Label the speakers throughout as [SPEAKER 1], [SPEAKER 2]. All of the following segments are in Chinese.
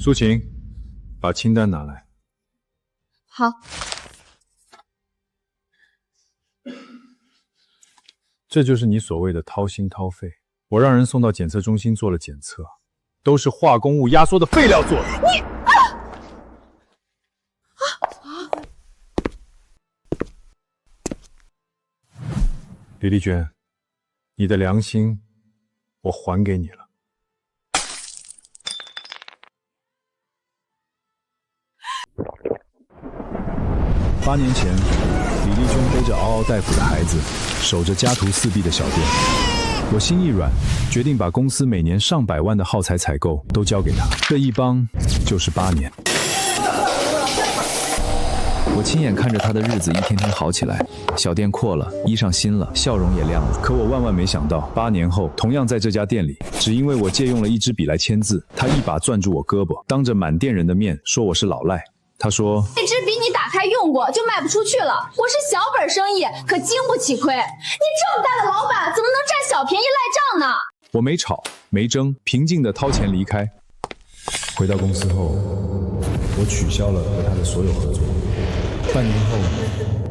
[SPEAKER 1] 苏晴，把清单拿来。
[SPEAKER 2] 好。
[SPEAKER 1] 这就是你所谓的掏心掏肺。我让人送到检测中心做了检测，都是化工物压缩的废料做的。
[SPEAKER 2] 你
[SPEAKER 1] 李丽娟，你的良心我还给你了。8年前，李丽娟背着嗷嗷待哺的孩子，守着家徒四壁的小店。我心一软，决定把公司每年上百万的耗材采购都交给他。这一帮就是8年。
[SPEAKER 3] 我亲眼看着他的日子一天天好起来，小店扩了，衣裳新了，笑容也亮了。
[SPEAKER 1] 可我万万没想到，8年后，同样在这家店里，只因为我借用了一支笔来签字，他一把攥住我胳膊，当着满店人的面说我是老赖。他说：“
[SPEAKER 2] 那支笔你打开用过就卖不出去了，我是小本生意，可经不起亏。你这么大的老板，怎么能占小便宜赖账呢？”
[SPEAKER 1] 我没吵，没争，平静地掏钱离开。回到公司后，我取消了和他的所有合作。半年后，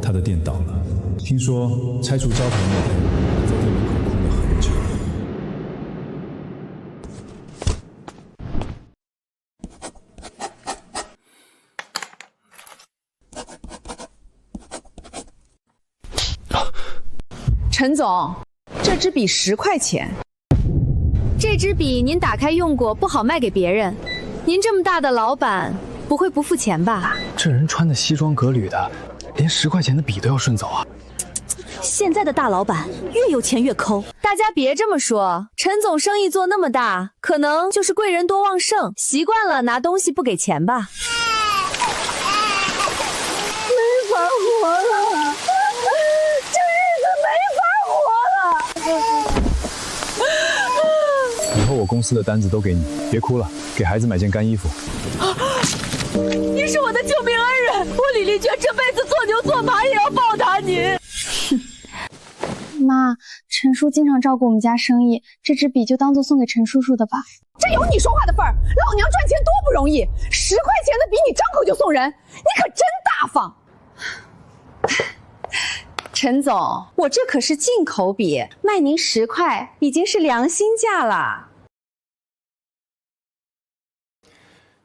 [SPEAKER 1] 他的店倒了。听说拆除招牌那天，他在店门口哭了很久。
[SPEAKER 4] 陈总，这支笔10块钱。
[SPEAKER 2] 这支笔您打开用过，不好卖给别人。您这么大的老板，不会不付钱吧？
[SPEAKER 5] 这人穿的西装革履的，连10块钱的笔都要顺走啊！
[SPEAKER 2] 现在的大老板越有钱越抠。大家别这么说，陈总生意做那么大，可能就是贵人多旺盛，习惯了拿东西不给钱吧。没法活了，这日子没法活了。
[SPEAKER 1] 以后我公司的单子都给你，别哭了，给孩子买件干衣服。
[SPEAKER 2] 你是我的救命恩人，我李丽娟这辈子做牛做马也要报答你。
[SPEAKER 6] 妈，陈叔经常照顾我们家生意，这支笔就当做送给陈叔叔的吧。
[SPEAKER 4] 这有你说话的份儿，老娘赚钱多不容易，10块钱的笔你张口就送人，你可真大方。陈总，我这可是进口笔，卖您10块已经是良心价了。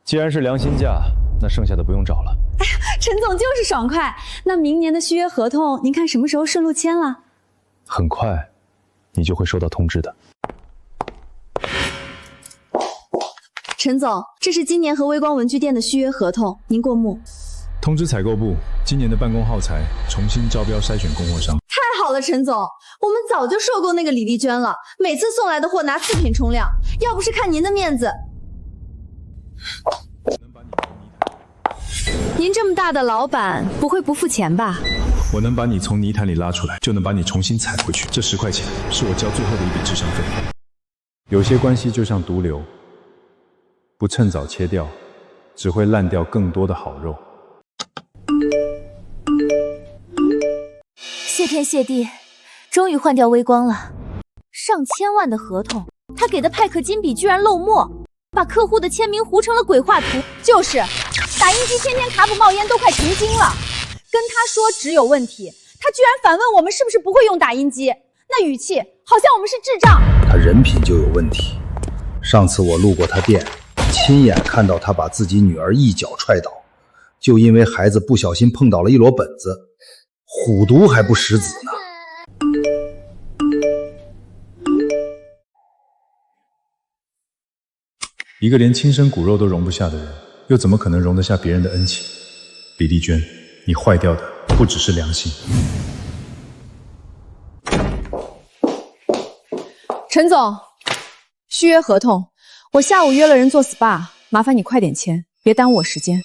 [SPEAKER 1] 既然是良心价，那剩下的不用找了。
[SPEAKER 6] 哎呀，陈总就是爽快。那明年的续约合同，您看什么时候顺路签了？
[SPEAKER 1] 很快，你就会收到通知的。
[SPEAKER 6] 陈总，这是今年和微光文具店的续约合同，您过目。
[SPEAKER 1] 通知采购部，今年的办公耗材重新招标筛选供货商。
[SPEAKER 6] 太好了，陈总，我们早就受够那个李丽娟了，每次送来的货拿4瓶冲量，要不是看您的面子。
[SPEAKER 2] 您这么大的老板，不会不付钱吧？
[SPEAKER 1] 我能把你从泥潭里拉出来，就能把你重新踩回去。这10块钱是我交最后的一笔智商费。有些关系就像毒瘤，不趁早切掉，只会烂掉更多的好肉。
[SPEAKER 2] 谢天谢地，终于换掉微光了。上千万的合同，他给的派克金笔居然漏墨，把客户的签名糊成了鬼画图。就是，打印机天天卡补冒烟，都快成精了。跟他说纸有问题，他居然反问我们是不是不会用打印机，那语气好像我们是智障。
[SPEAKER 7] 他人品就有问题。上次我路过他店，亲眼看到他把自己女儿一脚踹倒，就因为孩子不小心碰倒了一摞本子，虎毒还不食子呢。
[SPEAKER 1] 一个连亲生骨肉都容不下的人，又怎么可能容得下别人的恩情？李丽娟，你坏掉的不只是良心。
[SPEAKER 4] 陈总，续约合同，我下午约了人做 SPA， 麻烦你快点签，别耽误我时间。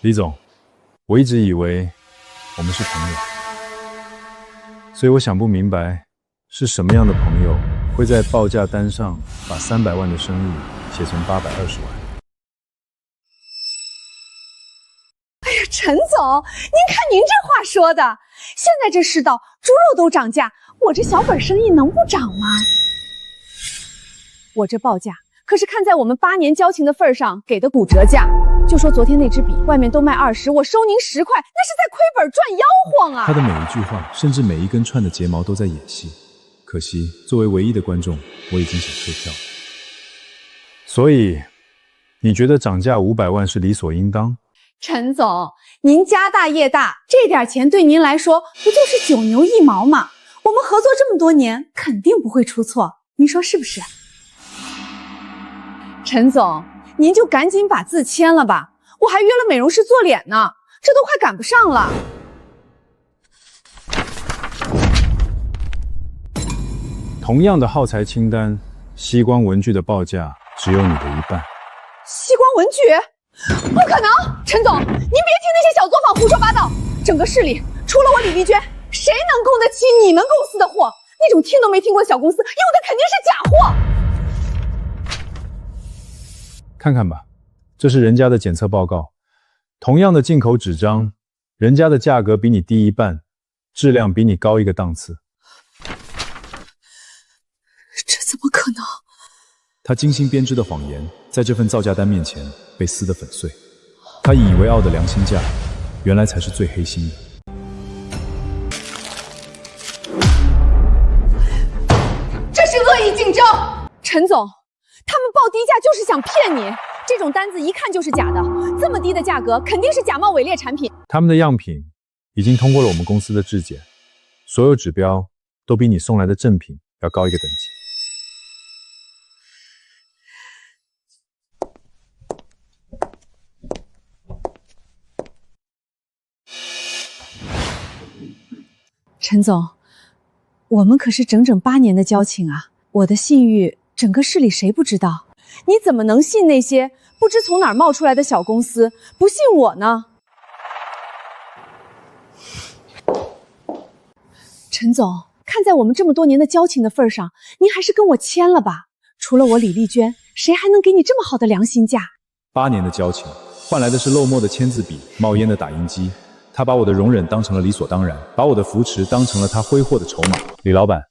[SPEAKER 1] 李总，我一直以为我们是朋友，所以我想不明白是什么样的朋友会在报价单上把300万的生意写成820万。
[SPEAKER 4] 陈总，您看您这话说的，现在这世道，猪肉都涨价，我这小本生意能不涨吗？我这报价可是看在我们8年交情的份上给的骨折价。就说昨天那支笔外面都卖20，我收您10块，那是在亏本赚吆喝啊！
[SPEAKER 1] 他的每一句话，甚至每一根串的睫毛都在演戏。可惜，作为唯一的观众，我已经想退票了。
[SPEAKER 5] 所以，你觉得涨价500万是理所应当？
[SPEAKER 4] 陈总，您家大业大，这点钱对您来说不就是9牛1毛吗？我们合作这么多年，肯定不会出错，您说是不是？陈总，您就赶紧把字签了吧，我还约了美容师做脸呢，这都快赶不上了。
[SPEAKER 5] 同样的耗材清单，吸光文具的报价只有你的1半。
[SPEAKER 4] 吸光文具？不可能！陈总，您别听那些小作坊胡说八道。整个市里除了我李丽娟，谁能供得起你们公司的货？那种听都没听过的小公司，用的肯定是假货。
[SPEAKER 5] 看看吧，这是人家的检测报告，同样的进口纸张，人家的价格比你低1半，质量比你高1个档次。
[SPEAKER 4] 这怎么可能？
[SPEAKER 1] 他精心编织的谎言，在这份造价单面前被撕得粉碎。他引以为傲的良心价，原来才是最黑心的。
[SPEAKER 4] 这是恶意竞争！陈总，他们报低价就是想骗你，这种单子一看就是假的，这么低的价格肯定是假冒伪劣产品。
[SPEAKER 5] 他们的样品已经通过了我们公司的质检，所有指标都比你送来的正品要高1个等级。
[SPEAKER 4] 陈总，我们可是整整8年的交情啊，我的信誉整个市里谁不知道？你怎么能信那些不知从哪儿冒出来的小公司？不信我呢？陈总，看在我们这么多年的交情的份上，您还是跟我签了吧。除了我李丽娟，谁还能给你这么好的良心价
[SPEAKER 1] ？8年的交情，换来的是漏墨的签字笔、冒烟的打印机。他把我的容忍当成了理所当然，把我的扶持当成了他挥霍的筹码。
[SPEAKER 5] 李老板，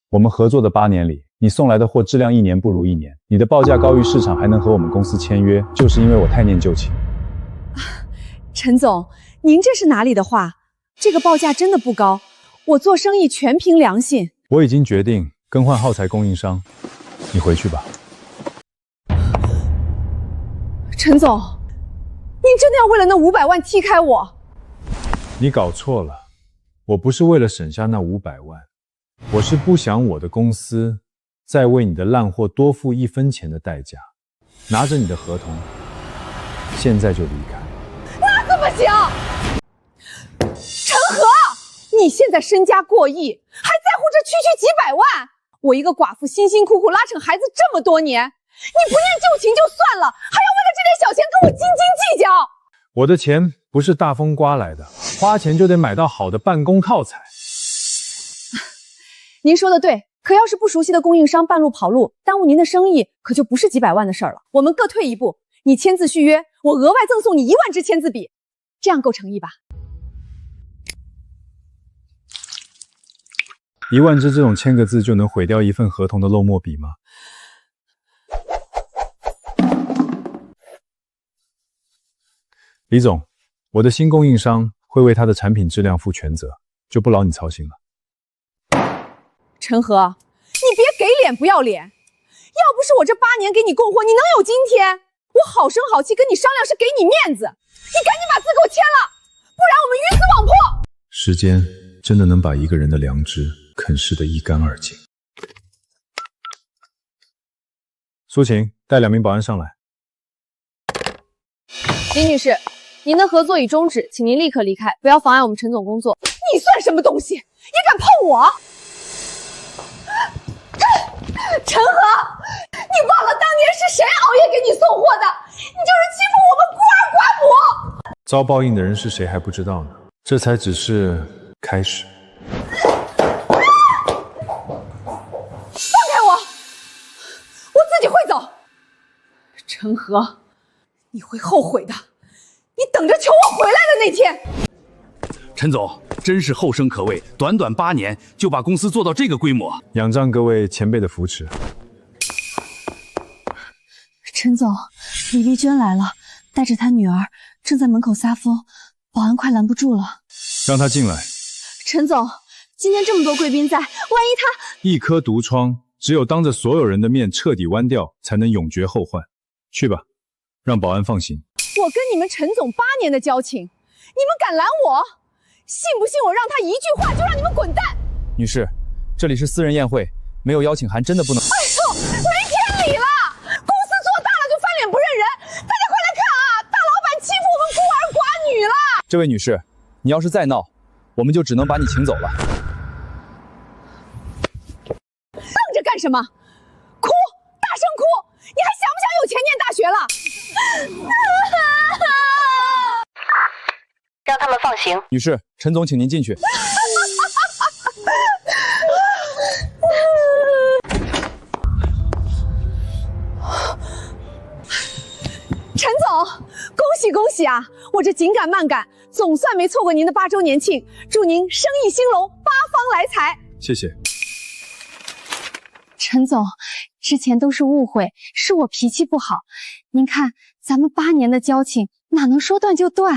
[SPEAKER 5] 我们合作的8年里，你送来的货质量1年不如1年，你的报价高于市场，还能和我们公司签约，就是因为我太念旧情。
[SPEAKER 4] 陈总，您这是哪里的话？这个报价真的不高，我做生意全凭良心。
[SPEAKER 5] 我已经决定更换耗材供应商，你回去吧。
[SPEAKER 4] 陈总，您真的要为了那500万踢开我？
[SPEAKER 5] 你搞错了，我不是为了省下那500万，我是不想我的公司再为你的烂货多付1分钱的代价。拿着你的合同，现在就离开。
[SPEAKER 4] 那怎么行？陈和，你现在身家过亿，还在乎这区区几百万？我一个寡妇辛辛苦苦拉扯孩子这么多年，你不念旧情就算了，还要为了这点小钱跟我斤斤计较？
[SPEAKER 5] 我的钱不是大风刮来的，花钱就得买到好的办公靠材。
[SPEAKER 4] 您说的对，可要是不熟悉的供应商半路跑路，耽误您的生意，可就不是几百万的事儿了。我们各退一步，你签字续约，我额外赠送你1万支签字笔，这样够诚意吧
[SPEAKER 5] ？1万支这种签个字就能毁掉一份合同的漏墨笔吗？李总，我的新供应商会为他的产品质量负全责，就不劳你操心了。
[SPEAKER 4] 陈和，你别给脸不要脸！要不是我这8年给你供货，你能有今天？我好声好气跟你商量是给你面子，你赶紧把字给我签了，不然我们鱼死网破！
[SPEAKER 1] 时间真的能把一个人的良知啃噬得一干二净。
[SPEAKER 5] 苏晴，带2名保安上来。
[SPEAKER 2] 李女士，您的合作已终止，请您立刻离开，不要妨碍我们陈总工作。
[SPEAKER 4] 你算什么东西，也敢碰我？陈和，你忘了当年是谁熬夜给你送货的？你就是欺负我们孤儿寡母！
[SPEAKER 5] 遭报应的人是谁还不知道呢，这才只是开始。
[SPEAKER 4] 放开我，我自己会走。陈和，你会后悔的，你等着求我回来的那天。
[SPEAKER 8] 陈总真是后生可畏，短短8年就把公司做到这个规模。
[SPEAKER 5] 仰仗各位前辈的扶持。
[SPEAKER 6] 陈总，李丽娟来了，带着她女儿，正在门口撒疯，保安快拦不住了。
[SPEAKER 5] 让他进来。
[SPEAKER 6] 陈总，今天这么多贵宾在，万一他……
[SPEAKER 5] 一颗毒疮，只有当着所有人的面彻底剜掉，才能永绝后患。去吧，让保安放心。
[SPEAKER 4] 我跟你们陈总8年的交情，你们敢拦我？信不信我让他一句话就让你们滚蛋？
[SPEAKER 3] 女士，这里是私人宴会，没有邀请函真的不能。
[SPEAKER 4] 哎呦，没天理了！公司做大了就翻脸不认人，大家快来看啊！大老板欺负我们孤儿寡女了！
[SPEAKER 3] 这位女士，你要是再闹，我们就只能把你请走了。
[SPEAKER 4] 愣着干什么？哭，大声哭！你还想不想有钱念大学了？
[SPEAKER 9] 让他们放行。
[SPEAKER 3] 女士，陈总，请您进去。
[SPEAKER 4] 陈总，恭喜恭喜啊！我这紧赶慢赶，总算没错过您的8周年庆，祝您生意兴隆，八方来财。
[SPEAKER 5] 谢谢。
[SPEAKER 6] 陈总，之前都是误会，是我脾气不好。您看，咱们8年的交情，哪能说断就断？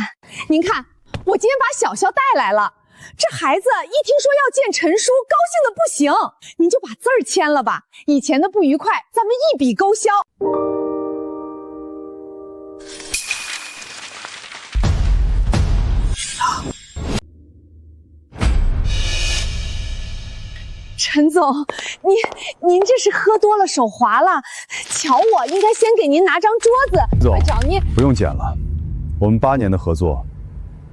[SPEAKER 4] 您看，我今天把小肖带来了，这孩子一听说要见陈叔，高兴的不行。您就把字儿签了吧，以前的不愉快，咱们一笔勾销。陈总，您这是喝多了手滑了，瞧我应该先给您拿张桌子。
[SPEAKER 5] 总
[SPEAKER 4] 快找您。
[SPEAKER 5] 不用剪了，我们8年的合作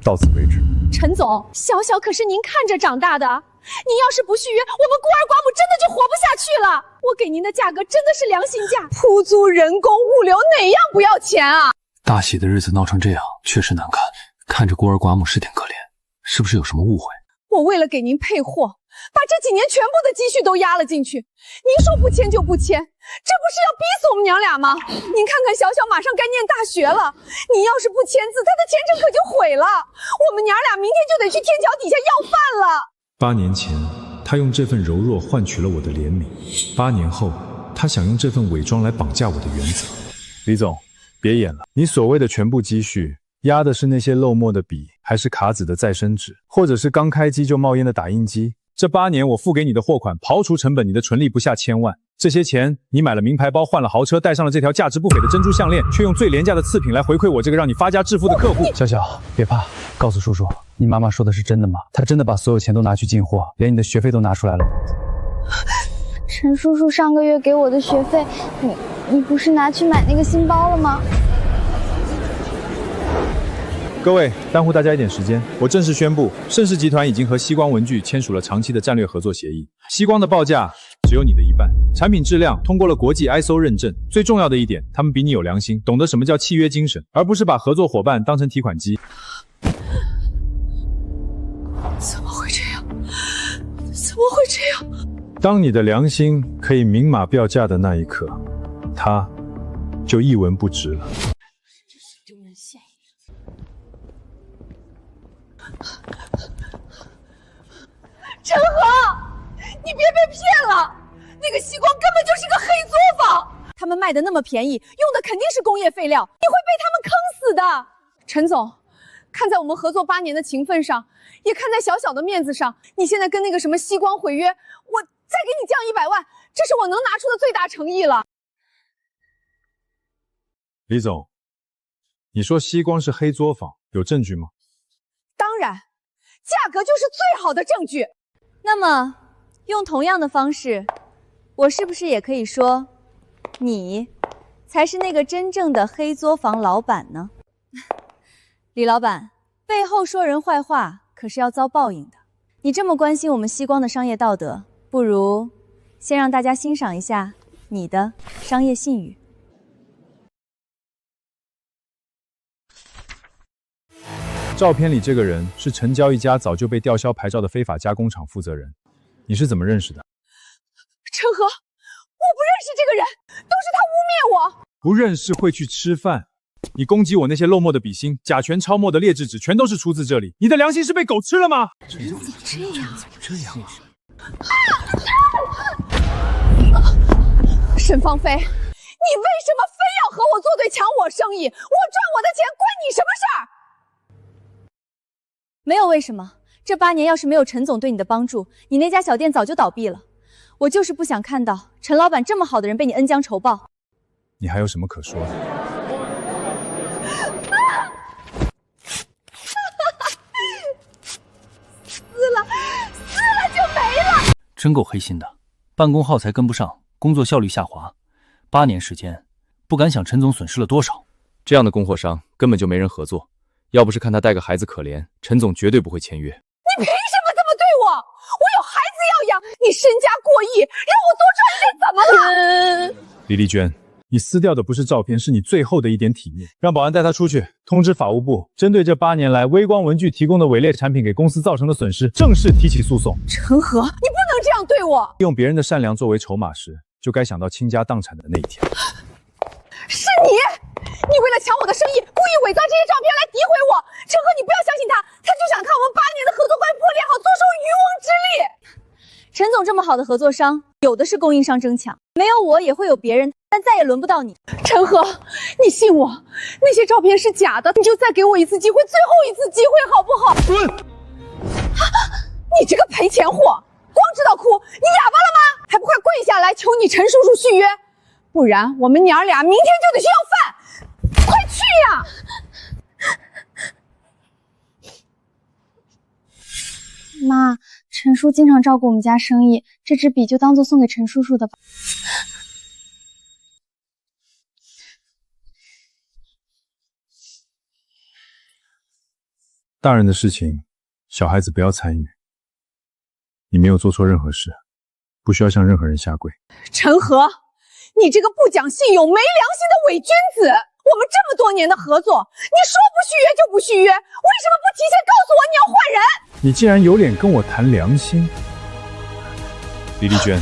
[SPEAKER 5] 到此为止。
[SPEAKER 4] 陈总，小小可是您看着长大的，您要是不续约，我们孤儿寡母真的就活不下去了。我给您的价格真的是良心价，铺租、人工、物流哪样不要钱啊？
[SPEAKER 10] 大喜的日子闹成这样，确实难看。看着孤儿寡母是挺可怜，是不是有什么误会？
[SPEAKER 4] 我为了给您配货，把这几年全部的积蓄都压了进去。您说不签就不签，这不是要逼死我们娘俩吗？您看看小小马上该念大学了，您要是不签字，他的前程可就毁了。我们娘俩明天就得去天桥底下要饭了。
[SPEAKER 1] 8年前，他用这份柔弱换取了我的怜悯；8年后，他想用这份伪装来绑架我的原则。
[SPEAKER 5] 李总，别演了，你所谓的全部积蓄，压的是那些漏墨的笔，还是卡纸的再生纸，或者是刚开机就冒烟的打印机？这8年我付给你的货款，刨除成本，你的纯利不下1000万。这些钱，你买了名牌包，换了豪车，戴上了这条价值不菲的珍珠项链，却用最廉价的次品来回馈我这个让你发家致富的客户。
[SPEAKER 3] 小小，别怕，告诉叔叔，你妈妈说的是真的吗？她真的把所有钱都拿去进货，连你的学费都拿出来了吗？
[SPEAKER 2] 陈叔叔上个月给我的学费，你不是拿去买那个新包了吗？
[SPEAKER 5] 各位，耽误大家一点时间，我正式宣布，盛世集团已经和西光文具签署了长期的战略合作协议。西光的报价只有你的一半，产品质量通过了国际 ISO 认证，最重要的一点，他们比你有良心，懂得什么叫契约精神，而不是把合作伙伴当成提款机。
[SPEAKER 4] 怎么会这样？怎么会这样？
[SPEAKER 5] 当你的良心可以明码标价的那一刻，它就一文不值了。
[SPEAKER 4] 陈和，你别被骗了，那个西光根本就是个黑作坊，他们卖的那么便宜，用的肯定是工业废料，你会被他们坑死的。陈总，看在我们合作8年的情分上，也看在小小的面子上，你现在跟那个什么西光毁约，我再给你降100万，这是我能拿出的最大诚意了。
[SPEAKER 5] 李总，你说西光是黑作坊，有证据吗？
[SPEAKER 4] 当然，价格就是最好的证据。
[SPEAKER 2] 那么，用同样的方式，我是不是也可以说，你才是那个真正的黑作坊老板呢？李老板，背后说人坏话可是要遭报应的。你这么关心我们西光的商业道德，不如先让大家欣赏一下你的商业信誉。
[SPEAKER 5] 照片里这个人是成交一家早就被吊销牌照的非法加工厂负责人，你是怎么认识的？
[SPEAKER 4] 陈和，我不认识这个人，都是他污蔑我。
[SPEAKER 5] 不认识会去吃饭，你攻击我那些漏墨的笔芯、甲醛超墨的劣质纸，全都是出自这里。你的良心是被狗吃了吗？
[SPEAKER 10] 怎么这样啊？
[SPEAKER 4] 沈芳菲，你为什么非要和我作对抢我生意？我赚我的钱关你什么事儿？
[SPEAKER 2] 没有为什么，这8年要是没有陈总对你的帮助，你那家小店早就倒闭了。我就是不想看到陈老板这么好的人被你恩将仇报。
[SPEAKER 5] 你还有什么可说的？
[SPEAKER 4] 撕了就没了。
[SPEAKER 10] 真够黑心的，办公耗材跟不上，工作效率下滑，8年时间，不敢想陈总损失了多少。
[SPEAKER 9] 这样的供货商根本就没人合作，要不是看他带个孩子可怜，陈总绝对不会签约。
[SPEAKER 4] 你凭什么这么对我？我有孩子要养，你身家过亿，让我多赚点怎么了？
[SPEAKER 5] 李丽娟，你撕掉的不是照片，是你最后的一点体面。让保安带他出去，通知法务部，针对这8年来微光文具提供的伪劣产品给公司造成的损失，正式提起诉讼。
[SPEAKER 4] 陈和，你不能这样对我！
[SPEAKER 5] 用别人的善良作为筹码时，就该想到倾家荡产的那一天。
[SPEAKER 4] 是你为了抢我的生意，故意伪造这些照片来诋毁我。陈和，你不要相信他，他就想看我们8年的合作关系破裂，好坐收渔翁之利。
[SPEAKER 2] 陈总这么好的合作商，有的是供应商争抢，没有我也会有别人，但再也轮不到你。
[SPEAKER 4] 陈和，你信我，那些照片是假的，你就再给我一次机会，最后一次机会，好不好？
[SPEAKER 5] 滚！
[SPEAKER 4] 你这个赔钱货，光知道哭，你哑巴了吗？还不快跪下来求你陈叔叔续约，不然我们娘俩明天就得去要饭，快去呀！
[SPEAKER 6] 妈，陈叔经常照顾我们家生意，这支笔就当做送给陈叔叔的吧。
[SPEAKER 5] 大人的事情，小孩子不要参与。你没有做错任何事，不需要向任何人下跪。
[SPEAKER 4] 陈和，你这个不讲信用、没良心的伪君子！我们这么多年的合作，你说不续约就不续约，为什么不提前告诉我你要换人？
[SPEAKER 5] 你竟然有脸跟我谈良心？李丽娟，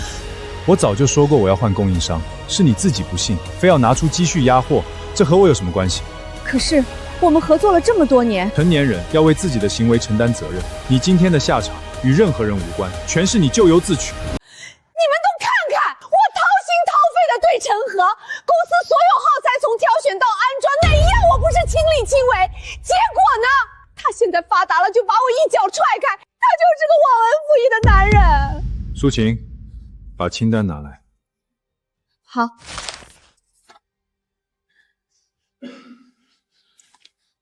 [SPEAKER 5] 我早就说过我要换供应商，是你自己不信，非要拿出积蓄压货，这和我有什么关系？
[SPEAKER 2] 可是我们合作了这么多年，
[SPEAKER 5] 成年人要为自己的行为承担责任。你今天的下场与任何人无关，全是你咎由自取。
[SPEAKER 4] 你们都看看，我掏心掏肺的对陈和，公司所有耗材从挑选到安装，哪一样我不是亲力亲为？结果呢？他现在发达了，就把我一脚踹开，他就是个忘恩负义的男人。
[SPEAKER 5] 苏晴，把清单拿来。
[SPEAKER 2] 好。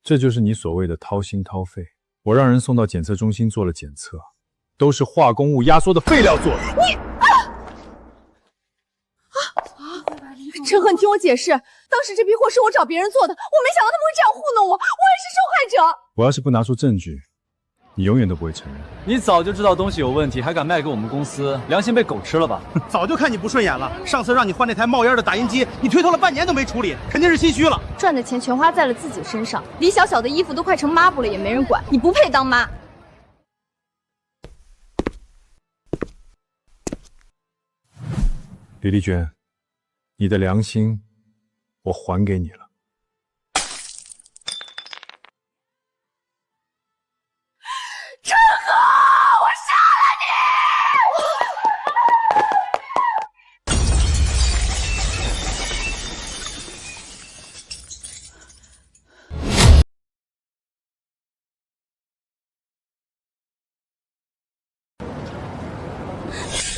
[SPEAKER 5] 这就是你所谓的掏心掏肺。我让人送到检测中心做了检测，都是化工物压缩的废料做的。
[SPEAKER 4] 陈和，你听我解释，当时这批货是我找别人做的，我没想到他们会这样糊弄我，我也是受害者。
[SPEAKER 5] 我要是不拿出证据，你永远都不会承认。
[SPEAKER 3] 你早就知道东西有问题，还敢卖给我们公司，良心被狗吃了吧？
[SPEAKER 11] 早就看你不顺眼了。上次让你换那台冒烟的打印机，你推脱了半年都没处理，肯定是心虚了。
[SPEAKER 2] 赚的钱全花在了自己身上，李小小的衣服都快成抹布了，也没人管。你不配当妈。
[SPEAKER 5] 李丽娟，你的良心我还给你了。
[SPEAKER 4] 陈和，我杀了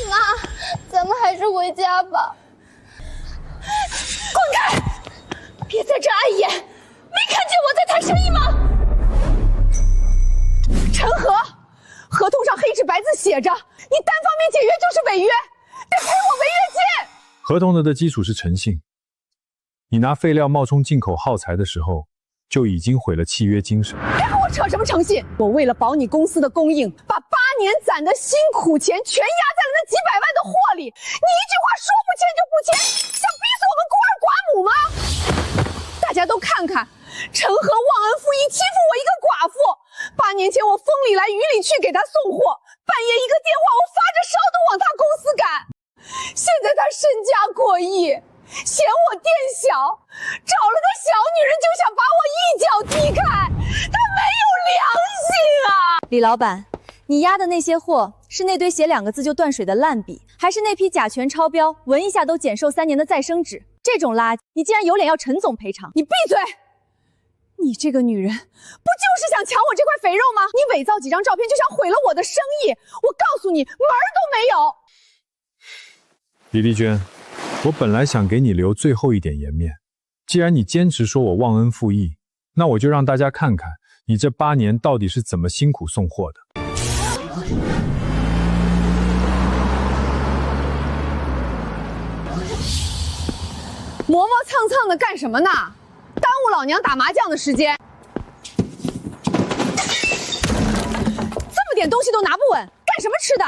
[SPEAKER 6] 妈，咱们还是回家吧。
[SPEAKER 4] 滚开！别在这碍眼！没看见我在谈生意吗？陈和，合同上黑纸白字写着，你单方面解约就是违约，得赔我违约金。
[SPEAKER 5] 合同的基础是诚信，你拿废料冒充进口耗材的时候，就已经毁了契约精神。
[SPEAKER 4] 别和我扯什么诚信！我为了保你公司的供应，把8年攒的辛苦钱全压在了那几百万的货里。你一句话说不签就不签，想逼死我们孤儿寡母吗？大家都看看，陈和忘恩负义，欺负我一个寡妇。8年前我风里来雨里去给他送货，半夜一个电话，我发着烧都往他公司赶。现在他身家过亿，嫌我店小，找了个小女人就想把我一脚踢开，他没有良心啊！
[SPEAKER 2] 李老板，你压的那些货是那堆写2个字就断水的烂笔，还是那批甲醛超标、闻一下都减寿3年的再生纸？这种垃圾，你竟然有脸要陈总赔偿？
[SPEAKER 4] 你闭嘴！你这个女人，不就是想抢我这块肥肉吗？你伪造几张照片就想毁了我的生意，我告诉你，门儿都没有！
[SPEAKER 5] 李丽娟，我本来想给你留最后一点颜面，既然你坚持说我忘恩负义，那我就让大家看看你这8年到底是怎么辛苦送货的。
[SPEAKER 4] 磨磨蹭蹭的干什么呢？耽误老娘打麻将的时间。这么点东西都拿不稳，干什么吃的？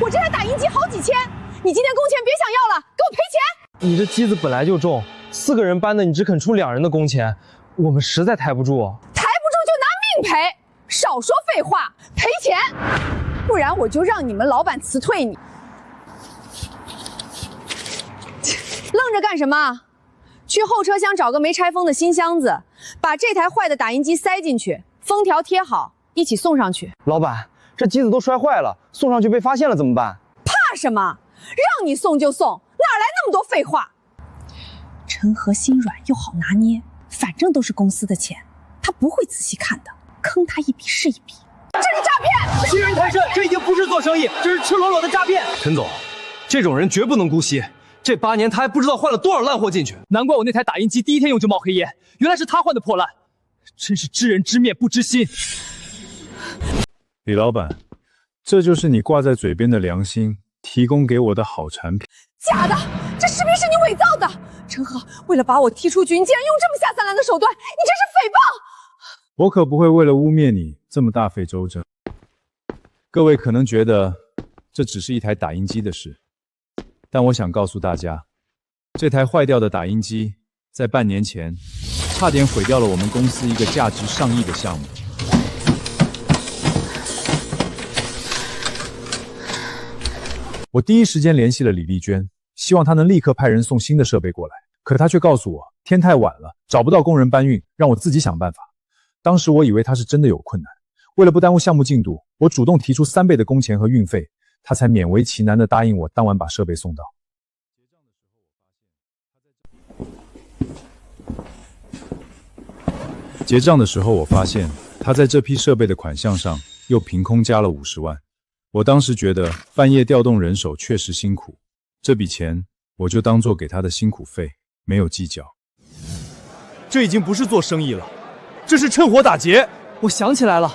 [SPEAKER 4] 我这台打印机好几千，你今天工钱别想要了，给我赔钱！
[SPEAKER 12] 你这机子本来就重，4个人搬的，你只肯出2人的工钱，我们实在抬不住。
[SPEAKER 4] 抬不住就拿命赔，少说废话，赔钱，不然我就让你们老板辞退你。愣着干什么？去后车厢找个没拆封的新箱子，把这台坏的打印机塞进去，封条贴好，一起送上去。
[SPEAKER 12] 老板，这机子都摔坏了，送上去被发现了怎么办？
[SPEAKER 4] 怕什么？让你送就送，哪来那么多废话？陈和心软又好拿捏，反正都是公司的钱，他不会仔细看的，坑他一笔是一笔。这是诈骗！
[SPEAKER 12] 欺人太甚，这已经不是做生意，这是赤裸裸的诈骗。陈总，这种人绝不能姑息。这8年他还不知道换了多少烂货进去，
[SPEAKER 3] 难怪我那台打印机第1天用就冒黑烟，原来是他换的破烂，真是知人知面不知心。
[SPEAKER 5] 李老板，这就是你挂在嘴边的良心提供给我的好产品。
[SPEAKER 4] 假的，这视频是你伪造的。陈和，为了把我踢出局，你竟然用这么下三滥的手段，你这是诽谤！
[SPEAKER 5] 我可不会为了污蔑你这么大费周折。各位可能觉得这只是一台打印机的事，但我想告诉大家，这台坏掉的打印机在半年前差点毁掉了我们公司一个价值上亿的项目。我第一时间联系了李丽娟，希望她能立刻派人送新的设备过来，可她却告诉我天太晚了，找不到工人搬运，让我自己想办法。当时我以为她是真的有困难，为了不耽误项目进度，我主动提出3倍的工钱和运费，她才勉为其难地答应我当晚把设备送到。结账的时候我发现她在这批设备的款项上又凭空加了50万。我当时觉得半夜调动人手确实辛苦，这笔钱我就当做给他的辛苦费，没有计较。
[SPEAKER 3] 这已经不是做生意了，这是趁火打劫。我想起来了，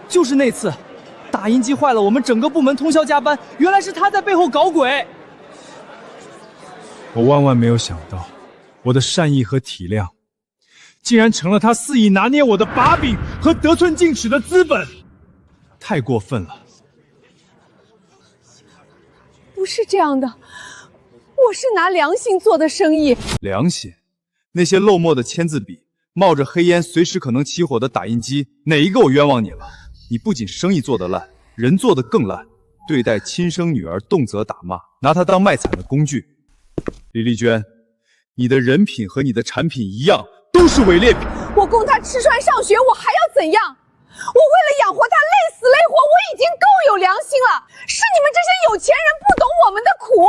[SPEAKER 3] 就是那次打印机坏了，我们整个部门通宵加班，原来是他在背后搞鬼。
[SPEAKER 5] 我万万没有想到，我的善意和体谅竟然成了他肆意拿捏我的把柄和得寸进尺的资本，太过分了。
[SPEAKER 4] 不是这样的，我是拿良心做的生意。
[SPEAKER 9] 良心？那些漏墨的签字笔，冒着黑烟随时可能起火的打印机，哪一个我冤枉你了？你不仅生意做得烂，人做得更烂，对待亲生女儿动辄打骂，拿她当卖惨的工具。李丽娟，你的人品和你的产品一样，都是伪劣品。
[SPEAKER 4] 我供她吃穿上学，我还要怎样？我为了养活她累死累活，我已经够有良心了。是你们这些有钱人不懂我们的苦。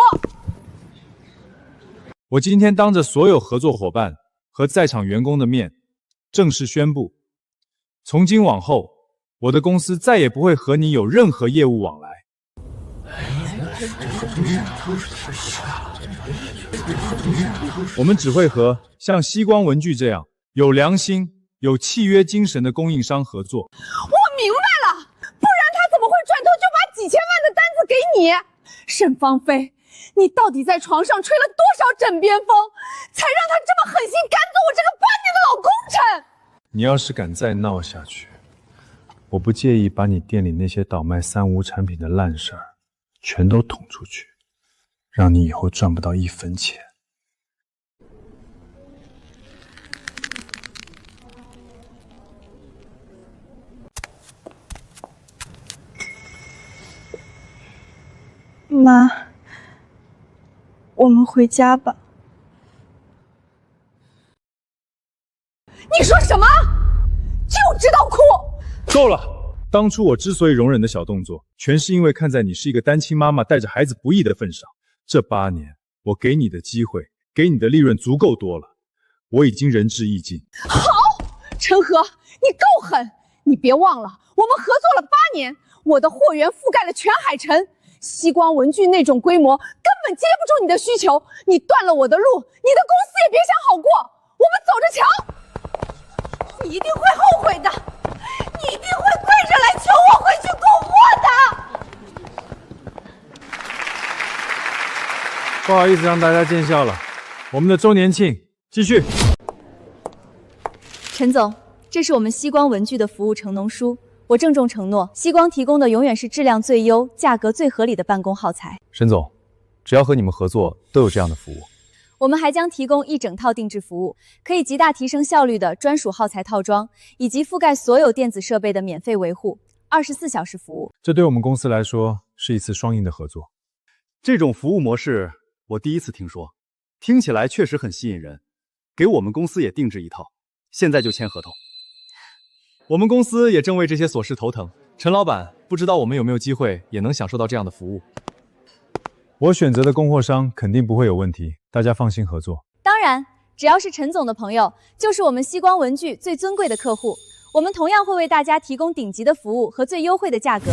[SPEAKER 5] 我今天当着所有合作伙伴和在场员工的面，正式宣布，从今往后，我的公司再也不会和你有任何业务往来。我们只会和像西光文具这样有良心、有契约精神的供应商合作。
[SPEAKER 4] 我明白了，不然他怎么会转头就把几千万的单子给你？沈芳菲，你到底在床上吹了多少枕边风，才让他这么狠心赶走我这个8年的老功臣？
[SPEAKER 5] 你要是敢再闹下去，我不介意把你店里那些倒卖3无产品的烂事儿全都捅出去，让你以后赚不到1分钱。
[SPEAKER 13] 妈，我们回家吧。
[SPEAKER 5] 够了！当初我之所以容忍的小动作，全是因为看在你是一个单亲妈妈带着孩子不易的份上。这8年，我给你的机会，给你的利润足够多了，我已经仁至义尽。
[SPEAKER 4] 好，陈和，你够狠！你别忘了，我们合作了8年，我的货源覆盖了全海城。西光文具那种规模根本接不住你的需求，你断了我的路，你的公司也别想好过。我们走着瞧，你一定会后悔的，你一定会跪着来求我回去供货的。
[SPEAKER 5] 不好意思让大家见笑了，我们的周年庆继续。
[SPEAKER 2] 陈总，这是我们西光文具的服务承诺书。我郑重承诺，西光提供的永远是质量最优、价格最合理的办公耗材。
[SPEAKER 9] 沈总，只要和你们合作，都有这样的服务。
[SPEAKER 2] 我们还将提供一整套定制服务，可以极大提升效率的专属耗材套装，以及覆盖所有电子设备的免费维护，24小时服务。
[SPEAKER 5] 这对我们公司来说是一次双赢的合作。
[SPEAKER 9] 这种服务模式我第一次听说，听起来确实很吸引人。给我们公司也定制一套，现在就签合同。
[SPEAKER 3] 我们公司也正为这些琐事头疼。陈老板，不知道我们有没有机会也能享受到这样的服务？
[SPEAKER 5] 我选择的供货商肯定不会有问题，大家放心合作。
[SPEAKER 2] 当然，只要是陈总的朋友，就是我们西光文具最尊贵的客户。我们同样会为大家提供顶级的服务和最优惠的价格。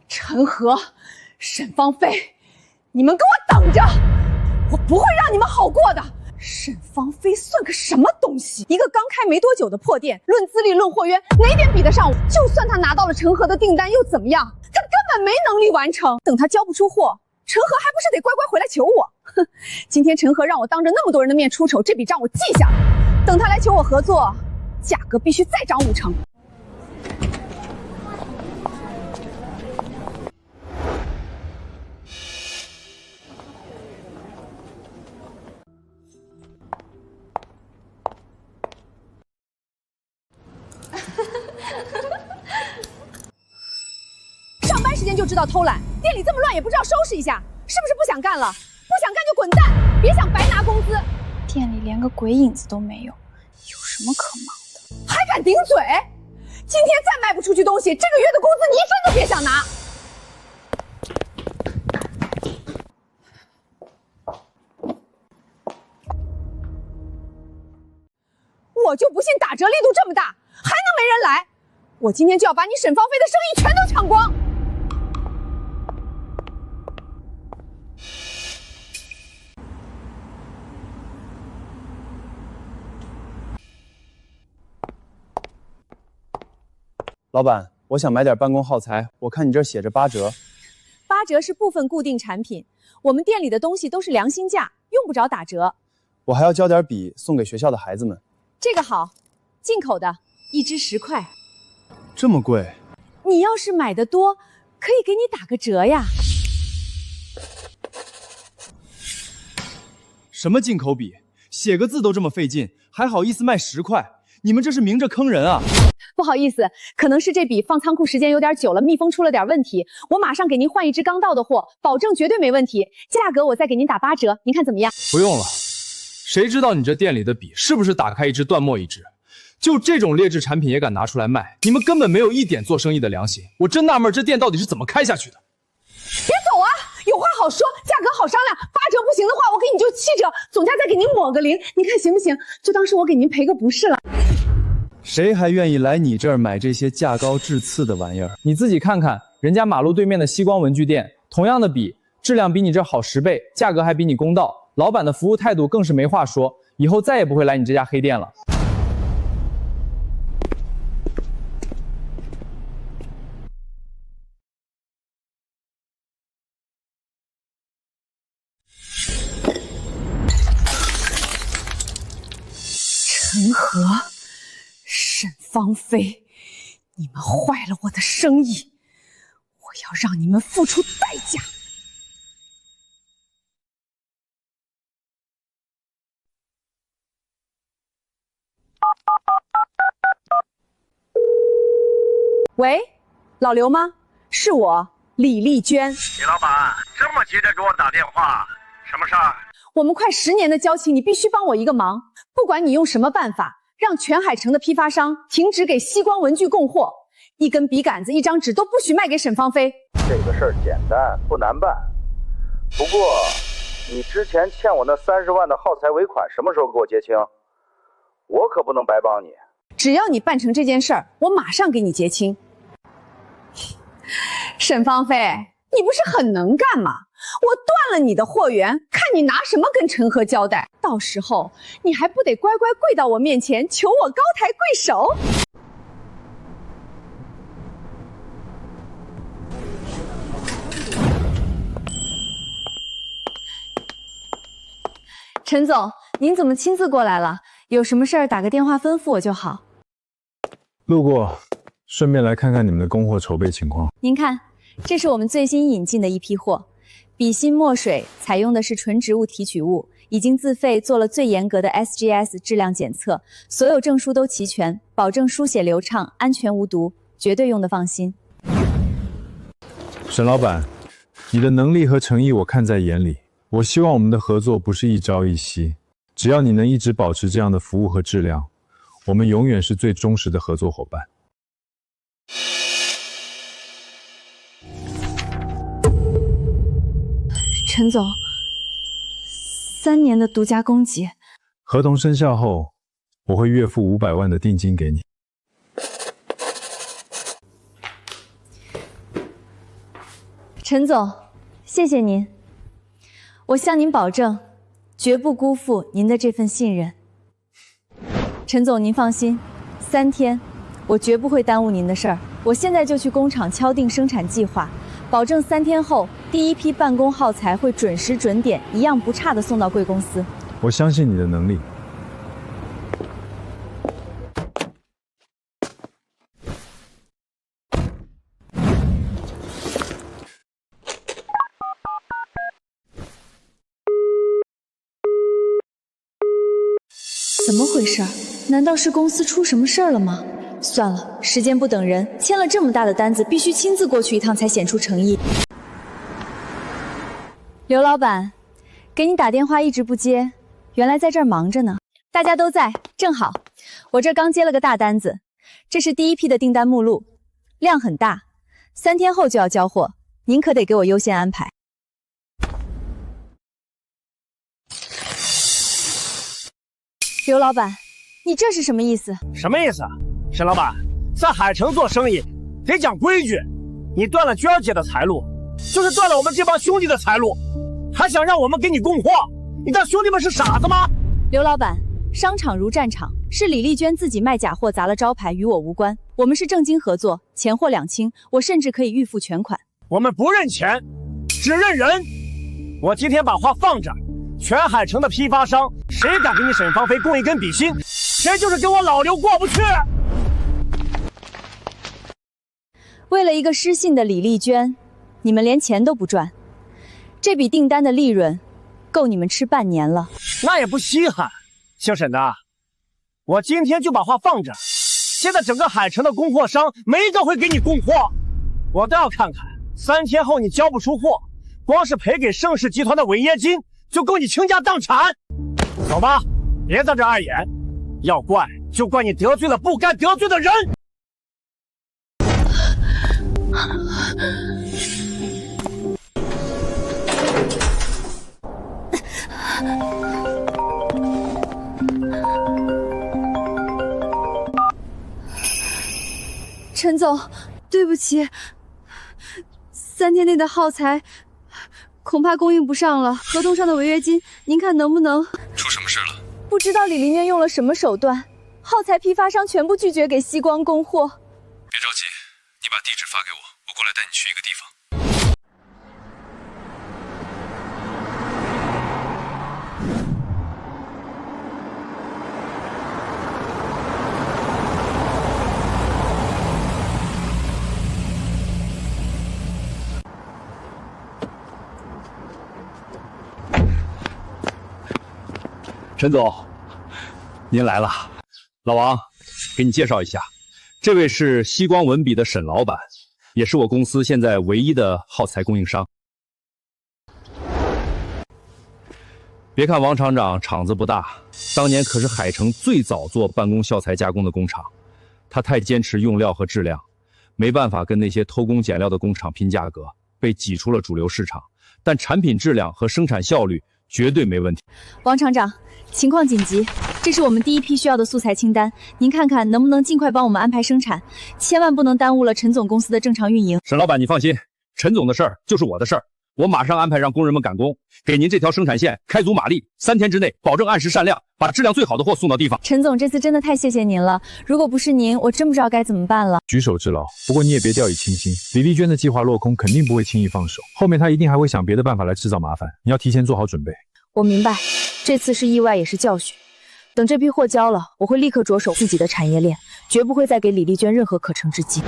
[SPEAKER 4] 陈和、沈芳菲，你们给我等着！我不会让你们好过的。沈芳菲算个什么东西？一个刚开没多久的破店，论资历论货源，哪点比得上我？就算他拿到了陈和的订单又怎么样？他根本没能力完成。等他交不出货，陈和还不是得乖乖回来求我？哼！今天陈和让我当着那么多人的面出丑，这笔账我记下了。等他来求我合作，价格必须再涨5成。上班时间就知道偷懒，店里这么乱也不知道收拾一下，是不是不想干了？不想干就滚蛋，别想白拿工资。
[SPEAKER 6] 店里连个鬼影子都没有，有什么可忙的？
[SPEAKER 4] 还敢顶嘴！今天再卖不出去东西，这个月的工资你一分都别想拿。我就不信打折力度这么大，还能没人来！我今天就要把你沈芳菲的生意全都抢光！
[SPEAKER 3] 老板，我想买点办公耗材，我看你这儿写着8折。
[SPEAKER 2] 8折是部分固定产品，我们店里的东西都是良心价，用不着打折。
[SPEAKER 3] 我还要交点笔送给学校的孩子们。
[SPEAKER 2] 这个好，进口的，1支10块。
[SPEAKER 3] 这么贵？
[SPEAKER 2] 你要是买的多，可以给你打个折呀。
[SPEAKER 3] 什么进口笔？写个字都这么费劲，还好意思卖10块？你们这是明着坑人啊！
[SPEAKER 4] 不好意思，可能是这笔放仓库时间有点久了，密封出了点问题。我马上给您换一支刚到的货，保证绝对没问题。价格我再给您打8折，您看怎么样？
[SPEAKER 3] 不用了，谁知道你这店里的笔是不是打开一支断墨一支？就这种劣质产品也敢拿出来卖，你们根本没有一点做生意的良心。我真纳闷，这店到底是怎么开下去的？
[SPEAKER 4] 别走啊，有话好说，价格好商量。8折不行的话，我给你就7折，总价再给您抹个0，您看行不行？就当是我给您赔个不是了。
[SPEAKER 3] 谁还愿意来你这儿买这些价高质次的玩意儿？你自己看看，人家马路对面的西光文具店，同样的笔，质量比你这好10倍，价格还比你公道，老板的服务态度更是没话说，以后再也不会来你这家黑店了。
[SPEAKER 4] 陈和、沈芳菲，你们坏了我的生意，我要让你们付出代价！喂，老刘吗？是我，李丽娟。
[SPEAKER 13] 李老板这么急着给我打电话，什么事儿？
[SPEAKER 4] 我们快10年的交情，你必须帮我一个忙。不管你用什么办法，让全海城的批发商停止给西光文具供货，一根笔杆子、一张纸都不许卖给沈芳菲。
[SPEAKER 7] 这个事儿简单，不难办。不过，你之前欠我那30万的耗材尾款什么时候给我结清？我可不能白帮你。
[SPEAKER 4] 只要你办成这件事儿，我马上给你结清。沈芳菲，你不是很能干吗？我断了你的货源，看你拿什么跟陈和交代。到时候你还不得乖乖跪到我面前求我高抬贵手？
[SPEAKER 2] 陈总，您怎么亲自过来了？有什么事儿打个电话吩咐我就好。
[SPEAKER 5] 路过，顺便来看看你们的供货筹备情况。
[SPEAKER 2] 您看，这是我们最新引进的一批货，笔芯墨水采用的是纯植物提取物，已经自费做了最严格的 SGS 质量检测，所有证书都齐全，保证书写流畅、安全无毒，绝对用得放心。
[SPEAKER 5] 沈老板，你的能力和诚意我看在眼里。我希望我们的合作不是一朝一夕，只要你能一直保持这样的服务和质量，我们永远是最忠实的合作伙伴。
[SPEAKER 2] 陈总，3年的独家供给，
[SPEAKER 5] 合同生效后，我会月付500万的定金给你。
[SPEAKER 2] 陈总，谢谢您。我向您保证，绝不辜负您的这份信任。陈总，您放心，3天，我绝不会耽误您的事儿。我现在就去工厂敲定生产计划，保证3天后第一批办公耗材会准时准点、一样不差的送到贵公司。
[SPEAKER 5] 我相信你的能力。
[SPEAKER 2] 怎么回事？难道是公司出什么事儿了吗？算了，时间不等人，签了这么大的单子，必须亲自过去一趟才显出诚意。刘老板，给你打电话一直不接，原来在这儿忙着呢。大家都在，正好，我这刚接了个大单子，这是第一批的订单目录，量很大，3天后就要交货，您可得给我优先安排。刘老板，你这是什么意思？
[SPEAKER 13] 什么意思？沈老板，在海城做生意得讲规矩。你断了娟儿姐的财路，就是断了我们这帮兄弟的财路，还想让我们给你供货？你当兄弟们是傻子吗？
[SPEAKER 2] 刘老板，商场如战场，是李丽娟自己卖假货砸了招牌，与我无关。我们是正经合作，钱货两清，我甚至可以预付全款。
[SPEAKER 13] 我们不认钱，只认人。我今天把话放这儿，全海城的批发商，谁敢给你沈芳菲供一根笔芯，谁就是跟我老刘过不去。
[SPEAKER 2] 为了一个失信的李丽娟，你们连钱都不赚，这笔订单的利润够你们吃半年了。
[SPEAKER 13] 那也不稀罕，姓沈的，我今天就把话放这儿。现在整个海城的供货商没一个会给你供货，我倒要看看3天后你交不出货，光是赔给盛世集团的违约金就够你倾家荡产。走吧，别在这碍眼，要怪就怪你得罪了不该得罪的人。
[SPEAKER 2] 陈总，对不起，3天内的耗材恐怕供应不上了，合同上的违约金，您看能不能？
[SPEAKER 1] 出什么事了？
[SPEAKER 2] 不知道李丽娟用了什么手段，耗材批发商全部拒绝给西光供货。
[SPEAKER 1] 别着急，你把地址发给我，我过来带你去一个地方。
[SPEAKER 8] 陈总，您来了。老王，给你介绍一下，这位是西光文笔的沈老板，也是我公司现在唯一的耗材供应商。别看王厂长厂子不大，当年可是海城最早做办公效材加工的工厂。他太坚持用料和质量，没办法跟那些偷工减料的工厂拼价格，被挤出了主流市场。但产品质量和生产效率绝对没问题。
[SPEAKER 2] 王厂长，情况紧急，这是我们第一批需要的素材清单，您看看能不能尽快帮我们安排生产，千万不能耽误了陈总公司的正常运营。
[SPEAKER 8] 沈老板，你放心，陈总的事儿就是我的事儿。我马上安排让工人们赶工，给您这条生产线开足马力，3天之内保证按时善量，把质量最好的货送到地方。
[SPEAKER 2] 陈总，这次真的太谢谢您了，如果不是您，我真不知道该怎么办了。
[SPEAKER 1] 举手之劳，不过你也别掉以轻心。李丽娟的计划落空，肯定不会轻易放手，后面她一定还会想别的办法来制造麻烦，你要提前做好准备。
[SPEAKER 2] 我明白，这次是意外也是教训。等这批货交了，我会立刻着手自己的产业链，绝不会再给李丽娟任何可乘之机。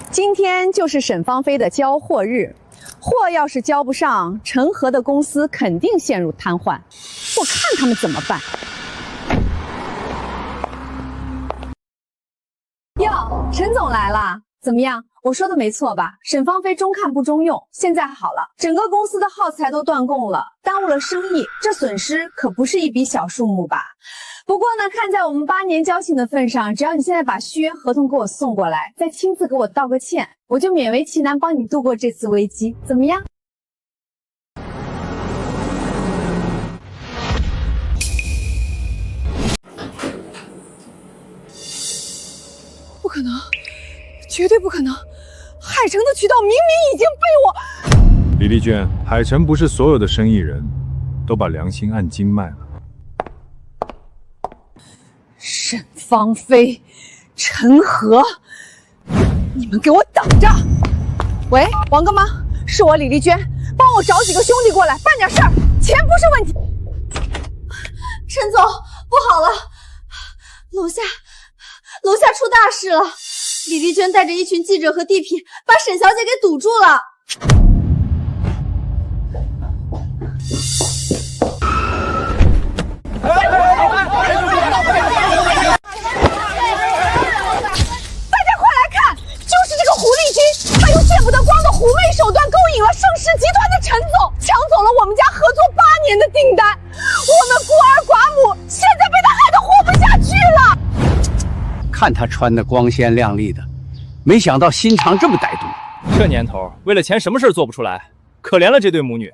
[SPEAKER 4] 今天就是沈芳菲的交货日，货要是交不上，陈和的公司肯定陷入瘫痪。我看他们怎么办。哟，陈总来了，怎么样？我说的没错吧？沈芳菲中看不中用，现在好了，整个公司的耗材都断供了，耽误了生意，这损失可不是一笔小数目吧？不过呢，看在我们8年交情的份上，只要你现在把续约合同给我送过来，再亲自给我道个歉，我就勉为其难帮你度过这次危机，怎么样？不可能，绝对不可能！海城的渠道明明已经被我……
[SPEAKER 5] 李丽娟，海城不是所有的生意人都把良心按斤卖了。
[SPEAKER 4] 沈芳菲、陈和，你们给我等着！喂，王哥吗？是我李丽娟，帮我找几个兄弟过来办点事儿，钱不是问题。
[SPEAKER 2] 陈总，不好了，楼下出大事了！李丽娟带着一群记者和地痞，把沈小姐给堵住了。
[SPEAKER 4] 大家快来看，就是这个狐狸精，他用见不得光的狐媚手段勾引了盛世集团的陈总，抢走了我们家合作8年的订单。我们孤儿寡母现在被他害得活不下去了。
[SPEAKER 14] 看他穿的光鲜亮丽的，没想到心肠这么歹毒。
[SPEAKER 3] 这年头，为了钱什么事做不出来，可怜了这对母女。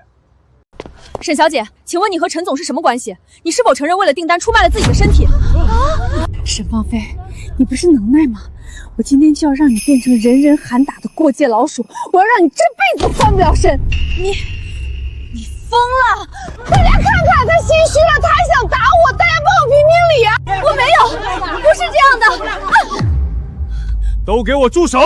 [SPEAKER 2] 沈小姐，请问你和陈总是什么关系？你是否承认为了订单出卖了自己的身体？
[SPEAKER 4] 沈芳菲，你不是能耐吗？我今天就要让你变成人人喊打的过街老鼠，我要让你这辈子翻不了身。
[SPEAKER 2] 你疯了！
[SPEAKER 4] 大家看看，他心虚了，他还想打我，大家帮我评评理啊！
[SPEAKER 2] 我没有，不是这样的。
[SPEAKER 5] 都给我住手！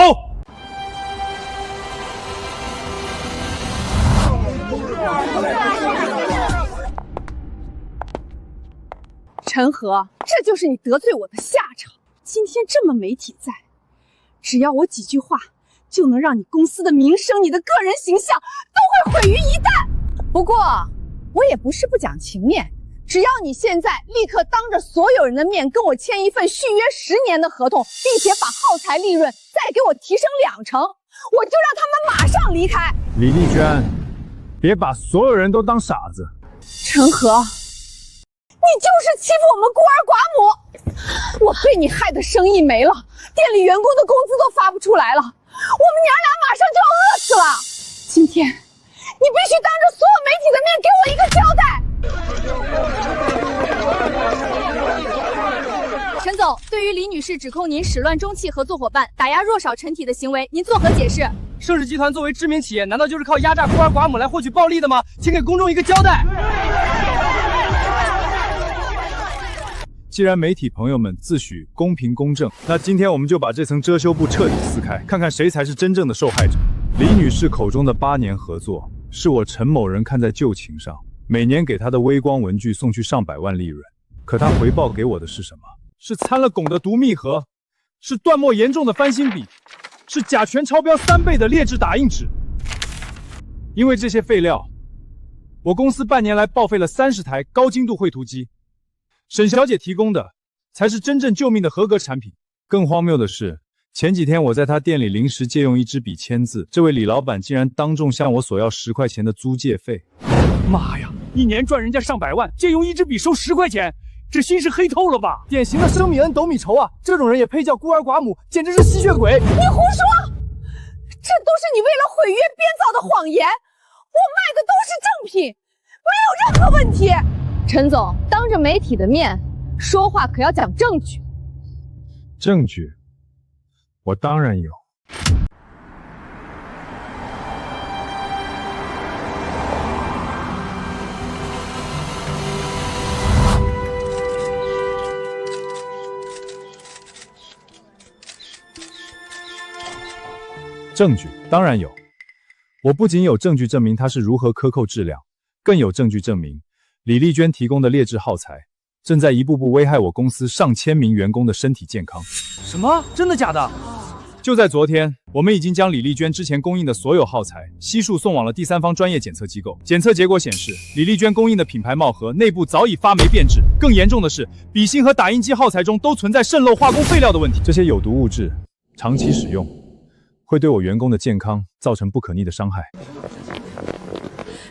[SPEAKER 4] 陈和，这就是你得罪我的下场。今天这么媒体在，只要我几句话，就能让你公司的名声、你的个人形象都会毁于一旦。不过，我也不是不讲情面，只要你现在立刻当着所有人的面跟我签一份续约10年的合同，并且把耗材利润再给我提升2成，我就让他们马上离开。
[SPEAKER 5] 李丽娟，别把所有人都当傻子。
[SPEAKER 4] 陈和，你就是欺负我们孤儿寡母，我被你害得生意没了，店里员工的工资都发不出来了，我们娘俩马上就要饿死了。今天你必须当着所有媒体的面给我一个交代。
[SPEAKER 2] 陈总，对于李女士指控您始乱终弃合作伙伴、打压弱小陈体的行为，您作何解释？
[SPEAKER 3] 盛世集团作为知名企业，难道就是靠压榨孤儿寡母来获取暴利的吗？请给公众一个交代。
[SPEAKER 1] 既然媒体朋友们自诩公平公正，那今天我们就把这层遮羞布彻底撕开，看看谁才是真正的受害者。李女士口中的8年合作，是我陈某人看在旧情上，每年给她的微光文具送去上百万利润。可她回报给我的是什么？是掺了汞的毒密盒，是断墨严重的翻新笔，是甲醛超标3倍的劣质打印纸。因为这些废料，我公司半年来报废了30台高精度绘图机。沈小姐提供的才是真正救命的合格产品。更荒谬的是，
[SPEAKER 8] 前几天我在他店里临时借用一支笔签字，这位李老板竟然当众向我索要10块钱的租借费。
[SPEAKER 12] 妈呀，一年赚人家上百万，借用一支笔收10块钱，这心是黑透了吧？
[SPEAKER 3] 典型的生米恩斗米仇啊！这种人也配叫孤儿寡母，简直是吸血鬼！
[SPEAKER 4] 你胡说！这都是你为了毁约编造的谎言，我卖的都是正品，没有任何问题。陈总，当着媒体的面说话可要讲证据。
[SPEAKER 5] 证据，我当然有。
[SPEAKER 8] 证据当然有，我不仅有证据证明他是如何克扣质量，更有证据证明李丽娟提供的劣质耗材正在一步步危害我公司上千名员工的身体健康。
[SPEAKER 12] 什么？真的假的？
[SPEAKER 8] 就在昨天，我们已经将李丽娟之前供应的所有耗材悉数送往了第三方专业检测机构。检测结果显示，李丽娟供应的品牌帽盒内部早已发霉变质，更严重的是，笔芯和打印机耗材中都存在渗漏化工废料的问题。这些有毒物质长期使用会对我员工的健康造成不可逆的伤害。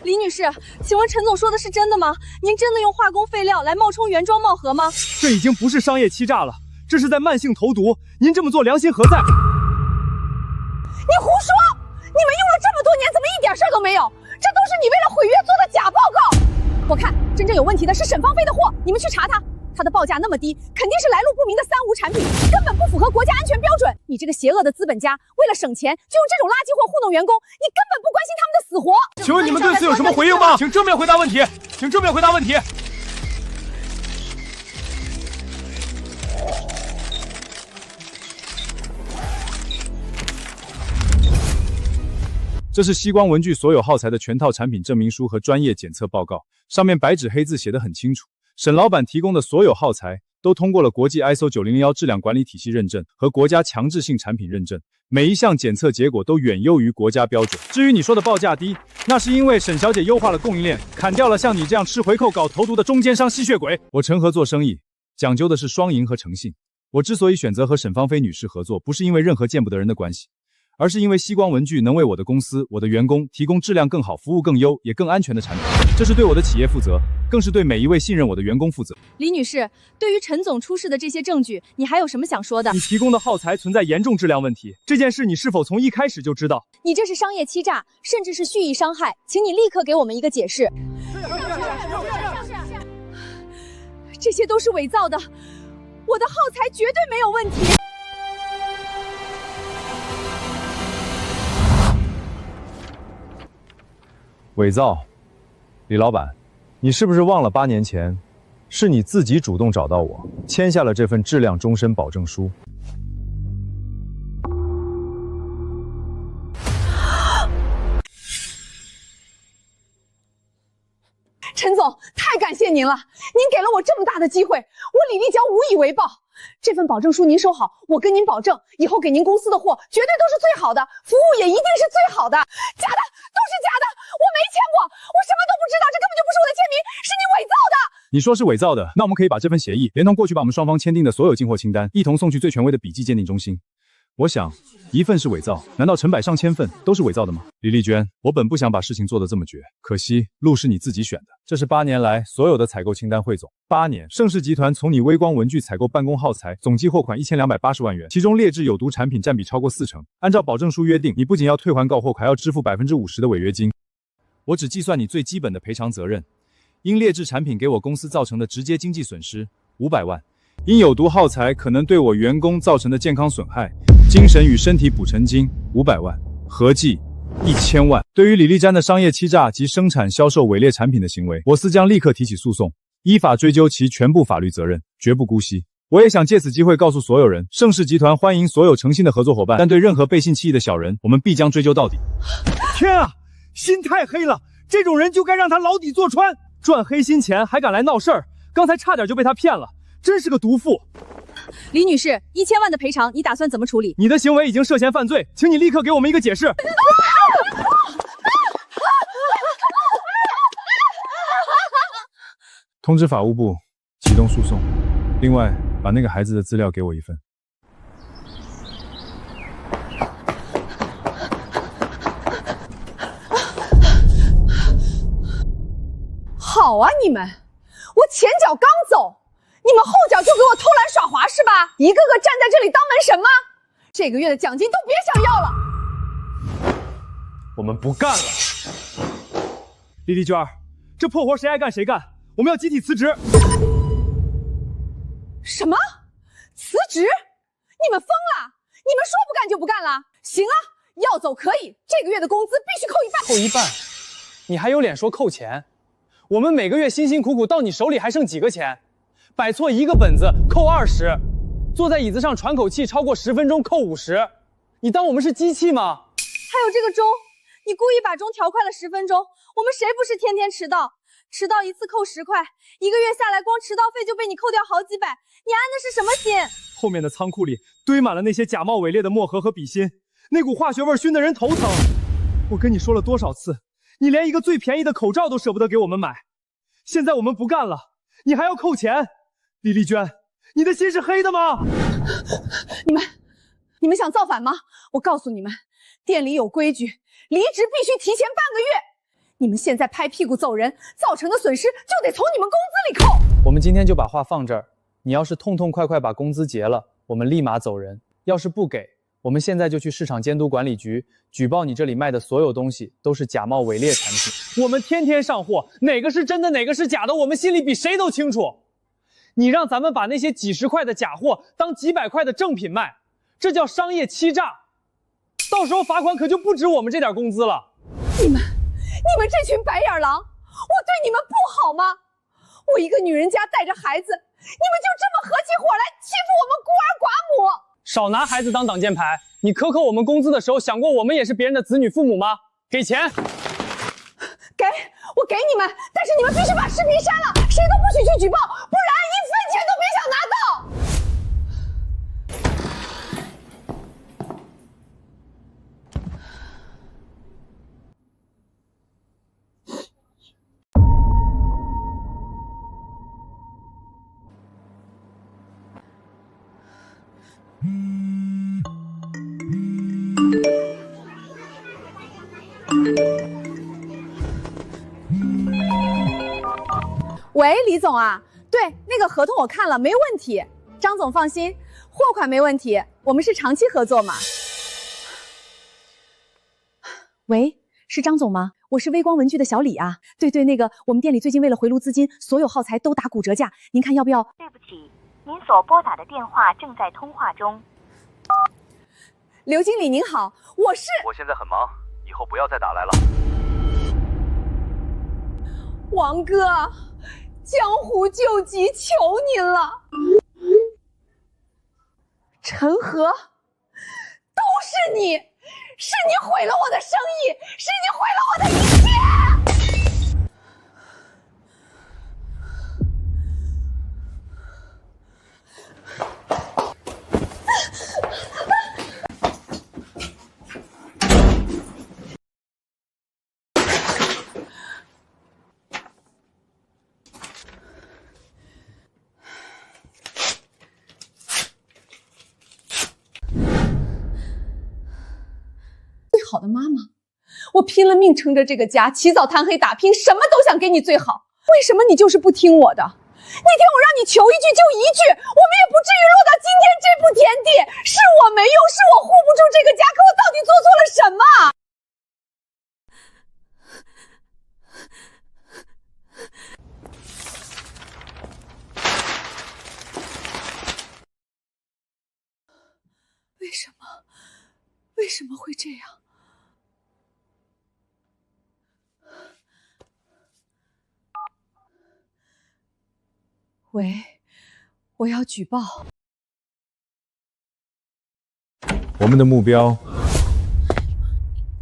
[SPEAKER 2] 李女士，请问陈总说的是真的吗？您真的用化工废料来冒充原装帽盒吗？
[SPEAKER 12] 这已经不是商业欺诈了，这是在慢性投毒。您这么做良心何在？
[SPEAKER 4] 你胡说！你们用了这么多年，怎么一点事儿都没有？这都是你为了毁约做的假报告。我看真正有问题的是沈芳菲的货，你们去查他。它的报价那么低，肯定是来路不明的三无产品，根本不符合国家安全标准。你这个邪恶的资本家，为了省钱，就用这种垃圾货糊弄员工，你根本不关心他们的死活。
[SPEAKER 12] 请问你们对此有什么回应吗？请正面回答问题，请正面回答问题。
[SPEAKER 8] 这是西光文具所有耗材的全套产品证明书和专业检测报告，上面白纸黑字写得很清楚。沈老板提供的所有耗材都通过了国际 ISO 9001质量管理体系认证和国家强制性产品认证，每一项检测结果都远优于国家标准。至于你说的报价低，那是因为沈小姐优化了供应链，砍掉了像你这样吃回扣搞投毒的中间商吸血鬼。我陈和做生意讲究的是双赢和诚信。我之所以选择和沈芳菲女士合作，不是因为任何见不得人的关系，而是因为西光文具能为我的公司、我的员工提供质量更好、服务更优也更安全的产品。这是对我的企业负责，更是对每一位信任我的员工负责。
[SPEAKER 2] 李女士，对于陈总出示的这些证据，你还有什么想说的？
[SPEAKER 12] 你提供的耗材存在严重质量问题，这件事你是否从一开始就知道？
[SPEAKER 2] 你这是商业欺诈，甚至是蓄意伤害，请你立刻给我们一个解释。
[SPEAKER 4] 这些都是伪造的，我的耗材绝对没有问题。
[SPEAKER 8] 伪造，李老板，你是不是忘了8年前，是你自己主动找到我，签下了这份质量终身保证书？
[SPEAKER 4] 陈总，太感谢您了，您给了我这么大的机会，我李丽娇无以为报。这份保证书您收好，我跟您保证，以后给您公司的货绝对都是最好的，服务也一定是最好的。假的，都是假的，我没签过，我什么都不知道，这根本就不是我的签名，是你伪造的。
[SPEAKER 8] 你说是伪造的，那我们可以把这份协议连同过去把我们双方签订的所有进货清单一同送去最权威的笔迹鉴定中心。我想，一份是伪造，难道成百上千份都是伪造的吗？李丽娟，我本不想把事情做得这么绝，可惜路是你自己选的。这是8年来所有的采购清单汇总，8年，盛世集团从你微光文具采购办公耗材，总计货款1280万元，其中劣质有毒产品占比超过40%。按照保证书约定，你不仅要退还告货，还要支付50%的违约金。我只计算你最基本的赔偿责任，因劣质产品给我公司造成的直接经济损失500万。因有毒耗材可能对我员工造成的健康损害，精神与身体补偿金500万，合计1000万。对于李丽詹的商业欺诈及生产销售伪劣产品的行为，我司将立刻提起诉讼，依法追究其全部法律责任，绝不姑息。我也想借此机会告诉所有人，盛世集团欢迎所有诚信的合作伙伴，但对任何背信弃义的小人，我们必将追究到底。
[SPEAKER 12] 天啊，心太黑了，这种人就该让他牢底坐穿，赚黑心钱还敢来闹事儿，刚才差点就被他骗了。真是个毒妇！
[SPEAKER 2] 李女士，1000万的赔偿，你打算怎么处理？
[SPEAKER 12] 你的行为已经涉嫌犯罪，请你立刻给我们一个解释。
[SPEAKER 8] 通知法务部启动诉讼，另外把那个孩子的资料给我一份。
[SPEAKER 4] 好啊，你们，我前脚刚走，你们后脚就给我偷懒耍滑是吧？一个个站在这里当门神吗？这个月的奖金都别想要了。
[SPEAKER 12] 我们不干了。丽丽娟，这破活谁爱干谁干，我们要集体辞职。
[SPEAKER 4] 什么？辞职？你们疯了？你们说不干就不干了？行啊，要走可以，这个月的工资必须扣一半。
[SPEAKER 3] 扣一半？你还有脸说扣钱？我们每个月辛辛苦苦到你手里还剩几个钱？摆错一个本子扣20，坐在椅子上喘口气超过10分钟扣50，你当我们是机器吗？
[SPEAKER 2] 还有这个钟，你故意把钟调快了10分钟，我们谁不是天天迟到？迟到一次扣10块，一个月下来光迟到费就被你扣掉好几百，你安的是什么心？
[SPEAKER 12] 后面的仓库里堆满了那些假冒伪劣的墨盒和笔芯，那股化学味熏得人头疼。我跟你说了多少次，你连一个最便宜的口罩都舍不得给我们买。现在我们不干了，你还要扣钱？李丽娟，你的心是黑的吗？
[SPEAKER 4] 你们想造反吗？我告诉你们，店里有规矩，离职必须提前半个月。你们现在拍屁股走人，造成的损失就得从你们工资里扣。
[SPEAKER 3] 我们今天就把话放这儿，你要是痛痛快快把工资结了，我们立马走人；要是不给，我们现在就去市场监督管理局举报你这里卖的所有东西都是假冒伪劣产品。
[SPEAKER 12] 我们天天上货，哪个是真的，哪个是假的，我们心里比谁都清楚。你让咱们把那些几十块的假货当几百块的正品卖，这叫商业欺诈。到时候罚款可就不止我们这点工资了。
[SPEAKER 4] 你们这群白眼狼，我对你们不好吗？我一个女人家带着孩子，你们就这么合起伙来欺负我们孤儿寡母？
[SPEAKER 3] 少拿孩子当挡箭牌！你克扣我们工资的时候，想过我们也是别人的子女父母吗？给钱！
[SPEAKER 4] 我给你们，但是你们必须把视频删了，谁都不许去举报，不然1分钱都别想拿到。喂，李总啊，对，那个合同我看了，没问题。张总放心，货款没问题，我们是长期合作嘛。喂，是张总吗？我是微光文具的小李啊。对，那个我们店里最近为了回炉资金，所有耗材都打骨折价，您看要不要？
[SPEAKER 15] 对不起，您所拨打的电话正在通话中。
[SPEAKER 4] 刘经理您好，我
[SPEAKER 16] 现在很忙，以后不要再打来了。
[SPEAKER 4] 王哥，江湖救急，求您了。陈和，都是你，是你毁了我的生意，是你毁了我的一切。好的妈妈，我拼了命撑着这个家，起早贪黑打拼，什么都想给你最好，为什么你就是不听我的？那天我让你求一句就一句，我们也不至于落到今天这步田地。是我没用，是我护不住这个家，可我到底做错了什么？为什么会这样？喂，我要举报。
[SPEAKER 5] 我们的目标，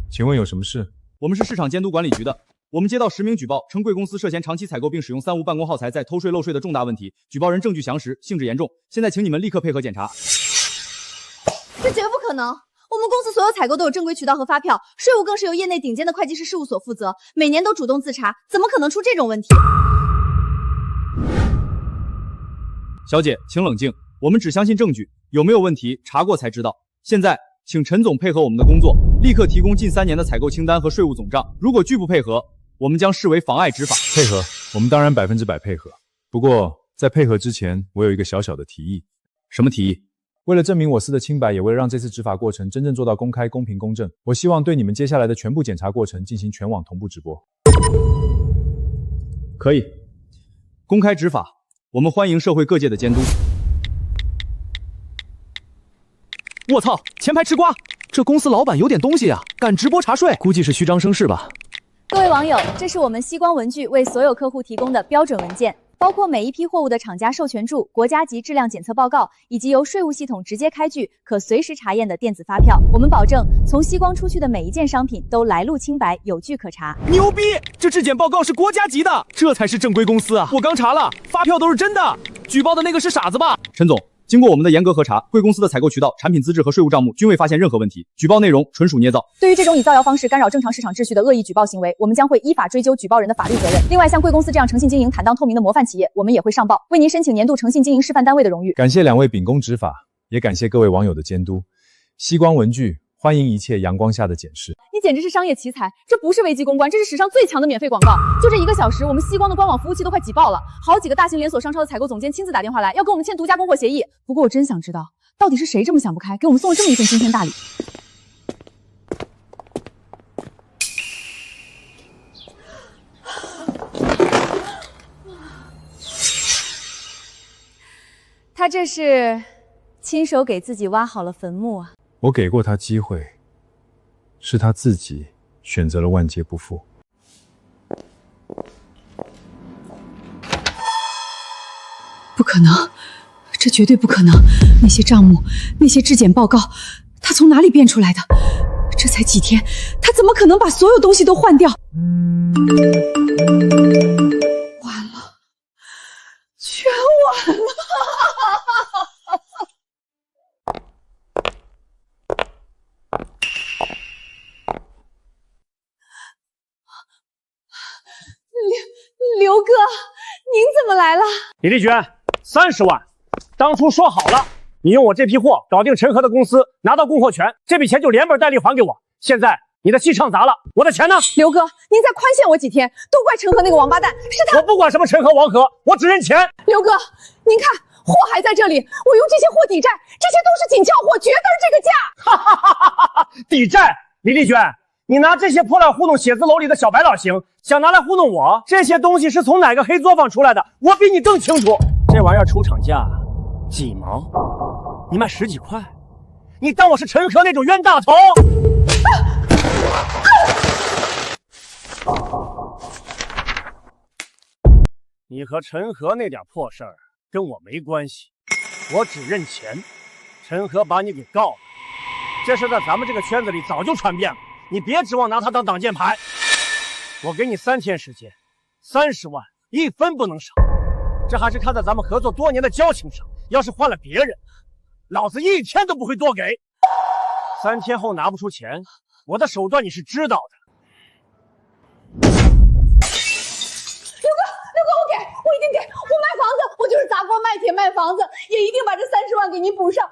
[SPEAKER 5] 请问有什么事？
[SPEAKER 9] 我们是市场监督管理局的，我们接到10名举报，称贵公司涉嫌长期采购并使用3无办公耗材，在偷税漏税的重大问题。举报人证据详实，性质严重，现在请你们立刻配合检查。
[SPEAKER 2] 这绝不可能！我们公司所有采购都有正规渠道和发票，税务更是由业内顶尖的会计师事务所负责，每年都主动自查，怎么可能出这种问题？
[SPEAKER 9] 小姐，请冷静，我们只相信证据，有没有问题查过才知道。现在，请陈总配合我们的工作，立刻提供近3年的采购清单和税务总账，如果拒不配合，我们将视为妨碍执法。
[SPEAKER 5] 配合。
[SPEAKER 1] 我们当然100%配合。不过在配合之前，我有一个小小的提议。
[SPEAKER 8] 什么提议？
[SPEAKER 1] 为了证明我司的清白，也为了让这次执法过程真正做到公开、公平、公正，我希望对你们接下来的全部检查过程进行全网同步直播。
[SPEAKER 9] 可以，公开执法，我们欢迎社会各界的监督。
[SPEAKER 12] 我操，前排吃瓜，这公司老板有点东西啊，敢直播查税，估计是虚张声势吧。
[SPEAKER 2] 各位网友，这是我们西光文具为所有客户提供的标准文件，包括每一批货物的厂家授权注、国家级质量检测报告，以及由税务系统直接开具、可随时查验的电子发票。我们保证从西光出去的每一件商品都来路清白、有据可查。
[SPEAKER 12] 牛逼！这质检报告是国家级的，这才是正规公司啊！我刚查了，发票都是真的。举报的那个是傻子吧？
[SPEAKER 9] 陈总。经过我们的严格核查，贵公司的采购渠道、产品资质和税务账目均未发现任何问题，举报内容纯属捏造。
[SPEAKER 4] 对于这种以造谣方式干扰正常市场秩序的恶意举报行为，我们将会依法追究举报人的法律责任。另外，像贵公司这样诚信经营、坦荡透明的模范企业，我们也会上报，为您申请年度诚信经营示范单位的荣誉。
[SPEAKER 1] 感谢2位秉公执法，也感谢各位网友的监督。西光文具欢迎一切阳光下的检视。
[SPEAKER 4] 你简直是商业奇才，这不是危机公关，这是史上最强的免费广告。就这1个小时，我们西光的官网服务器都快挤爆了，好几个大型连锁商超的采购总监亲自打电话来，要跟我们签独家供货协议。不过我真想知道，到底是谁这么想不开，给我们送了这么一份惊天大礼。
[SPEAKER 2] 他这是亲手给自己挖好了坟墓啊！
[SPEAKER 1] 我给过他机会，是他自己选择了万劫不复。
[SPEAKER 4] 不可能，这绝对不可能！那些账目，那些质检报告，他从哪里变出来的？这才几天，他怎么可能把所有东西都换掉？完了，全完了！刘哥，您怎么来了？
[SPEAKER 13] 李丽娟，30万，当初说好了，你用我这批货搞定陈和的公司，拿到供货权，这笔钱就连本带利还给我。现在你的戏唱砸了，我的钱呢？
[SPEAKER 4] 刘哥，您再宽限我几天，都怪陈和那个王八蛋，是他。
[SPEAKER 13] 我不管什么陈和王和，我只认钱。
[SPEAKER 4] 刘哥，您看货还在这里，我用这些货抵债，这些都是紧俏货，绝对是这个价。
[SPEAKER 13] 哈哈哈哈哈！抵债，李丽娟。你拿这些破烂糊弄写字楼里的小白老行，想拿来糊弄我？这些东西是从哪个黑作坊出来的？我比你更清楚。这玩意儿出厂价几毛，你卖10几块，你当我是陈和那种冤大头？你和陈和那点破事儿跟我没关系，我只认钱。陈和把你给告了，这事在咱们这个圈子里早就传遍了。你别指望拿他当挡箭牌，我给你3天时间，30万1分不能少，这还是看在咱们合作多年的交情上。要是换了别人，老子1天都不会多给。3天后拿不出钱，我的手段你是知道的。
[SPEAKER 4] 刘哥，我给，我一定给，我卖房子，我就是砸锅卖铁卖房子，也一定把这30万给你补上。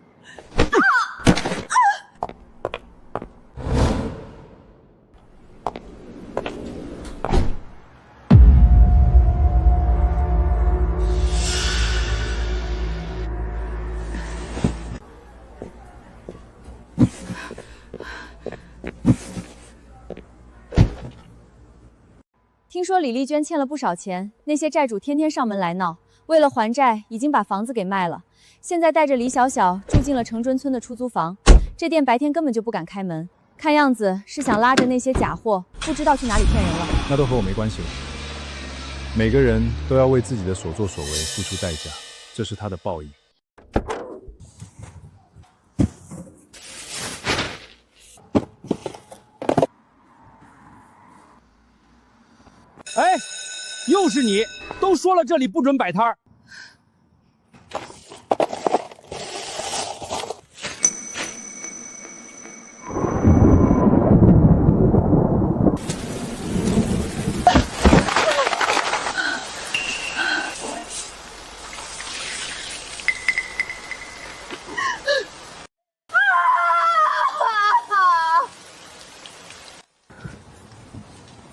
[SPEAKER 2] 听说李丽娟欠了不少钱，那些债主天天上门来闹，为了还债，已经把房子给卖了。现在带着李小小住进了城墩村的出租房，这店白天根本就不敢开门，看样子是想拉着那些假货，不知道去哪里骗人了。
[SPEAKER 1] 那都和我没关系了。每个人都要为自己的所作所为付出代价，这是他的报应。
[SPEAKER 12] 哎，又是你！都说了这里不准摆摊儿。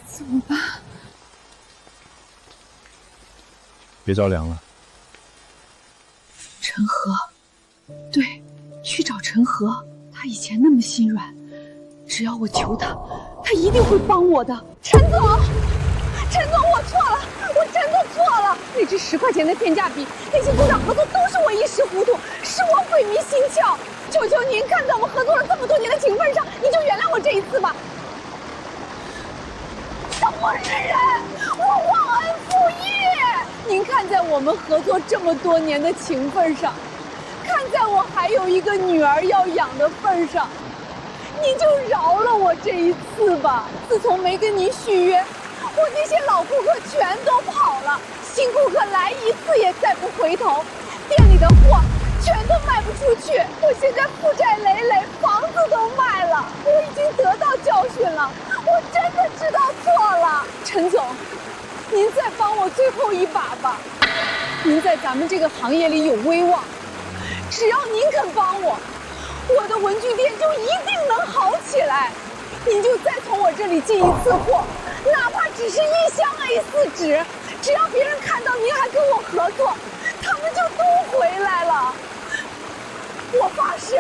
[SPEAKER 4] 怎么办？
[SPEAKER 1] 别着凉了。
[SPEAKER 4] 陈和，对，去找陈和，他以前那么心软，只要我求他，他一定会帮我的。陈总，陈总，我错了，我真的错了。那只10块钱的天价笔，那些工厂合作都是我一时糊涂，是我鬼迷心窍。求求您，看在我们合作了这么多年的情分上，你就原谅我这一次吧。我是人，我忘恩负义。您看在我们合作这么多年的情分上，看在我还有一个女儿要养的份上，你就饶了我这一次吧。自从没跟您续约，我那些老顾客全都跑了，新顾客来一次也再不回头，店里的货全都卖不出去，我现在负债累累，房子都卖了。我已经得到教训了，我真的知道错了。陈总，您再帮我最后一把吧。您在咱们这个行业里有威望，只要您肯帮我，我的文具店就一定能好起来。您就再从我这里进一次货，哪怕只是1箱A4纸，只要别人看到您还跟我合作，他们就都回来了。我发誓，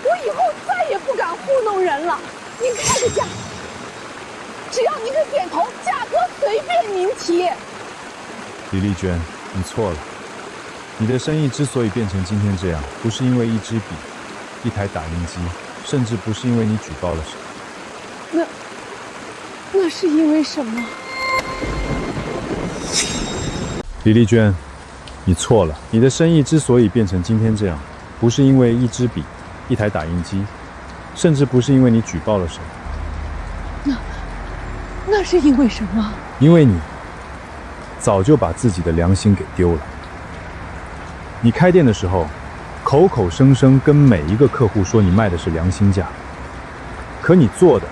[SPEAKER 4] 我以后再也不敢糊弄人了。您开个价，只要您肯点头，价格随便您提。
[SPEAKER 1] 李丽娟，你错了。你的生意之所以变成今天这样，不是因为一支笔、一台打印机，甚至不是因为你举报了谁。
[SPEAKER 4] 那是因为什么？
[SPEAKER 1] 李丽娟，你错了。你的生意之所以变成今天这样，不是因为一支笔、一台打印机，甚至不是因为你举报了谁。
[SPEAKER 4] 那是因为什么？
[SPEAKER 1] 因为你早就把自己的良心给丢了。你开店的时候，口口声声跟每一个客户说你卖的是良心价，可你做的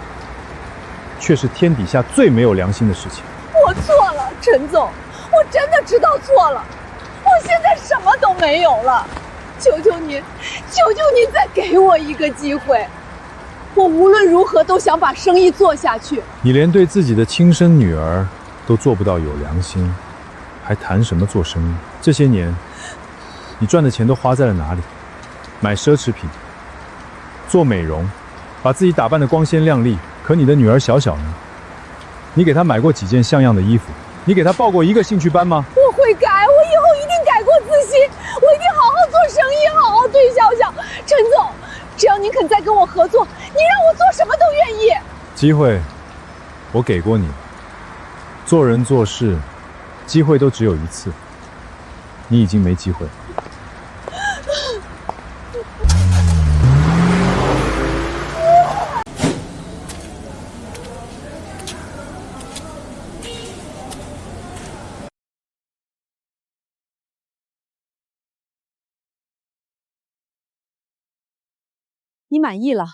[SPEAKER 1] 却是天底下最没有良心的事情。
[SPEAKER 4] 我错了，陈总，我真的知道错了，我现在什么都没有了，求求您，求求您再给我一个机会，我无论如何都想把生意做下去。
[SPEAKER 1] 你连对自己的亲生女儿都做不到有良心，还谈什么做生意？这些年，你赚的钱都花在了哪里？买奢侈品，做美容，把自己打扮得光鲜亮丽。可你的女儿小小呢？你给她买过几件像样的衣服？你给她报过一个兴趣班吗？
[SPEAKER 4] 我会改，我以后一定改过自新，我一定好好做生意，好好对小小。陈总，只要您肯再跟我合作，你让我做什么都愿意。
[SPEAKER 1] 机会，我给过你了。做人做事，机会都只有一次，你已经没机会了。
[SPEAKER 4] 你满意了？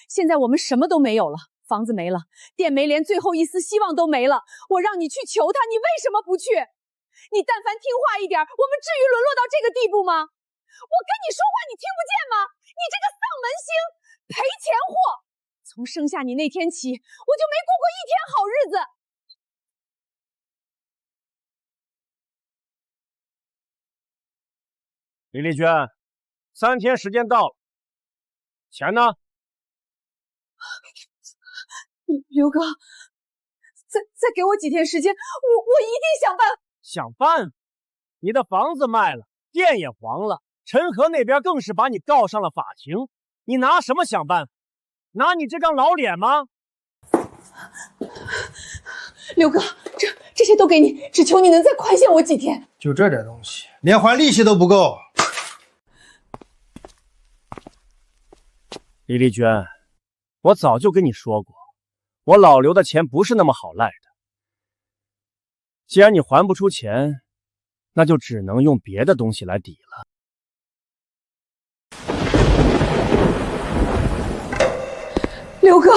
[SPEAKER 4] 现在我们什么都没有了，房子没了，店没连最后一丝希望都没了。我让你去求他，你为什么不去？你但凡听话一点，我们至于沦落到这个地步吗？我跟你说话你听不见吗？你这个丧门星，赔钱货！从生下你那天起，我就没过过一天好日子。
[SPEAKER 13] 李丽娟，3天时间到了，钱呢？
[SPEAKER 4] 刘哥，再给我几天时间，我一定想办法。
[SPEAKER 13] 想办法？你的房子卖了，店也黄了，陈和那边更是把你告上了法庭。你拿什么想办法？拿你这张老脸吗？
[SPEAKER 4] 刘哥，这些都给你，只求你能再宽限我几天。
[SPEAKER 11] 就这点东西，连还利息都不够。
[SPEAKER 13] 李丽娟，我早就跟你说过，我老刘的钱不是那么好赖的。既然你还不出钱，那就只能用别的东西来抵了。
[SPEAKER 4] 刘哥，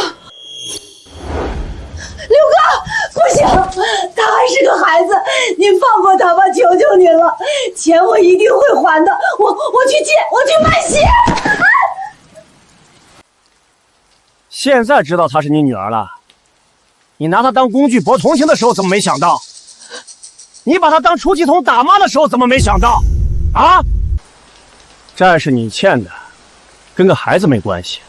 [SPEAKER 4] 不行，他还是个孩子，您放过他吧，求求您了，钱我一定会还的。我去借，我去卖鞋。
[SPEAKER 13] 现在知道她是你女儿了，你拿她当工具博同情的时候，怎么没想到？你把他当出气筒打骂的时候，怎么没想到？啊？债是你欠的，跟个孩子没关系。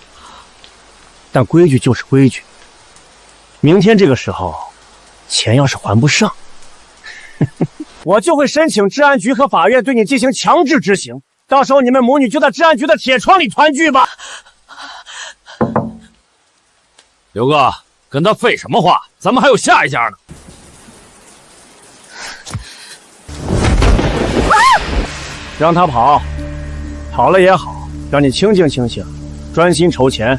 [SPEAKER 13] 但规矩就是规矩。明天这个时候，钱要是还不上，我就会申请治安局和法院对你进行强制执行。到时候你们母女就在治安局的铁窗里团聚吧。
[SPEAKER 8] 刘哥，跟他废什么话？咱们还有下一家呢。
[SPEAKER 13] 让他跑，跑了也好，让你清静清静，专心筹钱。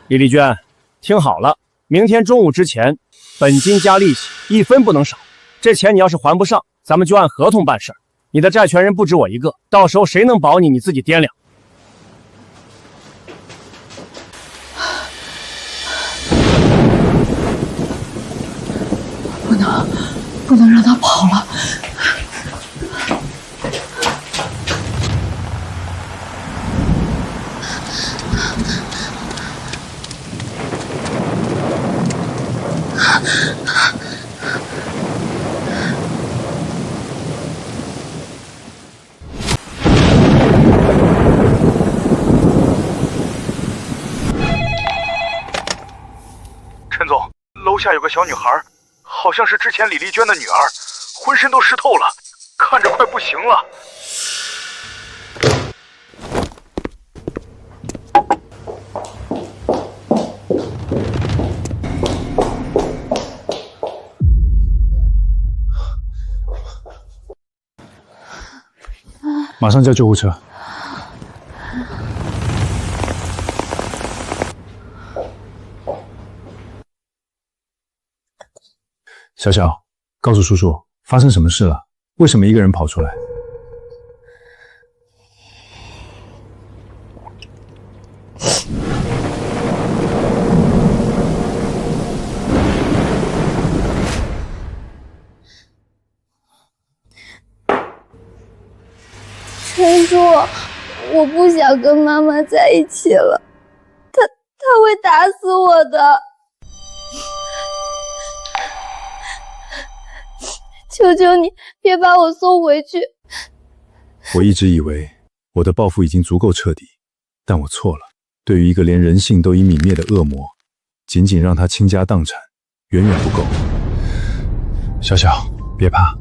[SPEAKER 13] 李丽娟，听好了，明天中午之前，本金加利息1分不能少。这钱你要是还不上，咱们就按合同办事儿。你的债权人不止我一个，到时候谁能保你，你自己掂量。
[SPEAKER 4] 不能让他跑了。
[SPEAKER 16] 陈总，楼下有个小女孩，好像是之前李丽娟的女儿，浑身都湿透了，看着快不行了。
[SPEAKER 1] 马上叫救护车。小小，告诉叔叔发生什么事了？为什么一个人跑出来？
[SPEAKER 2] 陈叔，我不想跟妈妈在一起了，她会打死我的。求求你，别把我送回去。
[SPEAKER 1] 我一直以为我的报复已经足够彻底，但我错了。对于一个连人性都已泯灭的恶魔，仅仅让他倾家荡产，远远不够。小小，别怕，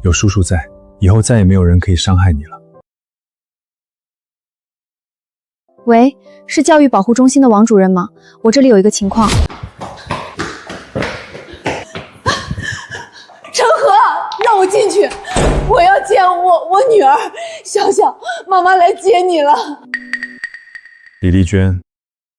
[SPEAKER 1] 有叔叔在，以后再也没有人可以伤害你了。
[SPEAKER 6] 喂，是教育保护中心的王主任吗？我这里有一个情况。
[SPEAKER 4] 陈和，让我进去，我要见我女儿小小，妈妈来接你了。
[SPEAKER 1] 李丽娟，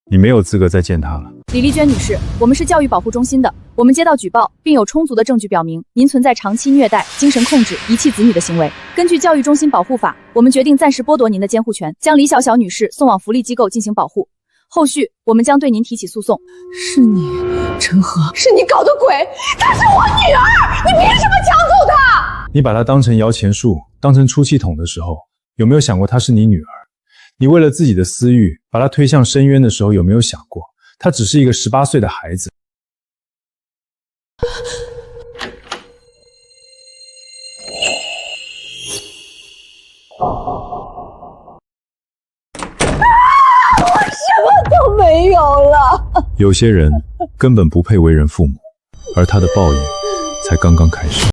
[SPEAKER 1] 你没有资格再见她了。
[SPEAKER 2] 李丽娟女士，我们是教育保护中心的，我们接到举报，并有充足的证据表明您存在长期虐待、精神控制、遗弃子女的行为。根据教育中心保护法，我们决定暂时剥夺您的监护权，将李小小女士送往福利机构进行保护。后续我们将对您提起诉讼。
[SPEAKER 4] 是你，陈和，是你搞的鬼！她是我女儿，你凭什么抢走她？
[SPEAKER 1] 你把她当成摇钱树，当成出气筒的时候，有没有想过她是你女儿？你为了自己的私欲，把她推向深渊的时候，有没有想过，她只是一个18岁的孩子？
[SPEAKER 4] 什么都没有了。
[SPEAKER 1] 有些人根本不配为人父母，而他的报应才刚刚开始。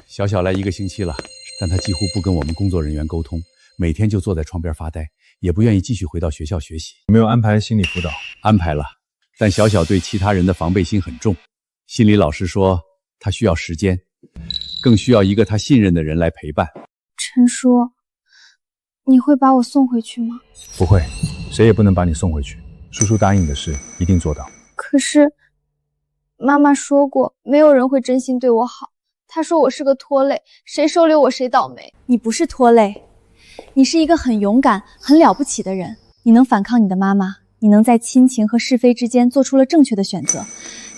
[SPEAKER 17] 小小来1个星期了，但他几乎不跟我们工作人员沟通，每天就坐在床边发呆，也不愿意继续回到学校学习。
[SPEAKER 1] 有没有安排心理辅导？
[SPEAKER 17] 安排了，但小小对其他人的防备心很重。心理老师说他需要时间，更需要一个他信任的人来陪伴。
[SPEAKER 6] 陈叔，你会把我送回去吗？
[SPEAKER 1] 不会，谁也不能把你送回去。叔叔答应的事一定做到。
[SPEAKER 6] 可是妈妈说过，没有人会真心对我好。她说我是个拖累，谁收留我谁倒霉。
[SPEAKER 2] 你不是拖累，你是一个很勇敢、很了不起的人。你能反抗你的妈妈，你能在亲情和是非之间做出了正确的选择。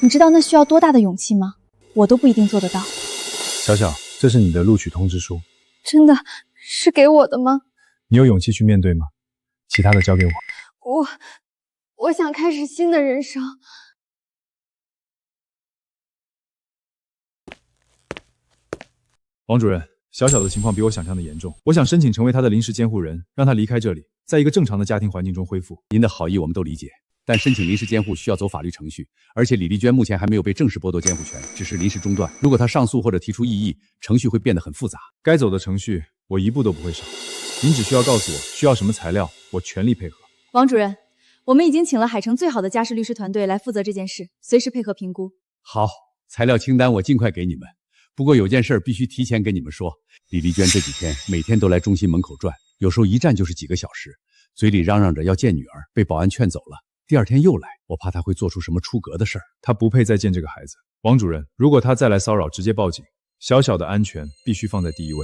[SPEAKER 2] 你知道那需要多大的勇气吗？我都不一定做得到。
[SPEAKER 1] 小小，这是你的录取通知书。
[SPEAKER 6] 真的是给我的吗？
[SPEAKER 1] 你有勇气去面对吗？其他的交给我。
[SPEAKER 6] 我想开始新的人生。
[SPEAKER 1] 王主任，小小的情况比我想象的严重，我想申请成为他的临时监护人，让他离开这里，在一个正常的家庭环境中恢复。
[SPEAKER 17] 您的好意我们都理解，但申请临时监护需要走法律程序，而且李丽娟目前还没有被正式剥夺监护权，只是临时中断。如果她上诉或者提出异议，程序会变得很复杂。
[SPEAKER 1] 该走的程序我一步都不会少，您只需要告诉我需要什么材料，我全力配合。
[SPEAKER 2] 王主任，我们已经请了海城最好的家事律师团队来负责这件事，随时配合评估。
[SPEAKER 17] 好，材料清单我尽快给你们。不过有件事必须提前跟你们说，李丽娟这几天每天都来中心门口转，有时候一站就是几个小时，嘴里嚷嚷着要见女儿，被保安劝走了。第二天又来，我怕她会做出什么出格的事儿。
[SPEAKER 1] 她不配再见这个孩子。王主任，如果她再来骚扰，直接报警。小小的安全必须放在第一位。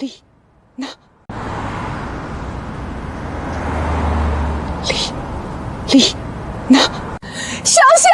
[SPEAKER 4] 丽娜，丽娜，小小，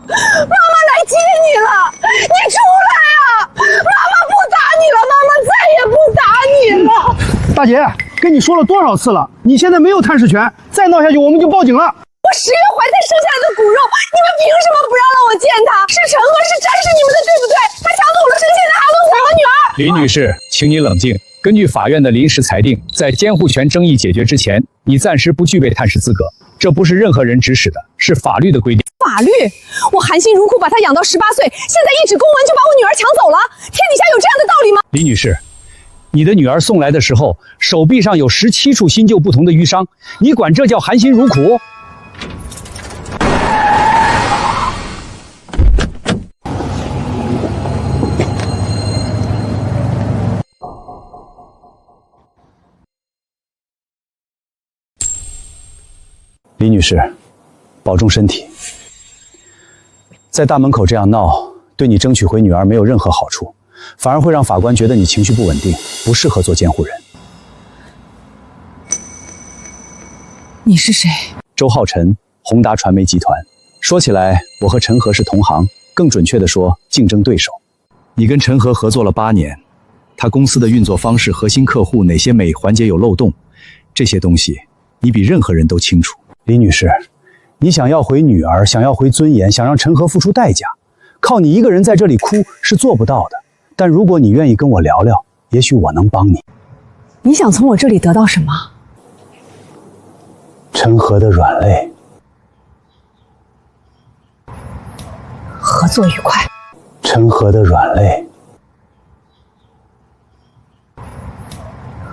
[SPEAKER 4] 妈妈来接你了，你出来啊！妈妈不打你了，妈妈再也不打你了。
[SPEAKER 11] 大姐，跟你说了多少次了，你现在没有探视权，再闹下去我们就报警了。
[SPEAKER 4] 我10月怀胎生下来的骨肉，你们凭什么不让我见他？是陈赫，是詹是你们的，对不对？他抢走了生下的还问我和女儿。
[SPEAKER 14] 李女士，请你冷静。根据法院的临时裁定，在监护权争议解决之前，你暂时不具备探视资格。这不是任何人指使的，是法律的规定。
[SPEAKER 4] 法律？我含辛茹苦把他养到18岁，现在一纸公文就把我女儿抢走了，天底下有这样的道理吗？
[SPEAKER 14] 李女士，你的女儿送来的时候，手臂上有17处新旧不同的淤伤，你管这叫含辛茹苦？李女士，保重身体。在大门口这样闹，对你争取回女儿没有任何好处，反而会让法官觉得你情绪不稳定，不适合做监护人。
[SPEAKER 4] 你是谁？
[SPEAKER 14] 周浩辰，宏达传媒集团。说起来，我和陈赫是同行，更准确地说，竞争对手。你跟陈赫合作了8年，他公司的运作方式、核心客户哪些每环节有漏洞，这些东西你比任何人都清楚。李女士，你想要回女儿，想要回尊严，想让陈赫付出代价，靠你一个人在这里哭是做不到的。但如果你愿意跟我聊聊，也许我能帮你。
[SPEAKER 4] 你想从我这里得到什么？
[SPEAKER 14] 陈赫的软肋。
[SPEAKER 4] 合作愉快。
[SPEAKER 14] 陈赫的软肋。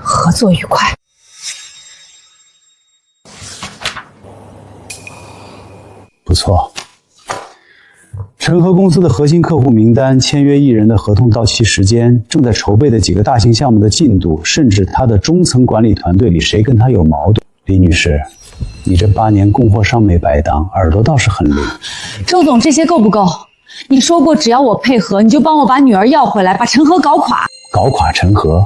[SPEAKER 4] 合作愉快。
[SPEAKER 14] 不错，陈赫公司的核心客户名单、签约艺人的合同到期时间、正在筹备的几个大型项目的进度，甚至他的中层管理团队里谁跟他有矛盾。李女士，你这8年供货商没白当，耳朵倒是很灵。
[SPEAKER 6] 周总，这些够不够？你说过只要我配合，你就帮我把女儿要回来，把陈赫搞垮。
[SPEAKER 14] 搞垮陈赫，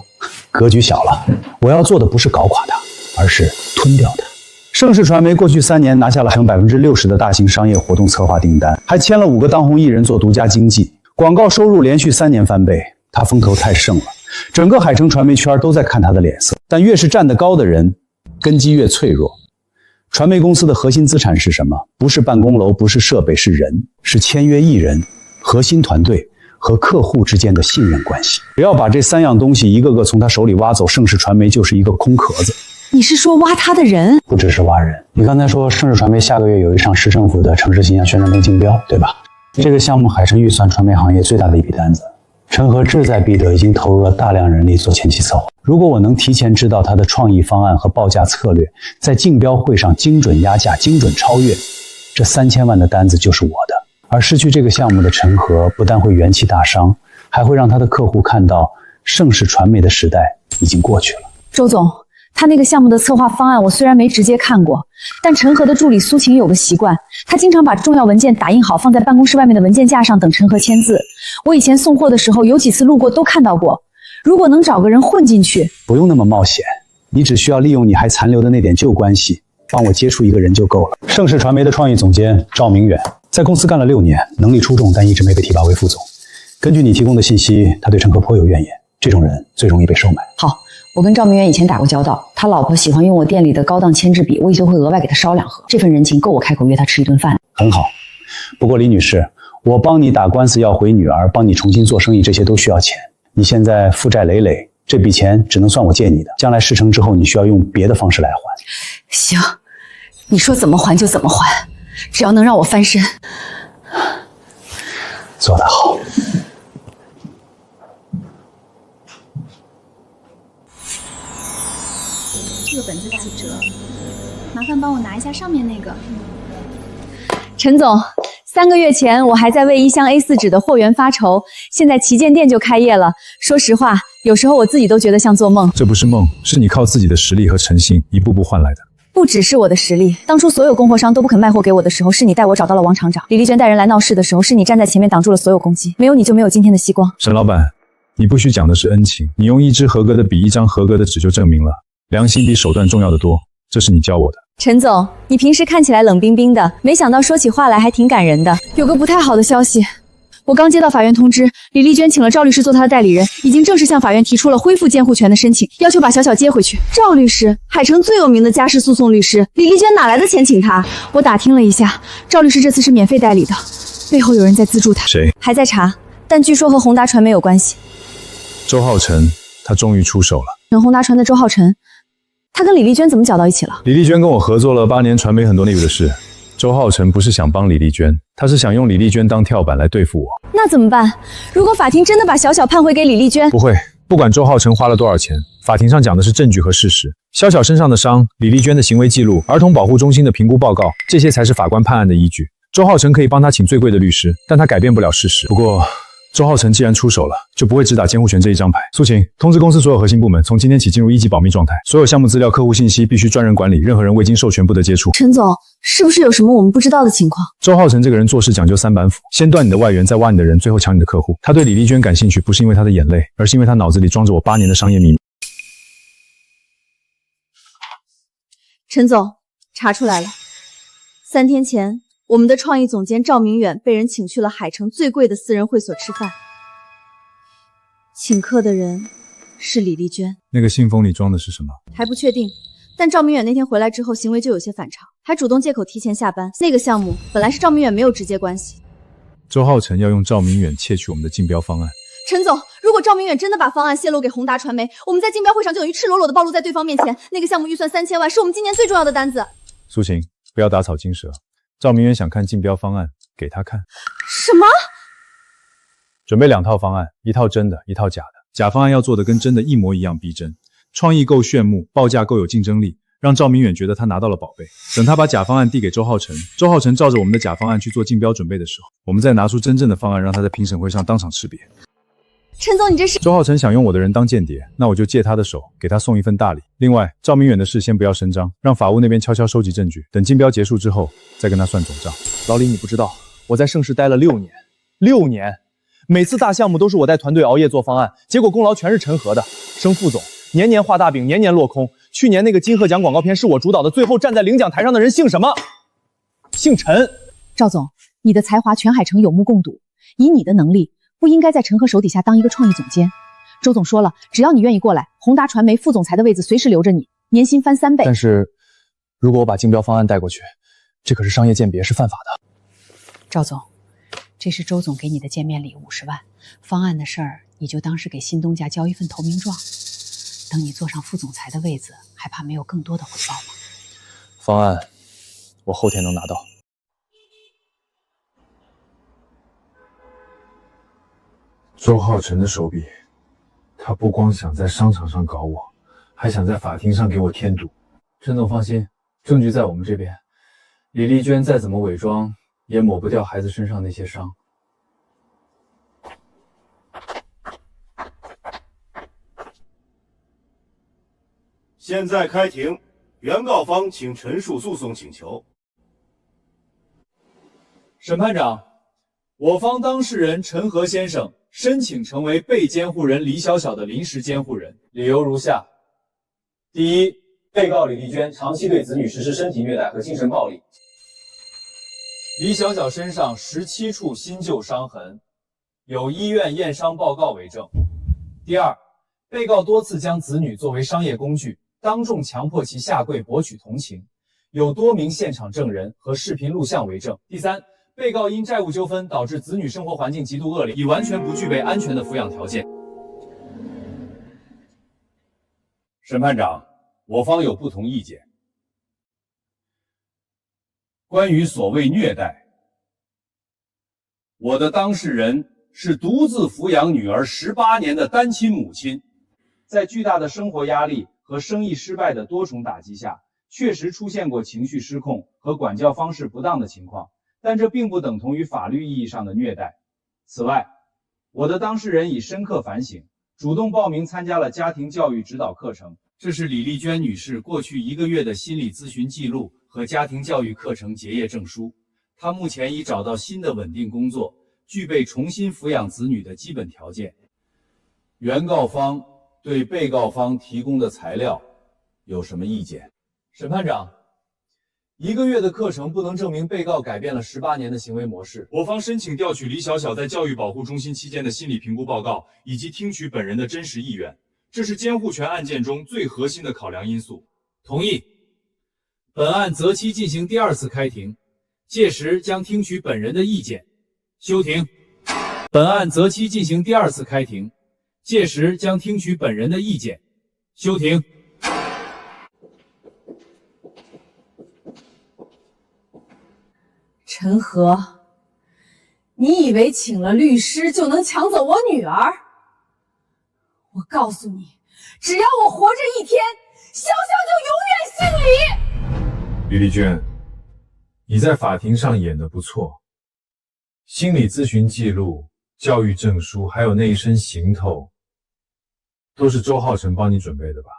[SPEAKER 14] 格局小了。我要做的不是搞垮他，而是吞掉他。盛世传媒过去3年拿下了60%的大型商业活动策划订单，还签了5个当红艺人做独家经纪，广告收入连续3年翻倍。他风头太盛了，整个海城传媒圈都在看他的脸色。但越是站得高的人，根基越脆弱。传媒公司的核心资产是什么？不是办公楼，不是设备，是人，是签约艺人、核心团队和客户之间的信任关系。只要把这3样东西一个个从他手里挖走，盛世传媒就是一个空壳子。
[SPEAKER 6] 你是说挖他的人？
[SPEAKER 14] 不只是挖人。你刚才说盛世传媒下个月有一场市政府的城市形象宣传片竞标，对吧？这个项目海城预算传媒行业最大的一笔单子，陈赫志在必得已经投入了大量人力做前期策划。如果我能提前知道他的创意方案和报价策略，在竞标会上精准压价、精准超越，这3000万的单子就是我的。而失去这个项目的陈赫，不但会元气大伤，还会让他的客户看到盛世传媒的时代已经过去了。
[SPEAKER 6] 周总，他那个项目的策划方案我虽然没直接看过，但陈赫的助理苏晴有个习惯，他经常把重要文件打印好放在办公室外面的文件架上等陈赫签字。我以前送货的时候有几次路过都看到过。如果能找个人混进去，
[SPEAKER 14] 不用那么冒险，你只需要利用你还残留的那点旧关系，帮我接触一个人就够了。盛世传媒的创意总监赵明远在公司干了6年，能力出众，但一直没被提拔为副总。根据你提供的信息，他对陈赫颇有怨言，这种人最容易被收买。
[SPEAKER 6] 好，我跟赵明远以前打过交道，他老婆喜欢用我店里的高档铅制笔，我也就会额外给他烧2盒，这份人情够我开口约他吃一顿饭。
[SPEAKER 14] 很好，不过李女士，我帮你打官司要回女儿，帮你重新做生意，这些都需要钱。你现在负债累累，这笔钱只能算我借你的，将来事成之后，你需要用别的方式来还。
[SPEAKER 6] 行，你说怎么还就怎么还，只要能让我翻身。
[SPEAKER 14] 做得好。
[SPEAKER 2] 这个本子几折？麻烦帮我拿一下上面那个。
[SPEAKER 6] 陈总，3个月前我还在为1箱 A4 纸的货源发愁，现在旗舰店就开业了。说实话，有时候我自己都觉得像做梦。
[SPEAKER 1] 这不是梦，是你靠自己的实力和诚信一步步换来的。
[SPEAKER 6] 不只是我的实力，当初所有供货商都不肯卖货给我的时候，是你带我找到了王厂长；李丽娟带人来闹事的时候，是你站在前面挡住了所有攻击。没有你就没有今天的希光。
[SPEAKER 1] 沈老板，你不需讲的是恩情，你用一支合格的笔、1张合格的纸就证明了良心比手段重要的多，这是你教我的。
[SPEAKER 6] 陈总，你平时看起来冷冰冰的，没想到说起话来还挺感人的。有个不太好的消息，我刚接到法院通知，李丽娟请了赵律师做她的代理人，已经正式向法院提出了恢复监护权的申请，要求把小小接回去。赵律师，海城最有名的家事诉讼律师，李丽娟哪来的钱请他？我打听了一下，赵律师这次是免费代理的，背后有人在资助他。
[SPEAKER 1] 谁？
[SPEAKER 6] 还在查，但据说和宏达传媒有关系。
[SPEAKER 1] 周浩辰，他终于出手了。
[SPEAKER 6] 宏达传的周浩辰，他跟李丽娟怎么搅到一起了？
[SPEAKER 1] 李丽娟跟我合作了8年，传媒很多内部的事。周浩辰不是想帮李丽娟，他是想用李丽娟当跳板来对付我。
[SPEAKER 6] 那怎么办？如果法庭真的把小小判回给李丽娟，
[SPEAKER 1] 不会，不管周浩辰花了多少钱，法庭上讲的是证据和事实。小小身上的伤，李丽娟的行为记录，儿童保护中心的评估报告，这些才是法官判案的依据。周浩辰可以帮他请最贵的律师，但他改变不了事实。不过周浩辰既然出手了，就不会只打监护权这一张牌。苏晴，通知公司所有核心部门，从今天起进入1级保密状态，所有项目资料、客户信息必须专人管理，任何人未经授权不得接触。
[SPEAKER 6] 陈总，是不是有什么我们不知道的情况？
[SPEAKER 1] 周浩辰这个人做事讲究3板斧，先断你的外援，再挖你的人，最后抢你的客户。他对李丽娟感兴趣，不是因为他的眼泪，而是因为他脑子里装着我8年的商业秘密。
[SPEAKER 2] 陈总，查出来了，3天前，我们的创意总监赵明远被人请去了海城最贵的私人会所吃饭，请客的人是李丽娟。
[SPEAKER 1] 那个信封里装的是什么？
[SPEAKER 2] 还不确定，但赵明远那天回来之后行为就有些反常，还主动借口提前下班。那个项目本来是赵明远没有直接关系。
[SPEAKER 1] 周浩辰要用赵明远窃取我们的竞标方案。
[SPEAKER 2] 陈总，如果赵明远真的把方案泄露给宏达传媒，我们在竞标会上就等于赤裸裸的暴露在对方面前。那个项目预算3000万，是我们今年最重要的单子。
[SPEAKER 1] 苏晴，不要打草惊蛇。赵明远想看竞标方案，给他看。
[SPEAKER 2] 什么？
[SPEAKER 1] 准备2套方案，一套真的，一套假的。假方案要做的跟真的一模一样逼真，创意够炫目，报价够有竞争力，让赵明远觉得他拿到了宝贝。等他把假方案递给周浩辰，周浩辰照着我们的假方案去做竞标准备的时候，我们再拿出真正的方案，让他在评审会上当场识别。
[SPEAKER 2] 陈总，你这是……
[SPEAKER 1] 周浩辰想用我的人当间谍，那我就借他的手，给他送一份大礼。另外，赵明远的事先不要声张，让法务那边悄悄收集证据，等竞标结束之后，再跟他算总账。
[SPEAKER 3] 老李，你不知道，我在盛世待了6年，6年，每次大项目都是我带团队熬夜做方案，结果功劳全是陈和的。升副总，年年画大饼，年年落空。去年那个金鹤奖广告片是我主导的，最后站在领奖台上的人姓什么？姓陈。
[SPEAKER 6] 赵总，你的才华全海城有目共睹，以你的能力，不应该在陈和手底下当一个创意总监。周总说了，只要你愿意过来，宏达传媒副总裁的位子随时留着你，年薪翻3倍。
[SPEAKER 3] 但是，如果我把竞标方案带过去，这可是商业鉴别，是犯法的。
[SPEAKER 6] 赵总，这是周总给你的见面礼50万，方案的事儿你就当是给新东家交一份投名状。等你坐上副总裁的位子，还怕没有更多的回报吗？
[SPEAKER 3] 方案，我后天能拿到。
[SPEAKER 5] 周浩辰的手笔，他不光想在商场上搞我，还想在法庭上给我添堵。
[SPEAKER 3] 陈总放心，证据在我们这边。李丽娟再怎么伪装，也抹不掉孩子身上那些伤。
[SPEAKER 18] 现在开庭，原告方请陈述诉讼请求。
[SPEAKER 12] 审判长，我方当事人陈和先生申请成为被监护人李小小的临时监护人，理由如下：第一，被告李丽娟长期对子女实施身体虐待和精神暴力，李小小身上17处新旧伤痕，有医院验伤报告为证。第二，
[SPEAKER 3] 被告多次将子女作为商业工具，当众强迫其下跪博取同情，有多名现场证人和视频录像为证。第三，被告因债务纠纷导致子女生活环境极度恶劣，已完全不具备安全的抚养条件。
[SPEAKER 8] 审判长，我方有不同意见。关于所谓虐待，我的当事人是独自抚养女儿18年的单亲母亲，
[SPEAKER 3] 在巨大的生活压力和生意失败的多重打击下，确实出现过情绪失控和管教方式不当的情况，但这并不等同于法律意义上的虐待。此外，我的当事人已深刻反省，主动报名参加了家庭教育指导课程。这是李丽娟女士过去1个月的心理咨询记录和家庭教育课程结业证书。她目前已找到新的稳定工作，具备重新抚养子女的基本条件。
[SPEAKER 8] 原告方对被告方提供的材料有什么意见？
[SPEAKER 3] 审判长，1个月的课程不能证明被告改变了18年的行为模式。我方申请调取李小小在教育保护中心期间的心理评估报告，以及听取本人的真实意愿，这是监护权案件中最核心的考量因素。同意。本案择期进行第2次开庭，届时将听取本人的意见。休庭。本案择期进行第2次开庭，届时将听取本人的意见。休庭。
[SPEAKER 4] 陈和，你以为请了律师就能抢走我女儿？我告诉你，只要我活着一天，潇潇就永远姓李。
[SPEAKER 5] 李丽娟，你在法庭上演得不错，心理咨询记录、教育证书，还有那一身行头，都是周浩辰帮你准备的吧？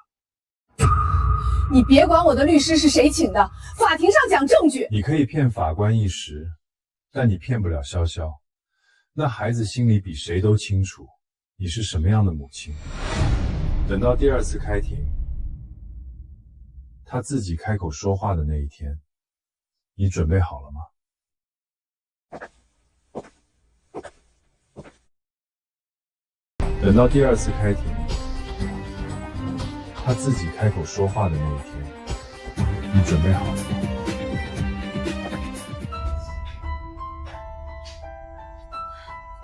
[SPEAKER 4] 你别管我的律师是谁请的，法庭上讲证据。
[SPEAKER 5] 你可以骗法官一时，但你骗不了潇潇。那孩子心里比谁都清楚，你是什么样的母亲。等到第2次开庭，他自己开口说话的那一天，你准备好了吗？等到第2次开庭，他自己开口说话的那一天，你准备好了吗？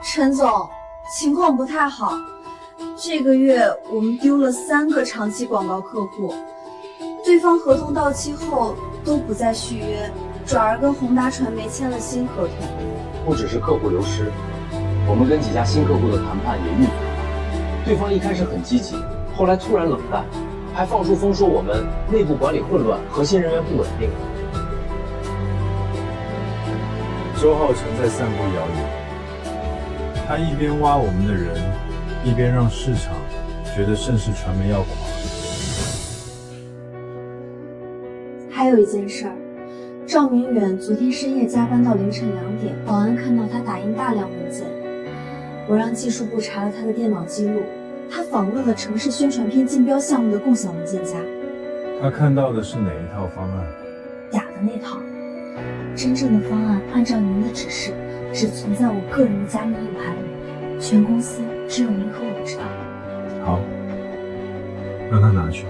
[SPEAKER 2] 陈总，情况不太好，这个月我们丢了3个长期广告客户，对方合同到期后都不再续约，转而跟宏达传媒签了新合同。
[SPEAKER 19] 不只是客户流失，我们跟几家新客户的谈判也遇阻。对方一开始很积极，后来突然冷淡，还放出风说我们内部管理混乱，核心人员不稳定。
[SPEAKER 5] 周浩辰在散布谣言，他一边挖我们的人，一边让市场觉得盛世传媒要垮。
[SPEAKER 2] 还有一件事儿，赵明远昨天深夜加班到凌晨2点，保安看到他打印大量文件，我让技术部查了他的电脑记录，他访问了城市宣传片竞标项目的共享文件夹。
[SPEAKER 5] 他看到的是哪一套方案？
[SPEAKER 2] 假的那套，真正的方案按照您的指示，只存在我个人的加密硬盘里，全公司只有您和我知道。
[SPEAKER 5] 好，让他拿去。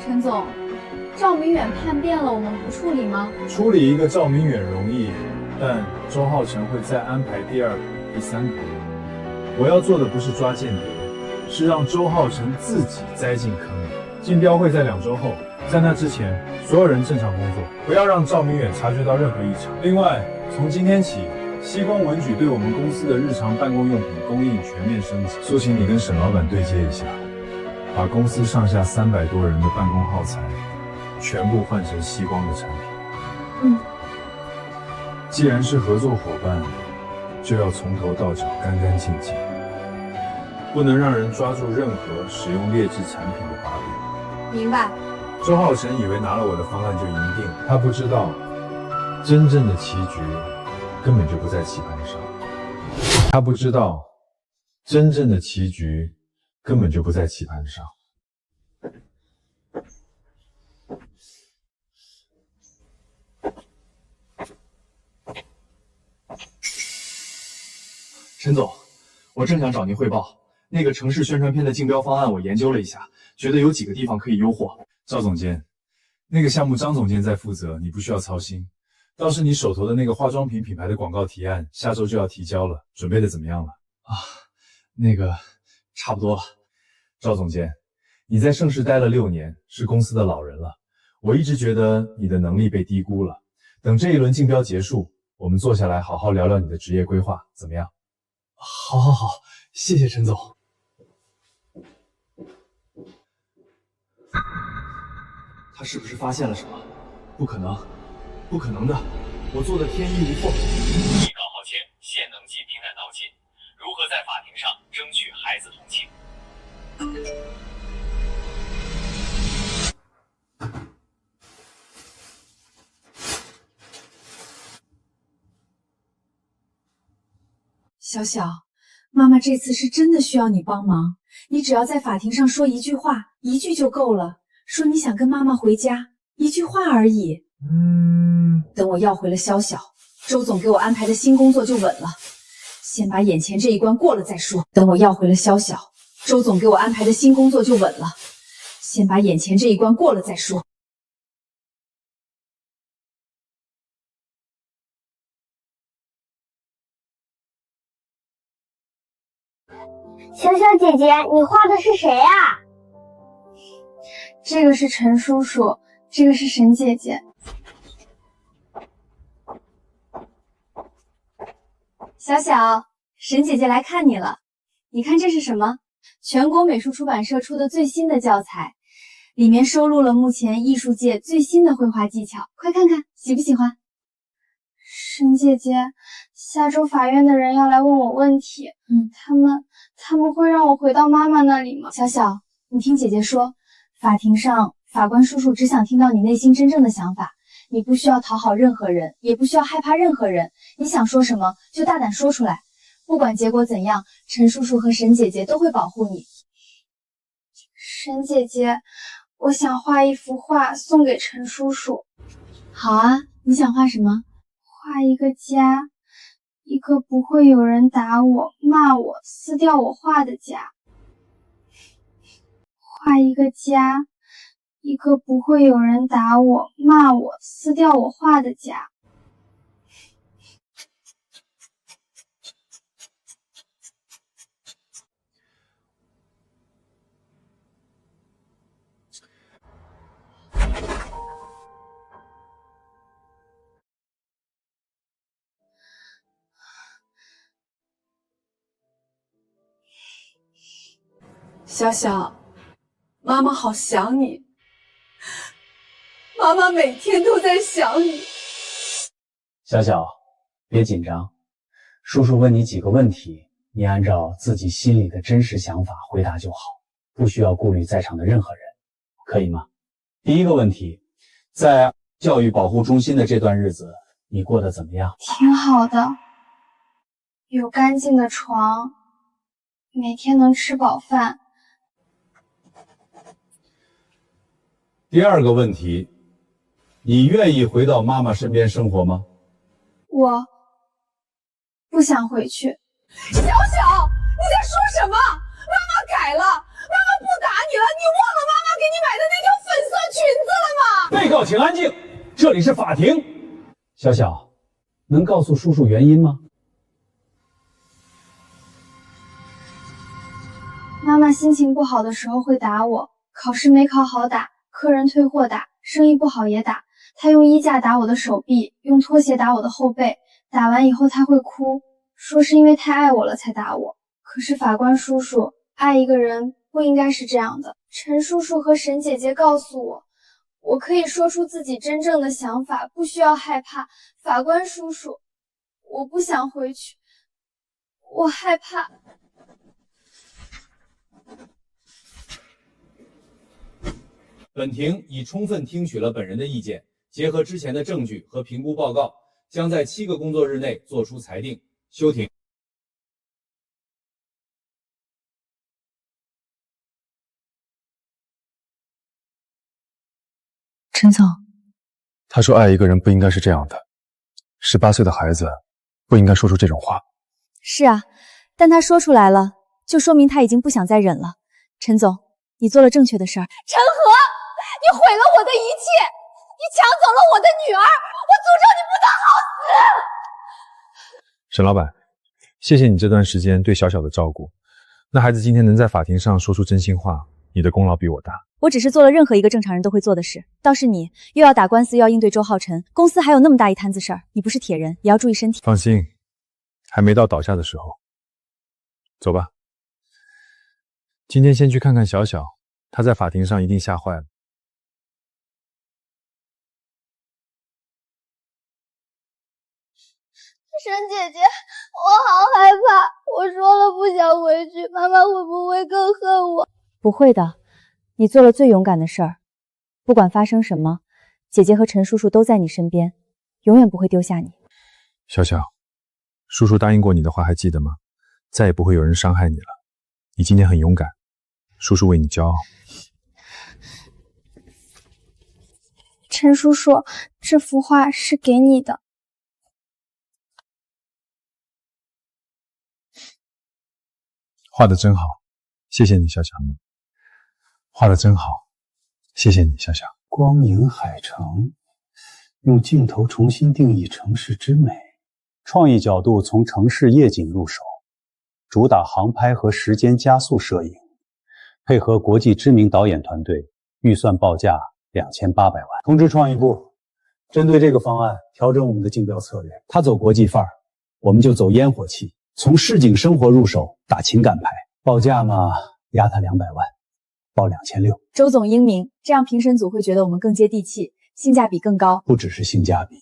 [SPEAKER 2] 陈总，赵明远叛变了，我们不处理吗？
[SPEAKER 5] 处理一个赵明远容易，但周浩辰会再安排第2个、第3个。我要做的不是抓间谍，是让周浩辰自己栽进坑里。竞标会在2周后，在那之前，所有人正常工作，不要让赵明远察觉到任何异常。另外，从今天起，西光文举对我们公司的日常办公用品供应全面升级。苏晴，你跟沈老板对接一下，把公司上下300多人的办公耗材全部换成西光的产品。既然是合作伙伴，就要从头到脚干干净净，不能让人抓住任何使用劣质产品的把柄。
[SPEAKER 2] 明白。
[SPEAKER 5] 周浩辰以为拿了我的方案就赢定，他不知道真正的棋局根本就不在棋盘上。他不知道真正的棋局根本就不在棋盘上。
[SPEAKER 3] 陈总，我正想找您汇报，
[SPEAKER 12] 那个城市宣传片的竞标方案我研究了一下，觉得有几个地方可以优化。
[SPEAKER 1] 赵总监，那个项目张总监在负责，你不需要操心。倒是你手头的那个化妆品品牌的广告提案，下周就要提交了，准备的怎么样了？
[SPEAKER 12] 那个差不多了。
[SPEAKER 1] 赵总监，你在盛世待了6年，是公司的老人了。我一直觉得你的能力被低估了。等这一轮竞标结束，我们坐下来好好聊聊你的职业规划，怎么样？
[SPEAKER 12] 好，谢谢陈总。他是不是发现了什么？不可能，不可能的，我做的天衣无缝。
[SPEAKER 19] 艺考浩谦，现能记平坦道歉，如何在法庭上争取孩子同情？
[SPEAKER 6] 小小，妈妈这次是真的需要你帮忙，你只要在法庭上说一句话，一句就够了，说你想跟妈妈回家，一句话而已。等我要回了潇潇，周总给我安排的新工作就稳了。先把眼前这一关过了再说。等我要回了潇潇，周总给我安排的新工作就稳了。先把眼前这一关过了再说。
[SPEAKER 20] 小小姐姐，你画的是谁啊？
[SPEAKER 21] 这个是陈叔叔，这个是沈姐姐。小小，沈姐姐来看你了。你看这是什么？全国美术出版社出的最新的教材，里面收录了目前艺术界最新的绘画技巧，快看看，喜不喜欢？沈姐姐，下周法院的人要来问我问题，他们会让我回到妈妈那里吗？小小，你听姐姐说，法庭上法官叔叔只想听到你内心真正的想法，你不需要讨好任何人，也不需要害怕任何人，你想说什么就大胆说出来，不管结果怎样，陈叔叔和沈姐姐都会保护你。沈姐姐，我想画一幅画送给陈叔叔。
[SPEAKER 6] 好啊，你想画什么？
[SPEAKER 21] 画一个家，一个不会有人打我、骂我、撕掉我画的家。画一个家，一个不会有人打我、骂我、撕掉我画的家。
[SPEAKER 4] 小小，妈妈好想你，妈妈每天都在想你。
[SPEAKER 14] 小小，别紧张，叔叔问你几个问题，你按照自己心里的真实想法回答就好，不需要顾虑在场的任何人，可以吗？第一个问题，在教育保护中心的这段日子，你过得怎么样？
[SPEAKER 21] 挺好的，有干净的床，每天能吃饱饭。
[SPEAKER 1] 第二个问题，你愿意回到妈妈身边生活吗？
[SPEAKER 21] 我不想回去。
[SPEAKER 4] 小小，你在说什么？妈妈改了，妈妈不打你了，你忘了妈妈给你买的那条粉色裙子了吗？
[SPEAKER 14] 被告请安静，这里是法庭。小小，能告诉叔叔原因吗？
[SPEAKER 21] 妈妈心情不好的时候会打我，考试没考好打，客人退货打，生意不好也打。她用衣架打我的手臂，用拖鞋打我的后背，打完以后她会哭，说是因为太爱我了才打我。可是法官叔叔，爱一个人不应该是这样的。陈叔叔和沈姐姐告诉我，我可以说出自己真正的想法，不需要害怕。法官叔叔，我不想回去，我害怕。
[SPEAKER 8] 本庭已充分听取了本人的意见，结合之前的证据和评估报告，将在7个工作日内作出裁定。休庭。
[SPEAKER 6] 陈总，
[SPEAKER 22] 他说爱一个人不应该是这样的，18岁的孩子不应该说出这种话。
[SPEAKER 2] 是啊，但他说出来了，
[SPEAKER 6] 就说明他已经不想再忍了。陈总，你做了正确的事儿。
[SPEAKER 4] 陈和，你毁了我的一切，你抢走了我的女儿，我诅咒你不得好死！
[SPEAKER 5] 沈老板，谢谢你这段时间对小小的照顾。那孩子今天能在法庭上说出真心话，你的功劳比我大。
[SPEAKER 6] 我只是做了任何一个正常人都会做的事，倒是你又要打官司，又要应对周浩辰，公司还有那么大一摊子事儿，你不是铁人，也要注意身体。
[SPEAKER 5] 放心，还没到倒下的时候。走吧，今天先去看看小小，他在法庭上一定吓坏了。
[SPEAKER 20] 沈姐姐，我好害怕，我说了不想回去，妈妈会不会更恨我？
[SPEAKER 6] 不会的，你做了最勇敢的事儿，不管发生什么，姐姐和陈叔叔都在你身边，永远不会丢下你。
[SPEAKER 5] 小小，叔叔答应过你的话还记得吗？再也不会有人伤害你了。你今天很勇敢，叔叔为你骄傲。
[SPEAKER 20] 陈叔叔，这幅画是给你的。
[SPEAKER 5] 画得真好，谢谢你，小小。画得真好，谢谢你，小小。
[SPEAKER 14] 光影海城，用镜头重新定义城市之美，创意角度从城市夜景入手，主打航拍和时间加速摄影，配合国际知名导演团队，预算报价2800万。通知创意部，针对这个方案调整我们的竞标策略。他走国际范儿，我们就走烟火气，从市井生活入手，打情感牌。报价嘛，压他200万，报2600。
[SPEAKER 6] 周总英明，这样评审组会觉得我们更接地气，性价比更高。
[SPEAKER 14] 不只是性价比，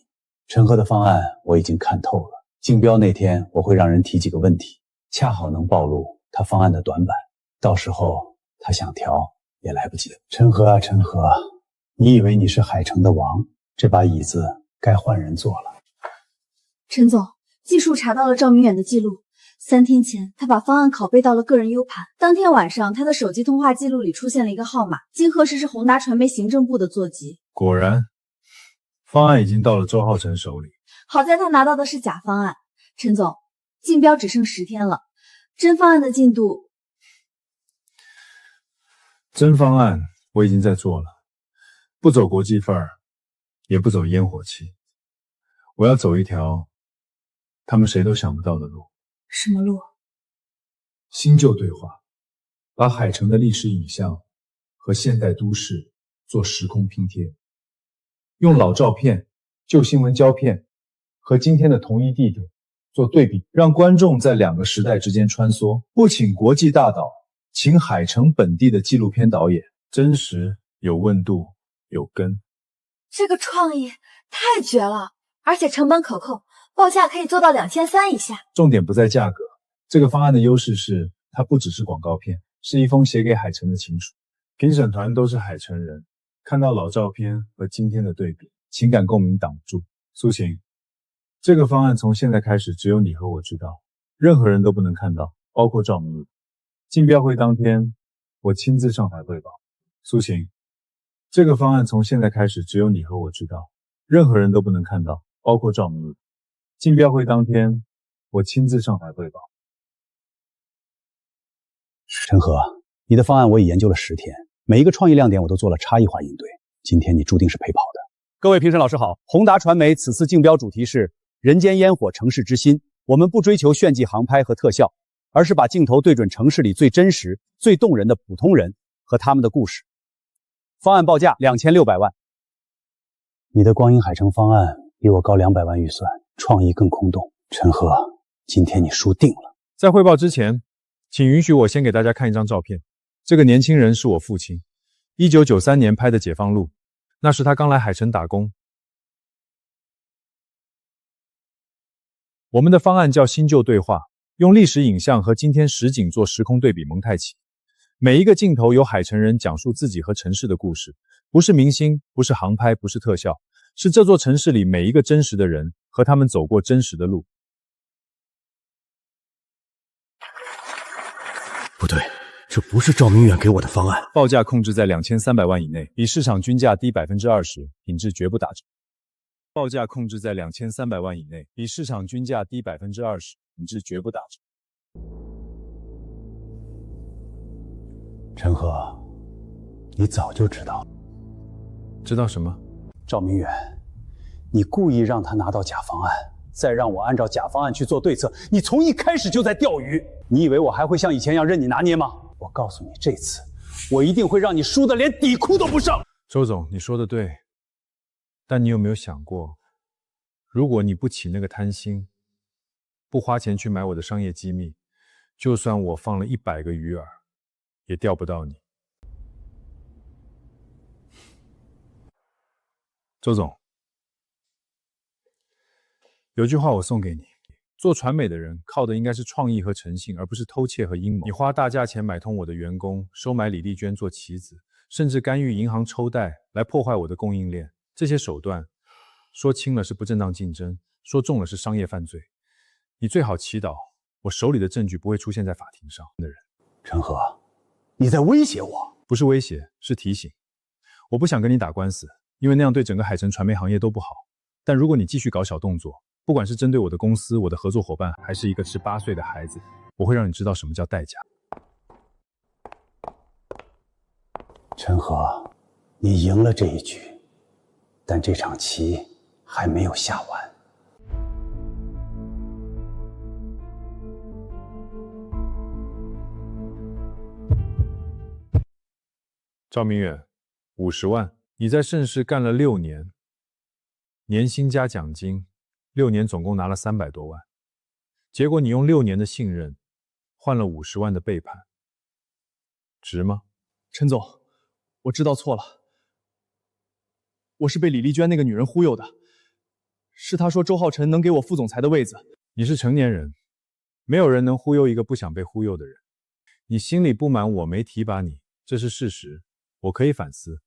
[SPEAKER 14] 陈赫的方案我已经看透了。竞标那天我会让人提几个问题，恰好能暴露他方案的短板，到时候他想调也来不及了。陈赫啊陈赫，你以为你是海城的王，这把椅子该换人坐了。
[SPEAKER 6] 陈总，技术查到了赵明远的记录，3天前他把方案拷贝到了个人 U 盘，当天晚上他的手机通话记录里出现了一个号码，经核实是宏达传媒行政部的座机。
[SPEAKER 5] 果然，方案已经到了周浩辰手里。
[SPEAKER 6] 好在他拿到的是假方案。陈总，竞标只剩10天了，真方案的进度……
[SPEAKER 5] 真方案我已经在做了，不走国际范儿，也不走烟火气，我要走一条他们谁都想不到的路。
[SPEAKER 6] 什么路？
[SPEAKER 1] 新旧对话，把海城的历史影像和现代都市做时空拼贴，用老照片、旧新闻胶片和今天的同一地点做对比，让观众在2个时代之间穿梭。不请国际大导，请海城本地的纪录片导演，真实、有温度、有根。
[SPEAKER 2] 这个创意太绝了，而且成本可控，报价可以做到2300以下。
[SPEAKER 1] 重点不在价格，这个方案的优势是它不只是广告片，是一封写给海城的情书。评审团都是海城人，看到老照片和今天的对比，情感共鸣挡不住。苏晴，这个方案从现在开始只有你和我知道，任何人都不能看到，包括赵明宇。竞标会当天，我亲自上台汇报。苏晴，这个方案从现在开始只有你和我知道，任何人都不能看到，包括赵明宇。竞标会当天，我亲自上台汇报。
[SPEAKER 14] 陈赫，你的方案我已研究了10天，每一个创意亮点我都做了差异化应对。今天你注定是陪跑的。各位评审老师好，宏达传媒此次竞标主题是人间烟火城市之心。我们不追求炫技航拍和特效，而是把镜头对准城市里最真实、最动人的普通人和他们的故事。方案报价2600万。你的光影海城方案比我高200万预算，创意更空洞。陈赫，今天你输定了。
[SPEAKER 5] 在汇报之前，请允许我先给大家看一张照片。这个年轻人是我父亲，1993年拍的《解放路》，那是他刚来海城打工。我们的方案叫新旧对话，用历史影像和今天实景做时空对比蒙太奇。每一个镜头由海城人讲述自己和城市的故事，不是明星，不是航拍，不是特效，是这座城市里每一个真实的人和他们走过真实的路。
[SPEAKER 18] 不对，这不是赵明远给我的方案。
[SPEAKER 5] 报价控制在2300万以内，比市场均价低20%，品质绝不打折。报价控制在2300万以内，比市场均价低20%，品质绝不打折。
[SPEAKER 14] 陈和，你早就知道了。
[SPEAKER 1] 知道什么？
[SPEAKER 14] 赵明远，你故意让他拿到假方案，再让我按照假方案去做对策，你从一开始就在钓鱼。你以为我还会像以前一样任你拿捏吗？我告诉你，这次我一定会让你输得连底裤都不剩。
[SPEAKER 5] 周总，你说的对，但你有没有想过，如果你不起那个贪心，不花钱去买我的商业机密，就算我放了100个鱼饵，也钓不到你。周总，有句话我送给你：做传媒的人靠的应该是创意和诚信，而不是偷窃和阴谋。你花大价钱买通我的员工，收买李丽娟做棋子，甚至干预银行抽贷来破坏我的供应链，这些手段说轻了是不正当竞争，说重了是商业犯罪。你最好祈祷我手里的证据不会出现在法庭上的人。
[SPEAKER 14] 陈和，你在威胁我？
[SPEAKER 5] 不是威胁，是提醒。我不想跟你打官司，因为那样对整个海城传媒行业都不好。但如果你继续搞小动作，不管是针对我的公司、我的合作伙伴，还是一个18岁的孩子，我会让你知道什么叫代价。
[SPEAKER 14] 陈和，你赢了这一局，但这场棋还没有下完。
[SPEAKER 5] 赵明远，50万，你在盛世干了6年，年薪加奖金，6年总共拿了300多万，结果你用6年的信任换了50万的背叛，值吗？
[SPEAKER 12] 陈总，我知道错了，我是被李丽娟那个女人忽悠的，是她说周浩辰能给我副总裁的位子。
[SPEAKER 5] 你是成年人，没有人能忽悠一个不想被忽悠的人。你心里不满我没提拔你，这是事实，我可以反思。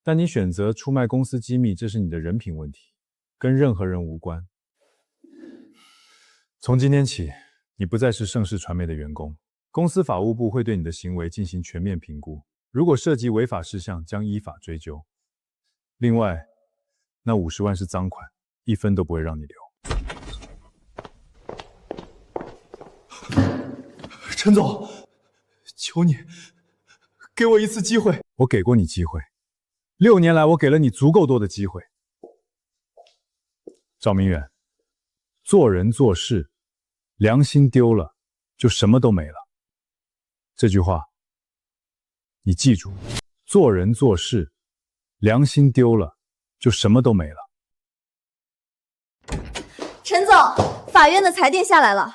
[SPEAKER 5] 但你选择出卖公司机密，这是你的人品问题，跟任何人无关。从今天起，你不再是盛世传媒的员工，公司法务部会对你的行为进行全面评估，如果涉及违法事项，将依法追究。另外，那50万是赃款，1分都不会让你留。
[SPEAKER 12] 陈总，求你给我一次机会。
[SPEAKER 5] 我给过你机会，6年来我给了你足够多的机会。赵明远，做人做事，良心丢了，就什么都没了。这句话你记住，做人做事，良心丢了，就什么都没了。
[SPEAKER 2] 陈总，法院的裁定下来了。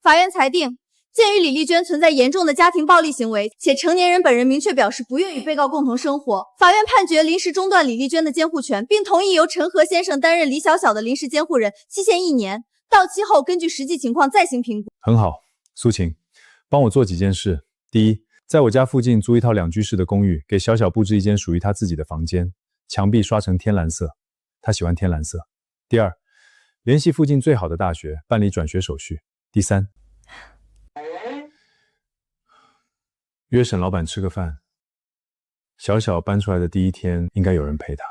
[SPEAKER 2] 法院裁定，鉴于李丽娟存在严重的家庭暴力行为，且成年人本人明确表示不愿与被告共同生活，法院判决临时中断李丽娟的监护权，并同意由陈和先生担任李小小的临时监护人，期限1年，到期后根据实际情况再行评估。
[SPEAKER 5] 很好，苏晴，帮我做几件事。第一，在我家附近租一套2居室的公寓，给小小布置一间属于他自己的房间，墙壁刷成天蓝色，他喜欢天蓝色。第二，联系附近最好的大学，办理转学手续。第三，约沈老板吃个饭。小小搬出来的第1天，应该有人陪他。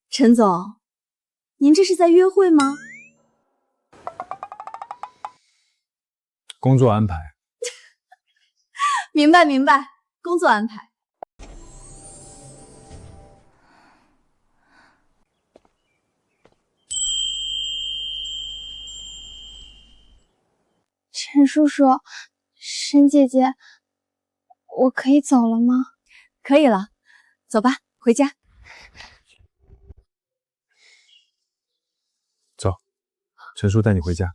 [SPEAKER 2] 陈总，您这是在约会吗？
[SPEAKER 5] 工作安排。
[SPEAKER 2] 明白明白，工作安排。
[SPEAKER 20] 陈叔叔，沈姐姐，我可以走了吗？
[SPEAKER 2] 可以了，走吧，回家。
[SPEAKER 5] 走，陈叔带你回家。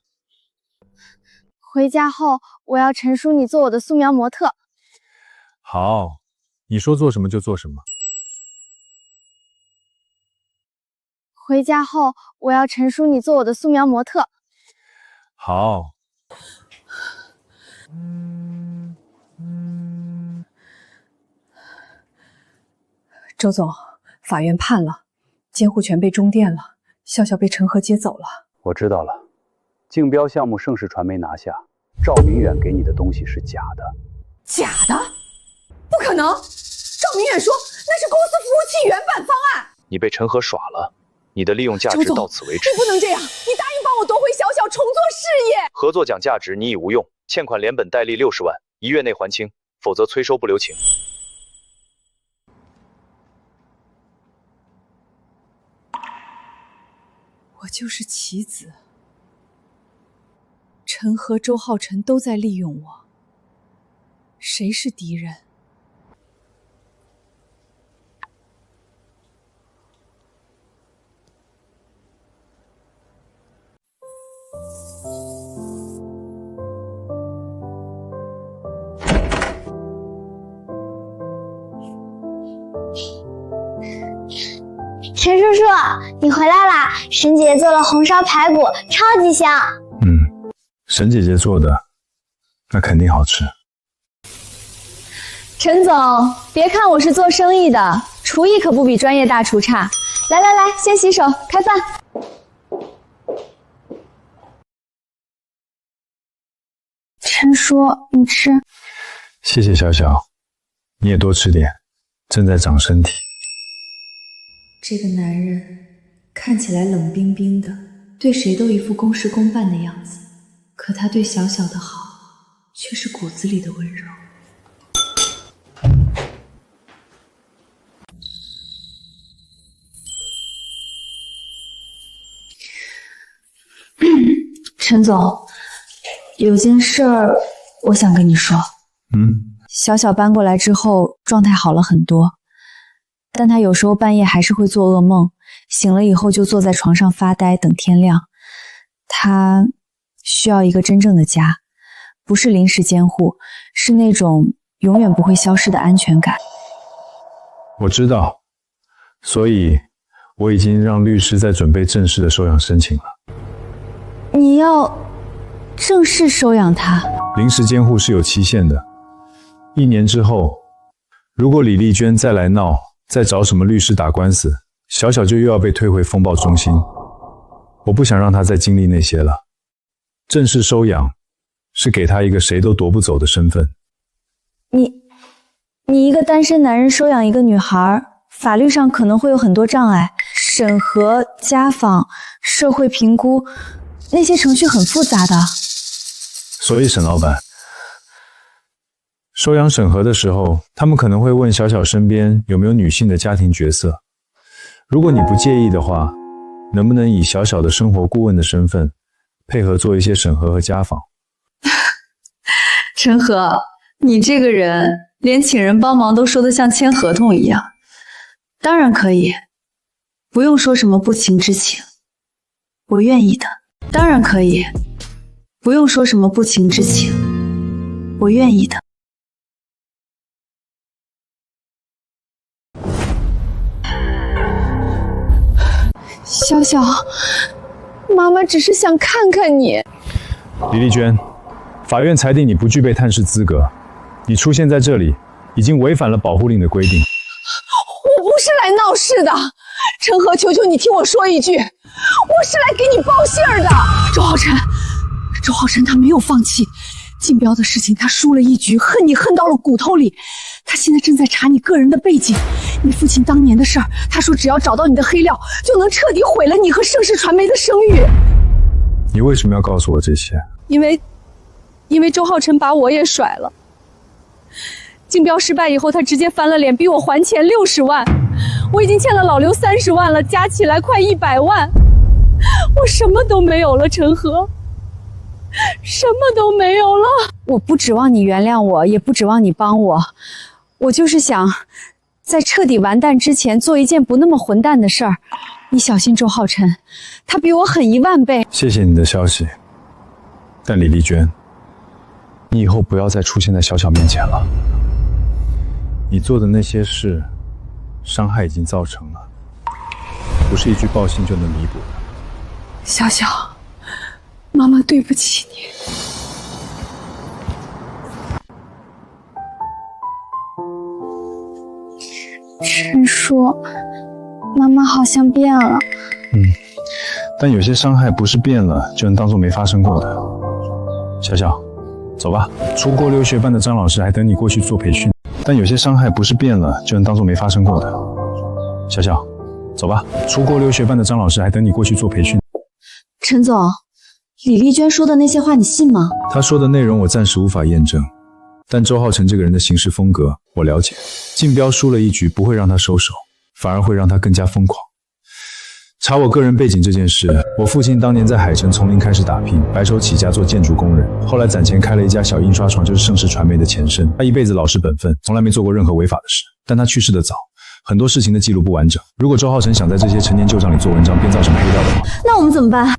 [SPEAKER 20] 回家后，我要陈叔你做我的素描模特。
[SPEAKER 5] 好，你说做什么就做什么。
[SPEAKER 20] 回家后，我要陈叔你做我的素描模特。
[SPEAKER 5] 好。
[SPEAKER 4] 周总，法院判了，监护权被中电了，笑笑被陈和接走了。
[SPEAKER 14] 我知道了，竞标项目盛世传媒拿下，赵明远给你的东西是假的。
[SPEAKER 4] 假的？不可能！赵明远说那是公司服务器原版方案。
[SPEAKER 19] 你被陈和耍了，你的利用价值到此为止。
[SPEAKER 4] 你不能这样！你答应帮我夺回小小，重做事业。
[SPEAKER 19] 合作讲价值，你已无用，欠款连本带利60万，1月内还清，否则催收不留情。
[SPEAKER 4] 我就是棋子，陈和周浩辰都在利用我，谁是敌人？
[SPEAKER 20] 陈叔叔，你回来啦！沈姐姐做了红烧排骨，超级香。
[SPEAKER 1] 沈姐姐做的，那肯定好吃。
[SPEAKER 6] 陈总，别看我是做生意的，厨艺可不比专业大厨差。来来来，先洗手，开饭。
[SPEAKER 20] 陈叔，你吃。
[SPEAKER 1] 谢谢小小，你也多吃点，正在长身体。
[SPEAKER 21] 这个男人看起来冷冰冰的，对谁都一副公事公办的样子，可他对小小的好，却是骨子里的温柔。
[SPEAKER 6] 陈总，有件事儿我想跟你说。小小搬过来之后，状态好了很多。但他有时候半夜还是会做噩梦，醒了以后就坐在床上发呆，等天亮。他需要一个真正的家，不是临时监护，是那种永远不会消失的安全感。
[SPEAKER 1] 我知道，所以我已经让律师在准备正式的收养申请了。
[SPEAKER 6] 你要正式收养他？
[SPEAKER 1] 临时监护是有期限的，1年之后，如果李丽娟再来闹，再找什么律师打官司，小小就又要被推回风暴中心。我不想让他再经历那些了。正式收养是给他一个谁都夺不走的身份。
[SPEAKER 6] 你一个单身男人收养一个女孩，法律上可能会有很多障碍，审核、家访、社会评估，那些程序很复杂的。
[SPEAKER 1] 所以沈老板，收养审核的时候，他们可能会问小小身边有没有女性的家庭角色。如果你不介意的话，能不能以小小的生活顾问的身份，配合做一些审核和家访？
[SPEAKER 6] 陈和，你这个人连请人帮忙都说得像签合同一样。当然可以，不用说什么不情之请，我愿意的。当然可以，不用说什么不情之请，我愿意的。
[SPEAKER 4] 小小，妈妈只是想看看你。
[SPEAKER 1] 李丽娟，法院裁定你不具备探视资格，你出现在这里已经违反了保护令的规定。
[SPEAKER 4] 我不是来闹事的，陈和，求求你听我说一句，我是来给你报信儿的。周浩辰他没有放弃，竞标的事情他输了一局，恨你恨到了骨头里。他现在正在查你个人的背景，你父亲当年的事儿，他说只要找到你的黑料，就能彻底毁了你和盛世传媒的声誉。
[SPEAKER 1] 你为什么要告诉我这些？
[SPEAKER 4] 因为周浩辰把我也甩了。竞标失败以后，他直接翻了脸，逼我还钱60万。我已经欠了老刘30万了，加起来快100万。我什么都没有了，陈和，什么都没有了。
[SPEAKER 6] 我不指望你原谅我，也不指望你帮我，我就是想在彻底完蛋之前做一件不那么混蛋的事儿。你小心周浩辰，他比我狠10000倍。
[SPEAKER 1] 谢谢你的消息，但李丽娟，你以后不要再出现在小小面前了。你做的那些事，伤害已经造成了，不是一句报信就能弥补的。
[SPEAKER 4] 小小，妈妈对不起你。
[SPEAKER 20] 陈叔，妈妈好像变了。
[SPEAKER 1] 但有些伤害不是变了就能当做没发生过的。小小，走吧，出国留学班的张老师还等你过去做培训。但有些伤害不是变了就能当做没发生过的。小小，走吧，出国留学办的张老师还等你过去做培训。
[SPEAKER 6] 陈总，李丽娟说的那些话你信吗？
[SPEAKER 1] 他说的内容我暂时无法验证，但周浩辰这个人的行事风格我了解。竞标输了一局不会让他收手，反而会让他更加疯狂。查我个人背景这件事，我父亲当年在海城从零开始打拼，白手起家做建筑工人，后来攒钱开了一家小印刷厂，就是盛世传媒的前身。他一辈子老实本分，从来没做过任何违法的事。但他去世的早，很多事情的记录不完整。如果周浩辰想在这些陈年旧账里做文章，编造什么黑料的话，
[SPEAKER 6] 那我们怎么办？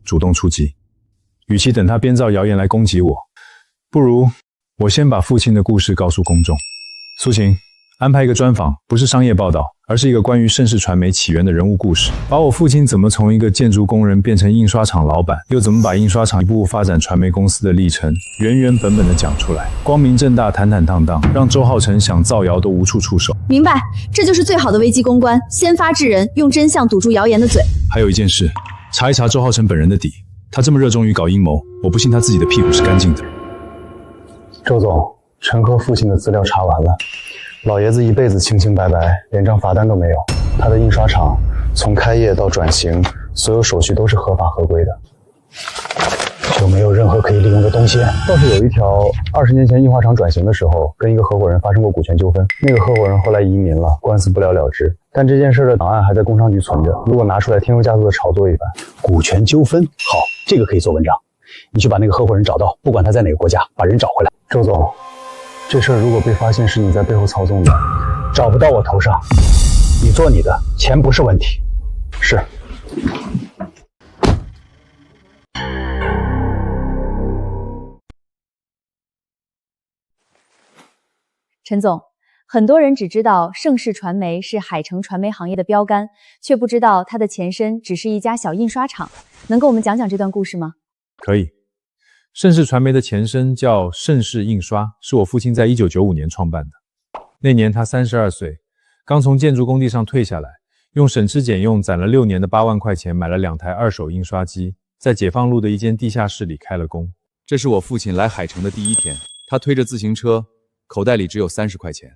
[SPEAKER 1] 主动出击。与其等他编造谣言来攻击我，不如我先把父亲的故事告诉公众。苏晴，安排一个专访，不是商业报道，而是一个关于盛世传媒起源的人物故事，把我父亲怎么从一个建筑工人变成印刷厂老板，又怎么把印刷厂一步步发展传媒公司的历程，原原本本的讲出来，光明正大，坦坦荡荡，让周浩辰想造谣都无处触手。
[SPEAKER 6] 明白，这就是最好的危机公关，先发制人，用真相堵住谣言的嘴。
[SPEAKER 1] 还有一件事，查一查周浩辰本人的底，他这么热衷于搞阴谋，我不信他自己的屁股是干净的。
[SPEAKER 14] 周总，陈赫父亲的资料查完了，老爷子一辈子清清白白，连张罚单都没有。他的印刷厂从开业到转型，所有手续都是合法合规的，就没有任何可以利用的东西。倒是有一条，20年前印刷厂转型的时候，跟一个合伙人发生过股权纠纷，那个合伙人后来移民了，官司不了了之。但这件事的档案还在工商局存着，如果拿出来添油加醋的炒作一番，股权纠纷，好，这个可以做文章。你去把那个合伙人找到，不管他在哪个国家，把人找回来。周总，这事儿如果被发现是你在背后操纵的，找不到我头上，你做你的，钱不是问题。是。
[SPEAKER 21] 陈总，很多人只知道盛世传媒是海城传媒行业的标杆，却不知道它的前身只是一家小印刷厂。能跟我们讲讲这段故事吗？
[SPEAKER 5] 可以。盛世传媒的前身叫盛世印刷，是我父亲在1995年创办的。那年他32岁，刚从建筑工地上退下来，用省吃俭用攒了6年的8万块钱买了2台二手印刷机，在解放路的一间地下室里开了工。
[SPEAKER 8] 这是我父亲来海城的第一天，他推着自行车，口袋里只有30块钱。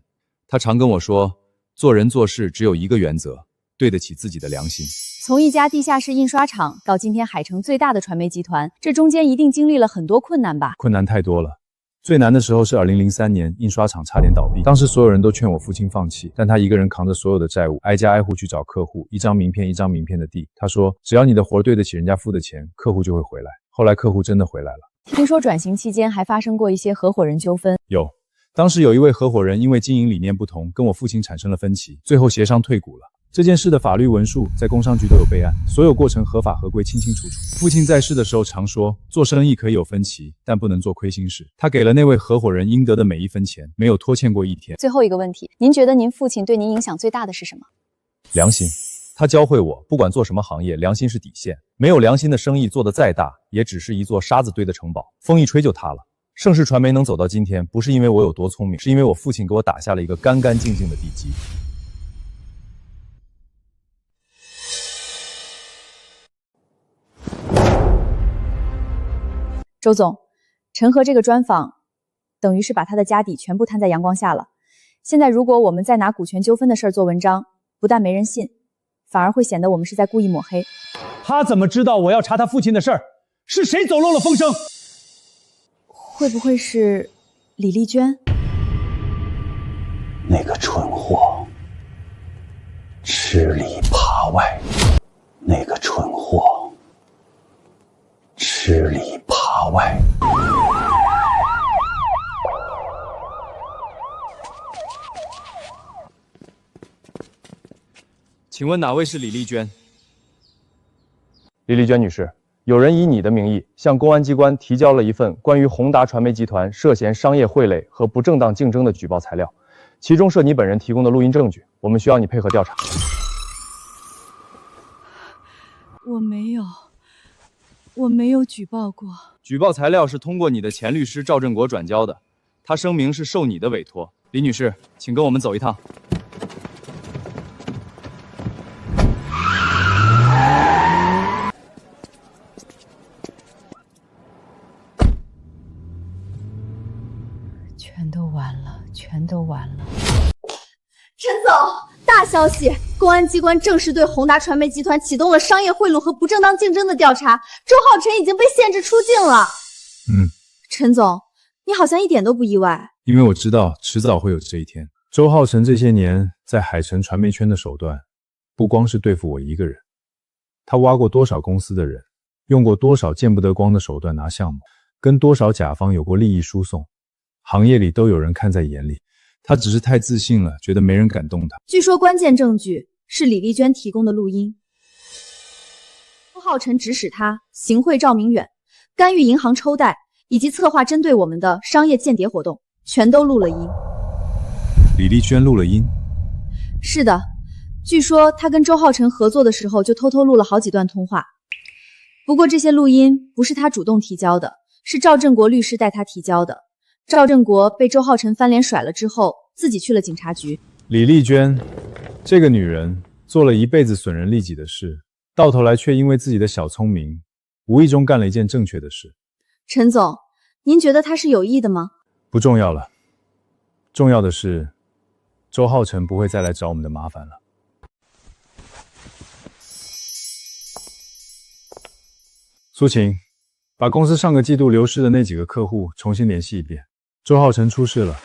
[SPEAKER 8] 他常跟我说，做人做事只有一个原则，对得起自己的良心。
[SPEAKER 21] 从一家地下室印刷厂到今天海城最大的传媒集团，这中间一定经历了很多困难吧？
[SPEAKER 5] 困难太多了。最难的时候是2003年，印刷厂差点倒闭，当时所有人都劝我父亲放弃，但他一个人扛着所有的债务，挨家挨户去找客户，一张名片一张名片的递。他说，只要你的活对得起人家付的钱，客户就会回来。后来客户真的回来了。
[SPEAKER 21] 听说转型期间还发生过一些合伙人纠纷。
[SPEAKER 5] 有，当时有一位合伙人因为经营理念不同，跟我父亲产生了分歧，最后协商退股了。这件事的法律文书在工商局都有备案，所有过程合法合规，清清楚楚。父亲在世的时候常说，做生意可以有分歧，但不能做亏心事。他给了那位合伙人应得的每一分钱，没有拖欠过一天。
[SPEAKER 21] 最后一个问题，您觉得您父亲对您影响最大的是什么？
[SPEAKER 8] 良心。他教会我，不管做什么行业，良心是底线。没有良心的生意做得再大，也只是一座沙子堆的城堡，风一吹就塌了。盛世传媒能走到今天，不是因为我有多聪明，是因为我父亲给我打下了一个干干净净的地基。
[SPEAKER 21] 周总，陈赫这个专访，等于是把他的家底全部摊在阳光下了。现在如果我们再拿股权纠纷的事儿做文章，不但没人信，反而会显得我们是在故意抹黑。
[SPEAKER 12] 他怎么知道我要查他父亲的事儿？是谁走漏了风声？
[SPEAKER 21] 会不会是李丽娟？
[SPEAKER 14] 那个蠢货，吃里扒外。那个蠢货，吃里扒外。
[SPEAKER 8] 请问哪位是李丽娟？
[SPEAKER 3] 李丽娟女士，有人以你的名义向公安机关提交了一份关于宏达传媒集团涉嫌商业贿赂和不正当竞争的举报材料，其中涉你本人提供的录音证据，我们需要你配合调查。
[SPEAKER 6] 我没有举报过。
[SPEAKER 8] 举报材料是通过你的前律师赵振国转交的，他声明是受你的委托。李女士，请跟我们走一趟。
[SPEAKER 6] 全都完了，全都完了。
[SPEAKER 2] 陈总，大小消息，公安机关正式对宏达传媒集团启动了商业贿赂和不正当竞争的调查，周浩辰已经被限制出境了。陈总，你好像一点都不意外。
[SPEAKER 5] 因为我知道迟早会有这一天。周浩辰这些年在海城传媒圈的手段，不光是对付我一个人，他挖过多少公司的人，用过多少见不得光的手段拿项目，跟多少甲方有过利益输送，行业里都有人看在眼里。他只是太自信了，觉得没人敢动他。
[SPEAKER 2] 据说关键证据是李丽娟提供的录音，周浩辰指使他行贿赵明远，干预银行抽贷，以及策划针对我们的商业间谍活动，全都录了音。
[SPEAKER 5] 李丽娟录了音？
[SPEAKER 2] 是的，据说他跟周浩辰合作的时候就偷偷录了好几段通话。不过这些录音不是他主动提交的，是赵振国律师带他提交的。赵振国被周浩辰翻脸甩了之后，自己去了警察局。
[SPEAKER 5] 李丽娟这个女人做了一辈子损人利己的事，到头来却因为自己的小聪明，无意中干了一件正确的事。
[SPEAKER 2] 陈总，您觉得他是有意的吗？
[SPEAKER 5] 不重要了，重要的是周浩辰不会再来找我们的麻烦了。苏晴，把公司上个季度流失的那几个客户重新联系一遍。周浩辰出事了，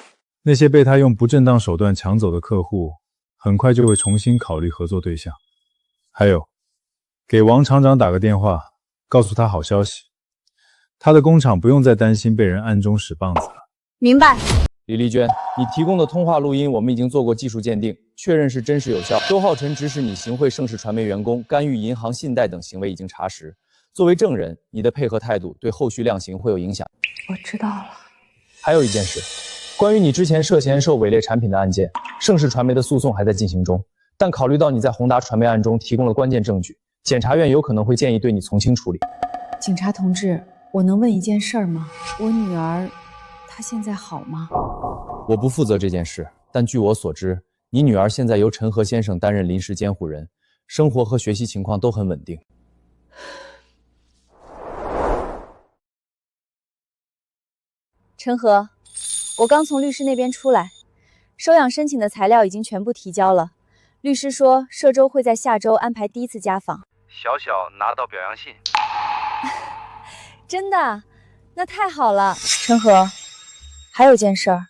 [SPEAKER 5] 那些被他用不正当手段抢走的客户，很快就会重新考虑合作对象。还有，给王厂长打个电话，告诉他好消息，他的工厂不用再担心被人暗中使棒子了。
[SPEAKER 2] 明白。
[SPEAKER 3] 李丽娟，你提供的通话录音我们已经做过技术鉴定，确认是真实有效。周浩辰指使你行贿盛世传媒员工，干预银行信贷等行为已经查实。作为证人，你的配合态度对后续量刑会有影响。
[SPEAKER 6] 我知道了。
[SPEAKER 3] 还有一件事，关于你之前涉嫌售伪劣产品的案件，盛世传媒的诉讼还在进行中，但考虑到你在宏达传媒案中提供了关键证据，检察院有可能会建议对你从轻处理。
[SPEAKER 6] 警察同志，我能问一件事吗？我女儿，她现在好吗？
[SPEAKER 3] 我不负责这件事，但据我所知，你女儿现在由陈和先生担任临时监护人，生活和学习情况都很稳定。
[SPEAKER 2] 陈和，我刚从律师那边出来，收养申请的材料已经全部提交了。律师说，社周会在下周安排第一次家访。
[SPEAKER 7] 小小拿到表扬信。
[SPEAKER 2] 真的？那太好了。陈和，还有件事儿，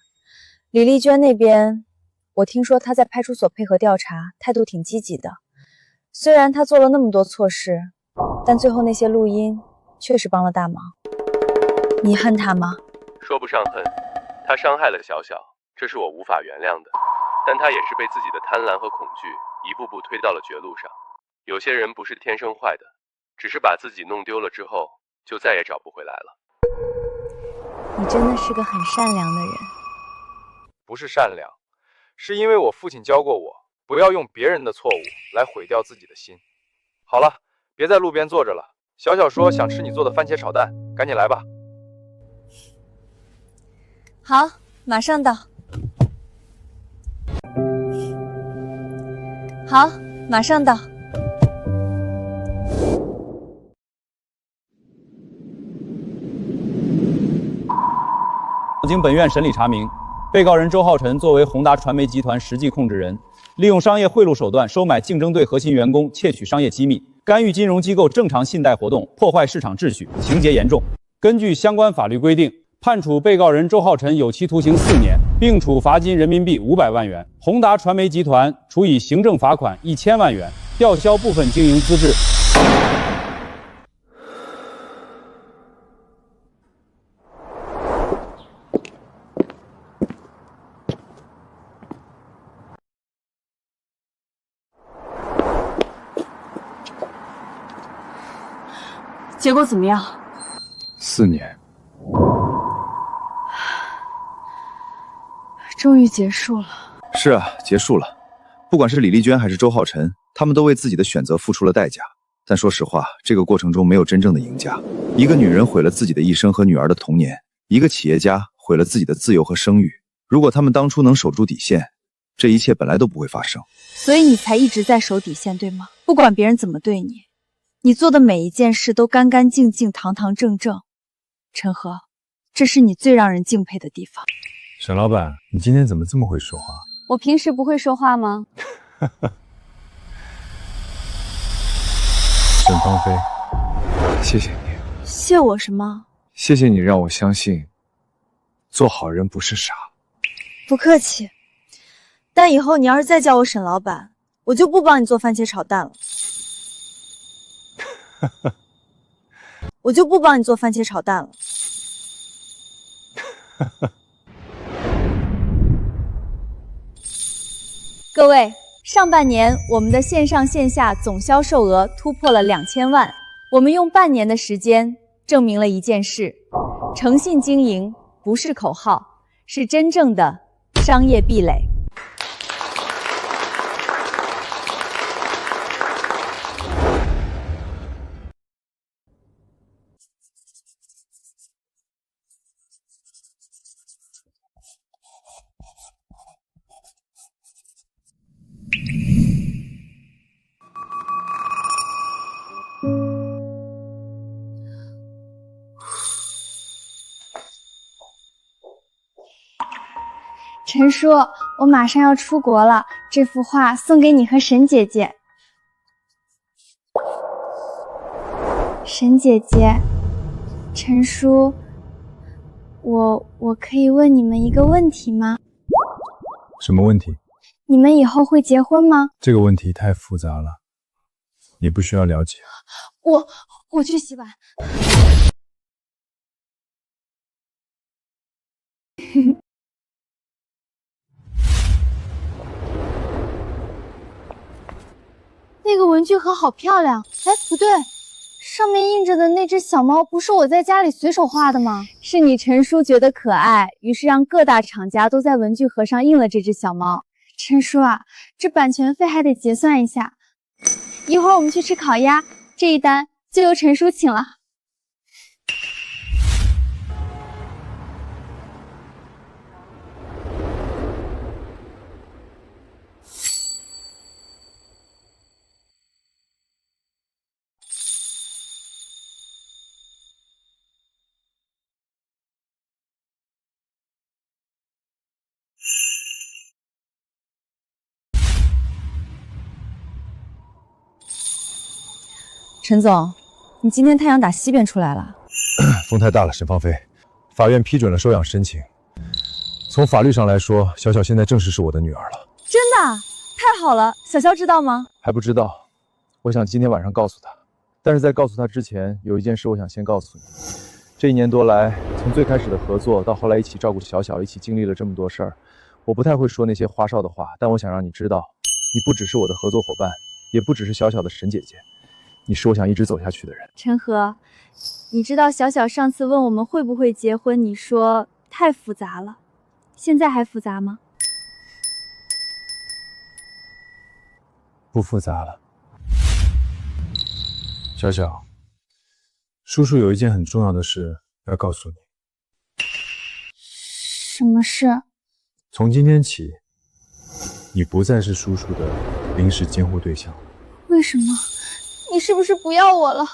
[SPEAKER 2] 李丽娟那边，我听说她在派出所配合调查，态度挺积极的。虽然她做了那么多错事，但最后那些录音确实帮了大忙。你恨她吗？
[SPEAKER 10] 说不上恨，他伤害了小小，这是我无法原谅的。但他也是被自己的贪婪和恐惧一步步推到了绝路上。有些人不是天生坏的，只是把自己弄丢了之后，就再也找不回来了。
[SPEAKER 2] 你真的是个很善良的人。
[SPEAKER 12] 不是善良，是因为我父亲教过我，不要用别人的错误来毁掉自己的心。好了，别在路边坐着了。小小说想吃你做的番茄炒蛋，赶紧来吧。
[SPEAKER 2] 好，马上到。好，马上到。
[SPEAKER 3] 经本院审理查明，被告人周浩辰作为宏达传媒集团实际控制人，利用商业贿赂手段收买竞争对核心员工，窃取商业机密，干预金融机构正常信贷活动，破坏市场秩序，情节严重。根据相关法律规定，判处被告人周浩辰有期徒刑4年，并处罚金人民币500万元。宏达传媒集团处以行政罚款1000万元，吊销部分经营资质。
[SPEAKER 6] 结果怎么样
[SPEAKER 5] ？4年。
[SPEAKER 6] 终于结束了。
[SPEAKER 9] 是啊，结束了。不管是李丽娟还是周浩辰，他们都为自己的选择付出了代价。但说实话，这个过程中没有真正的赢家。一个女人毁了自己的一生和女儿的童年，一个企业家毁了自己的自由和声誉。如果他们当初能守住底线，这一切本来都不会发生。
[SPEAKER 2] 所以你才一直在守底线，对吗？不管别人怎么对你，你做的每一件事都干干净净、堂堂正正。陈和，这是你最让人敬佩的地方。
[SPEAKER 5] 沈老板，你今天怎么这么会说话？
[SPEAKER 21] 我平时不会说话吗？
[SPEAKER 22] 沈芳菲，谢谢你，
[SPEAKER 4] 谢我什么？
[SPEAKER 22] 谢谢你让我相信，做好人不是傻。
[SPEAKER 4] 不客气。但以后你要是再叫我沈老板，我就不帮你做番茄炒蛋了。我就不帮你做番茄炒蛋了。
[SPEAKER 2] 各位，上半年我们的线上线下总销售额突破了2000万。我们用半年的时间证明了一件事：诚信经营不是口号，是真正的商业壁垒。
[SPEAKER 21] 陈叔，我马上要出国了，这幅画送给你和沈姐姐。沈姐姐，陈叔，我可以问你们一个问题吗？
[SPEAKER 1] 什么问题？
[SPEAKER 21] 你们以后会结婚吗？
[SPEAKER 1] 这个问题太复杂了，你不需要了解。
[SPEAKER 21] 我去洗碗。那个文具盒好漂亮，哎，不对，上面印着的那只小猫不是我在家里随手画的吗？
[SPEAKER 2] 是你陈叔觉得可爱，于是让各大厂家都在文具盒上印了这只小猫。
[SPEAKER 21] 陈叔啊，这版权费还得结算一下，一会儿我们去吃烤鸭，这一单就由陈叔请了。
[SPEAKER 2] 陈总，你今天太阳打西边出来了。
[SPEAKER 22] 风太大了，沈芳菲，法院批准了收养申请。从法律上来说，小小现在正式是我的女儿了。
[SPEAKER 2] 真的？太好了！小肖知道吗？
[SPEAKER 3] 还不知道，我想今天晚上告诉他。但是在告诉他之前，有一件事我想先告诉你。这1年多来，从最开始的合作到后来一起照顾小小，一起经历了这么多事儿，我不太会说那些花哨的话，但我想让你知道，你不只是我的合作伙伴，也不只是小小的沈姐姐。你是我想一直走下去的人。
[SPEAKER 2] 陈和，你知道小小上次问我们会不会结婚，你说太复杂了，现在还复杂吗？
[SPEAKER 22] 不复杂了。小小，叔叔有一件很重要的事要告诉你。
[SPEAKER 21] 什么事？
[SPEAKER 22] 从今天起，你不再是叔叔的临时监护对象。
[SPEAKER 21] 为什么？你是不是不要我了？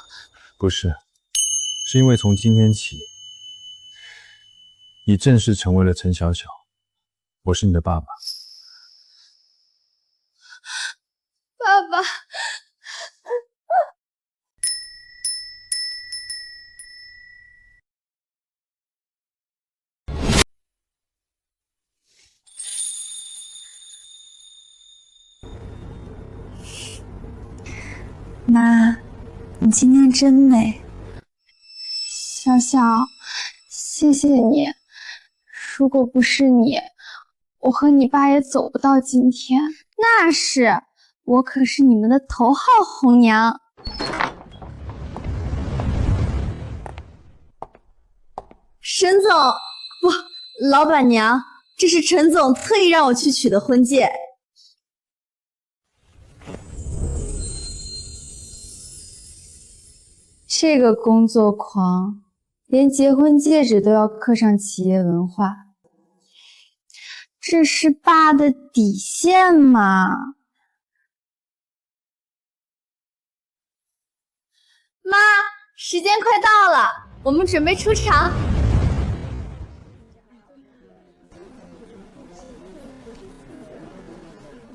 [SPEAKER 22] 不是，是因为从今天起，你正式成为了陈小小，我是你的爸爸。
[SPEAKER 21] 爸爸。妈，你今天真美。小小，谢谢你。如果不是你，我和你爸也走不到今天。那是，我可是你们的头号红娘。
[SPEAKER 4] 沈总，不，老板娘，这是陈总特意让我去取的婚戒。
[SPEAKER 21] 这个工作狂，连结婚戒指都要刻上企业文化，这是爸的底线嘛？
[SPEAKER 2] 妈，时间快到了，我们准备出场。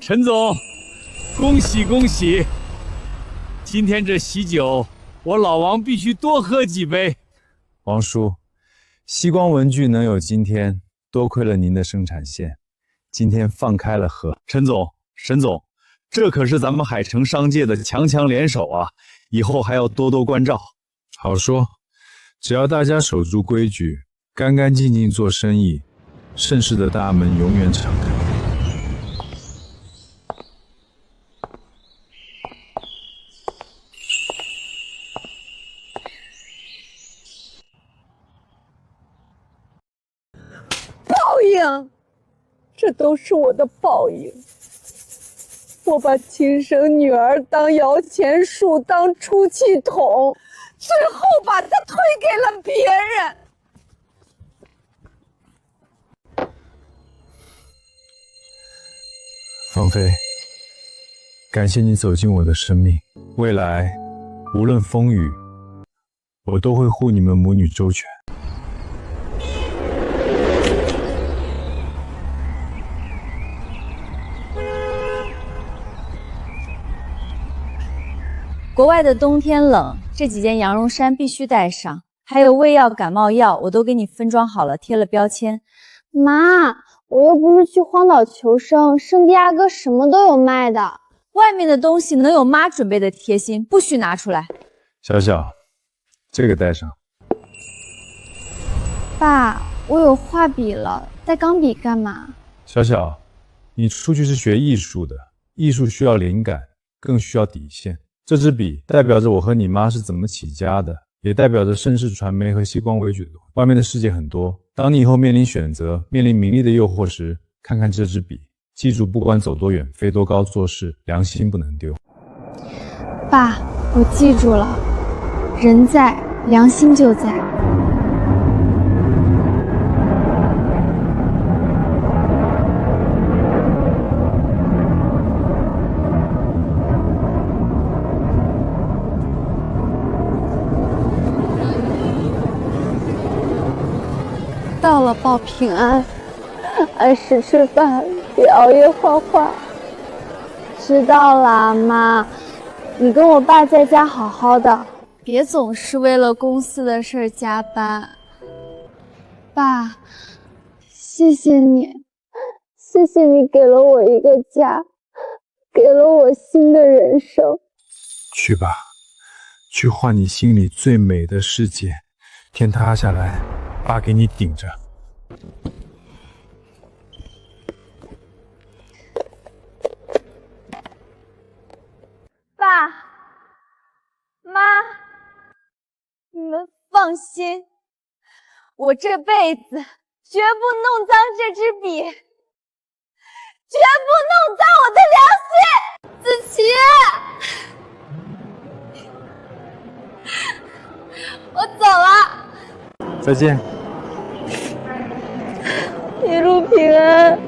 [SPEAKER 8] 陈总，恭喜恭喜！今天这喜酒，我老王必须多喝几杯。
[SPEAKER 1] 王叔，西光文具能有今天，多亏了您的生产线。今天放开了喝。
[SPEAKER 8] 陈总、沈总，这可是咱们海城商界的强强联手啊！以后还要多多关照。
[SPEAKER 1] 好说，只要大家守住规矩，干干净净做生意，盛世的大门永远敞开。
[SPEAKER 4] 报应，这都是我的报应。我把亲生女儿当摇钱树，当出气筒，最后把她推给了别人。
[SPEAKER 1] 芳菲，感谢你走进我的生命，未来无论风雨，我都会护你们母女周全。
[SPEAKER 2] 国外的冬天冷，这几件羊绒衫必须带上，还有胃药、感冒药，我都给你分装好了，贴了标签。
[SPEAKER 20] 妈，我又不是去荒岛求生，圣地亚哥什么都有卖的。
[SPEAKER 2] 外面的东西能有妈准备的贴心，不许拿出来。
[SPEAKER 1] 小小，这个带上。
[SPEAKER 20] 爸，我有画笔了，带钢笔干嘛？
[SPEAKER 1] 小小，你出去是学艺术的，艺术需要灵感，更需要底线。这支笔代表着我和你妈是怎么起家的，也代表着盛世传媒和西光为主的。外面的世界很多，当你以后面临选择，面临名利的诱惑时，看看这支笔，记住不管走多远，飞多高，做事良心不能丢。
[SPEAKER 20] 爸，我记住了，人在，良心就在。到了报平安，按时吃饭，别熬夜画画。知道啦，妈，你跟我爸在家好好的，别总是为了公司的事加班。爸，谢谢你，谢谢你给了我一个家，给了我新的人生。
[SPEAKER 1] 去吧，去画你心里最美的世界。天塌下来，爸给你顶着。
[SPEAKER 20] 爸妈，你们放心，我这辈子绝不弄脏这支笔，绝不弄脏我的良心。子琪，我走了，
[SPEAKER 1] 再见，
[SPEAKER 20] 一路平安。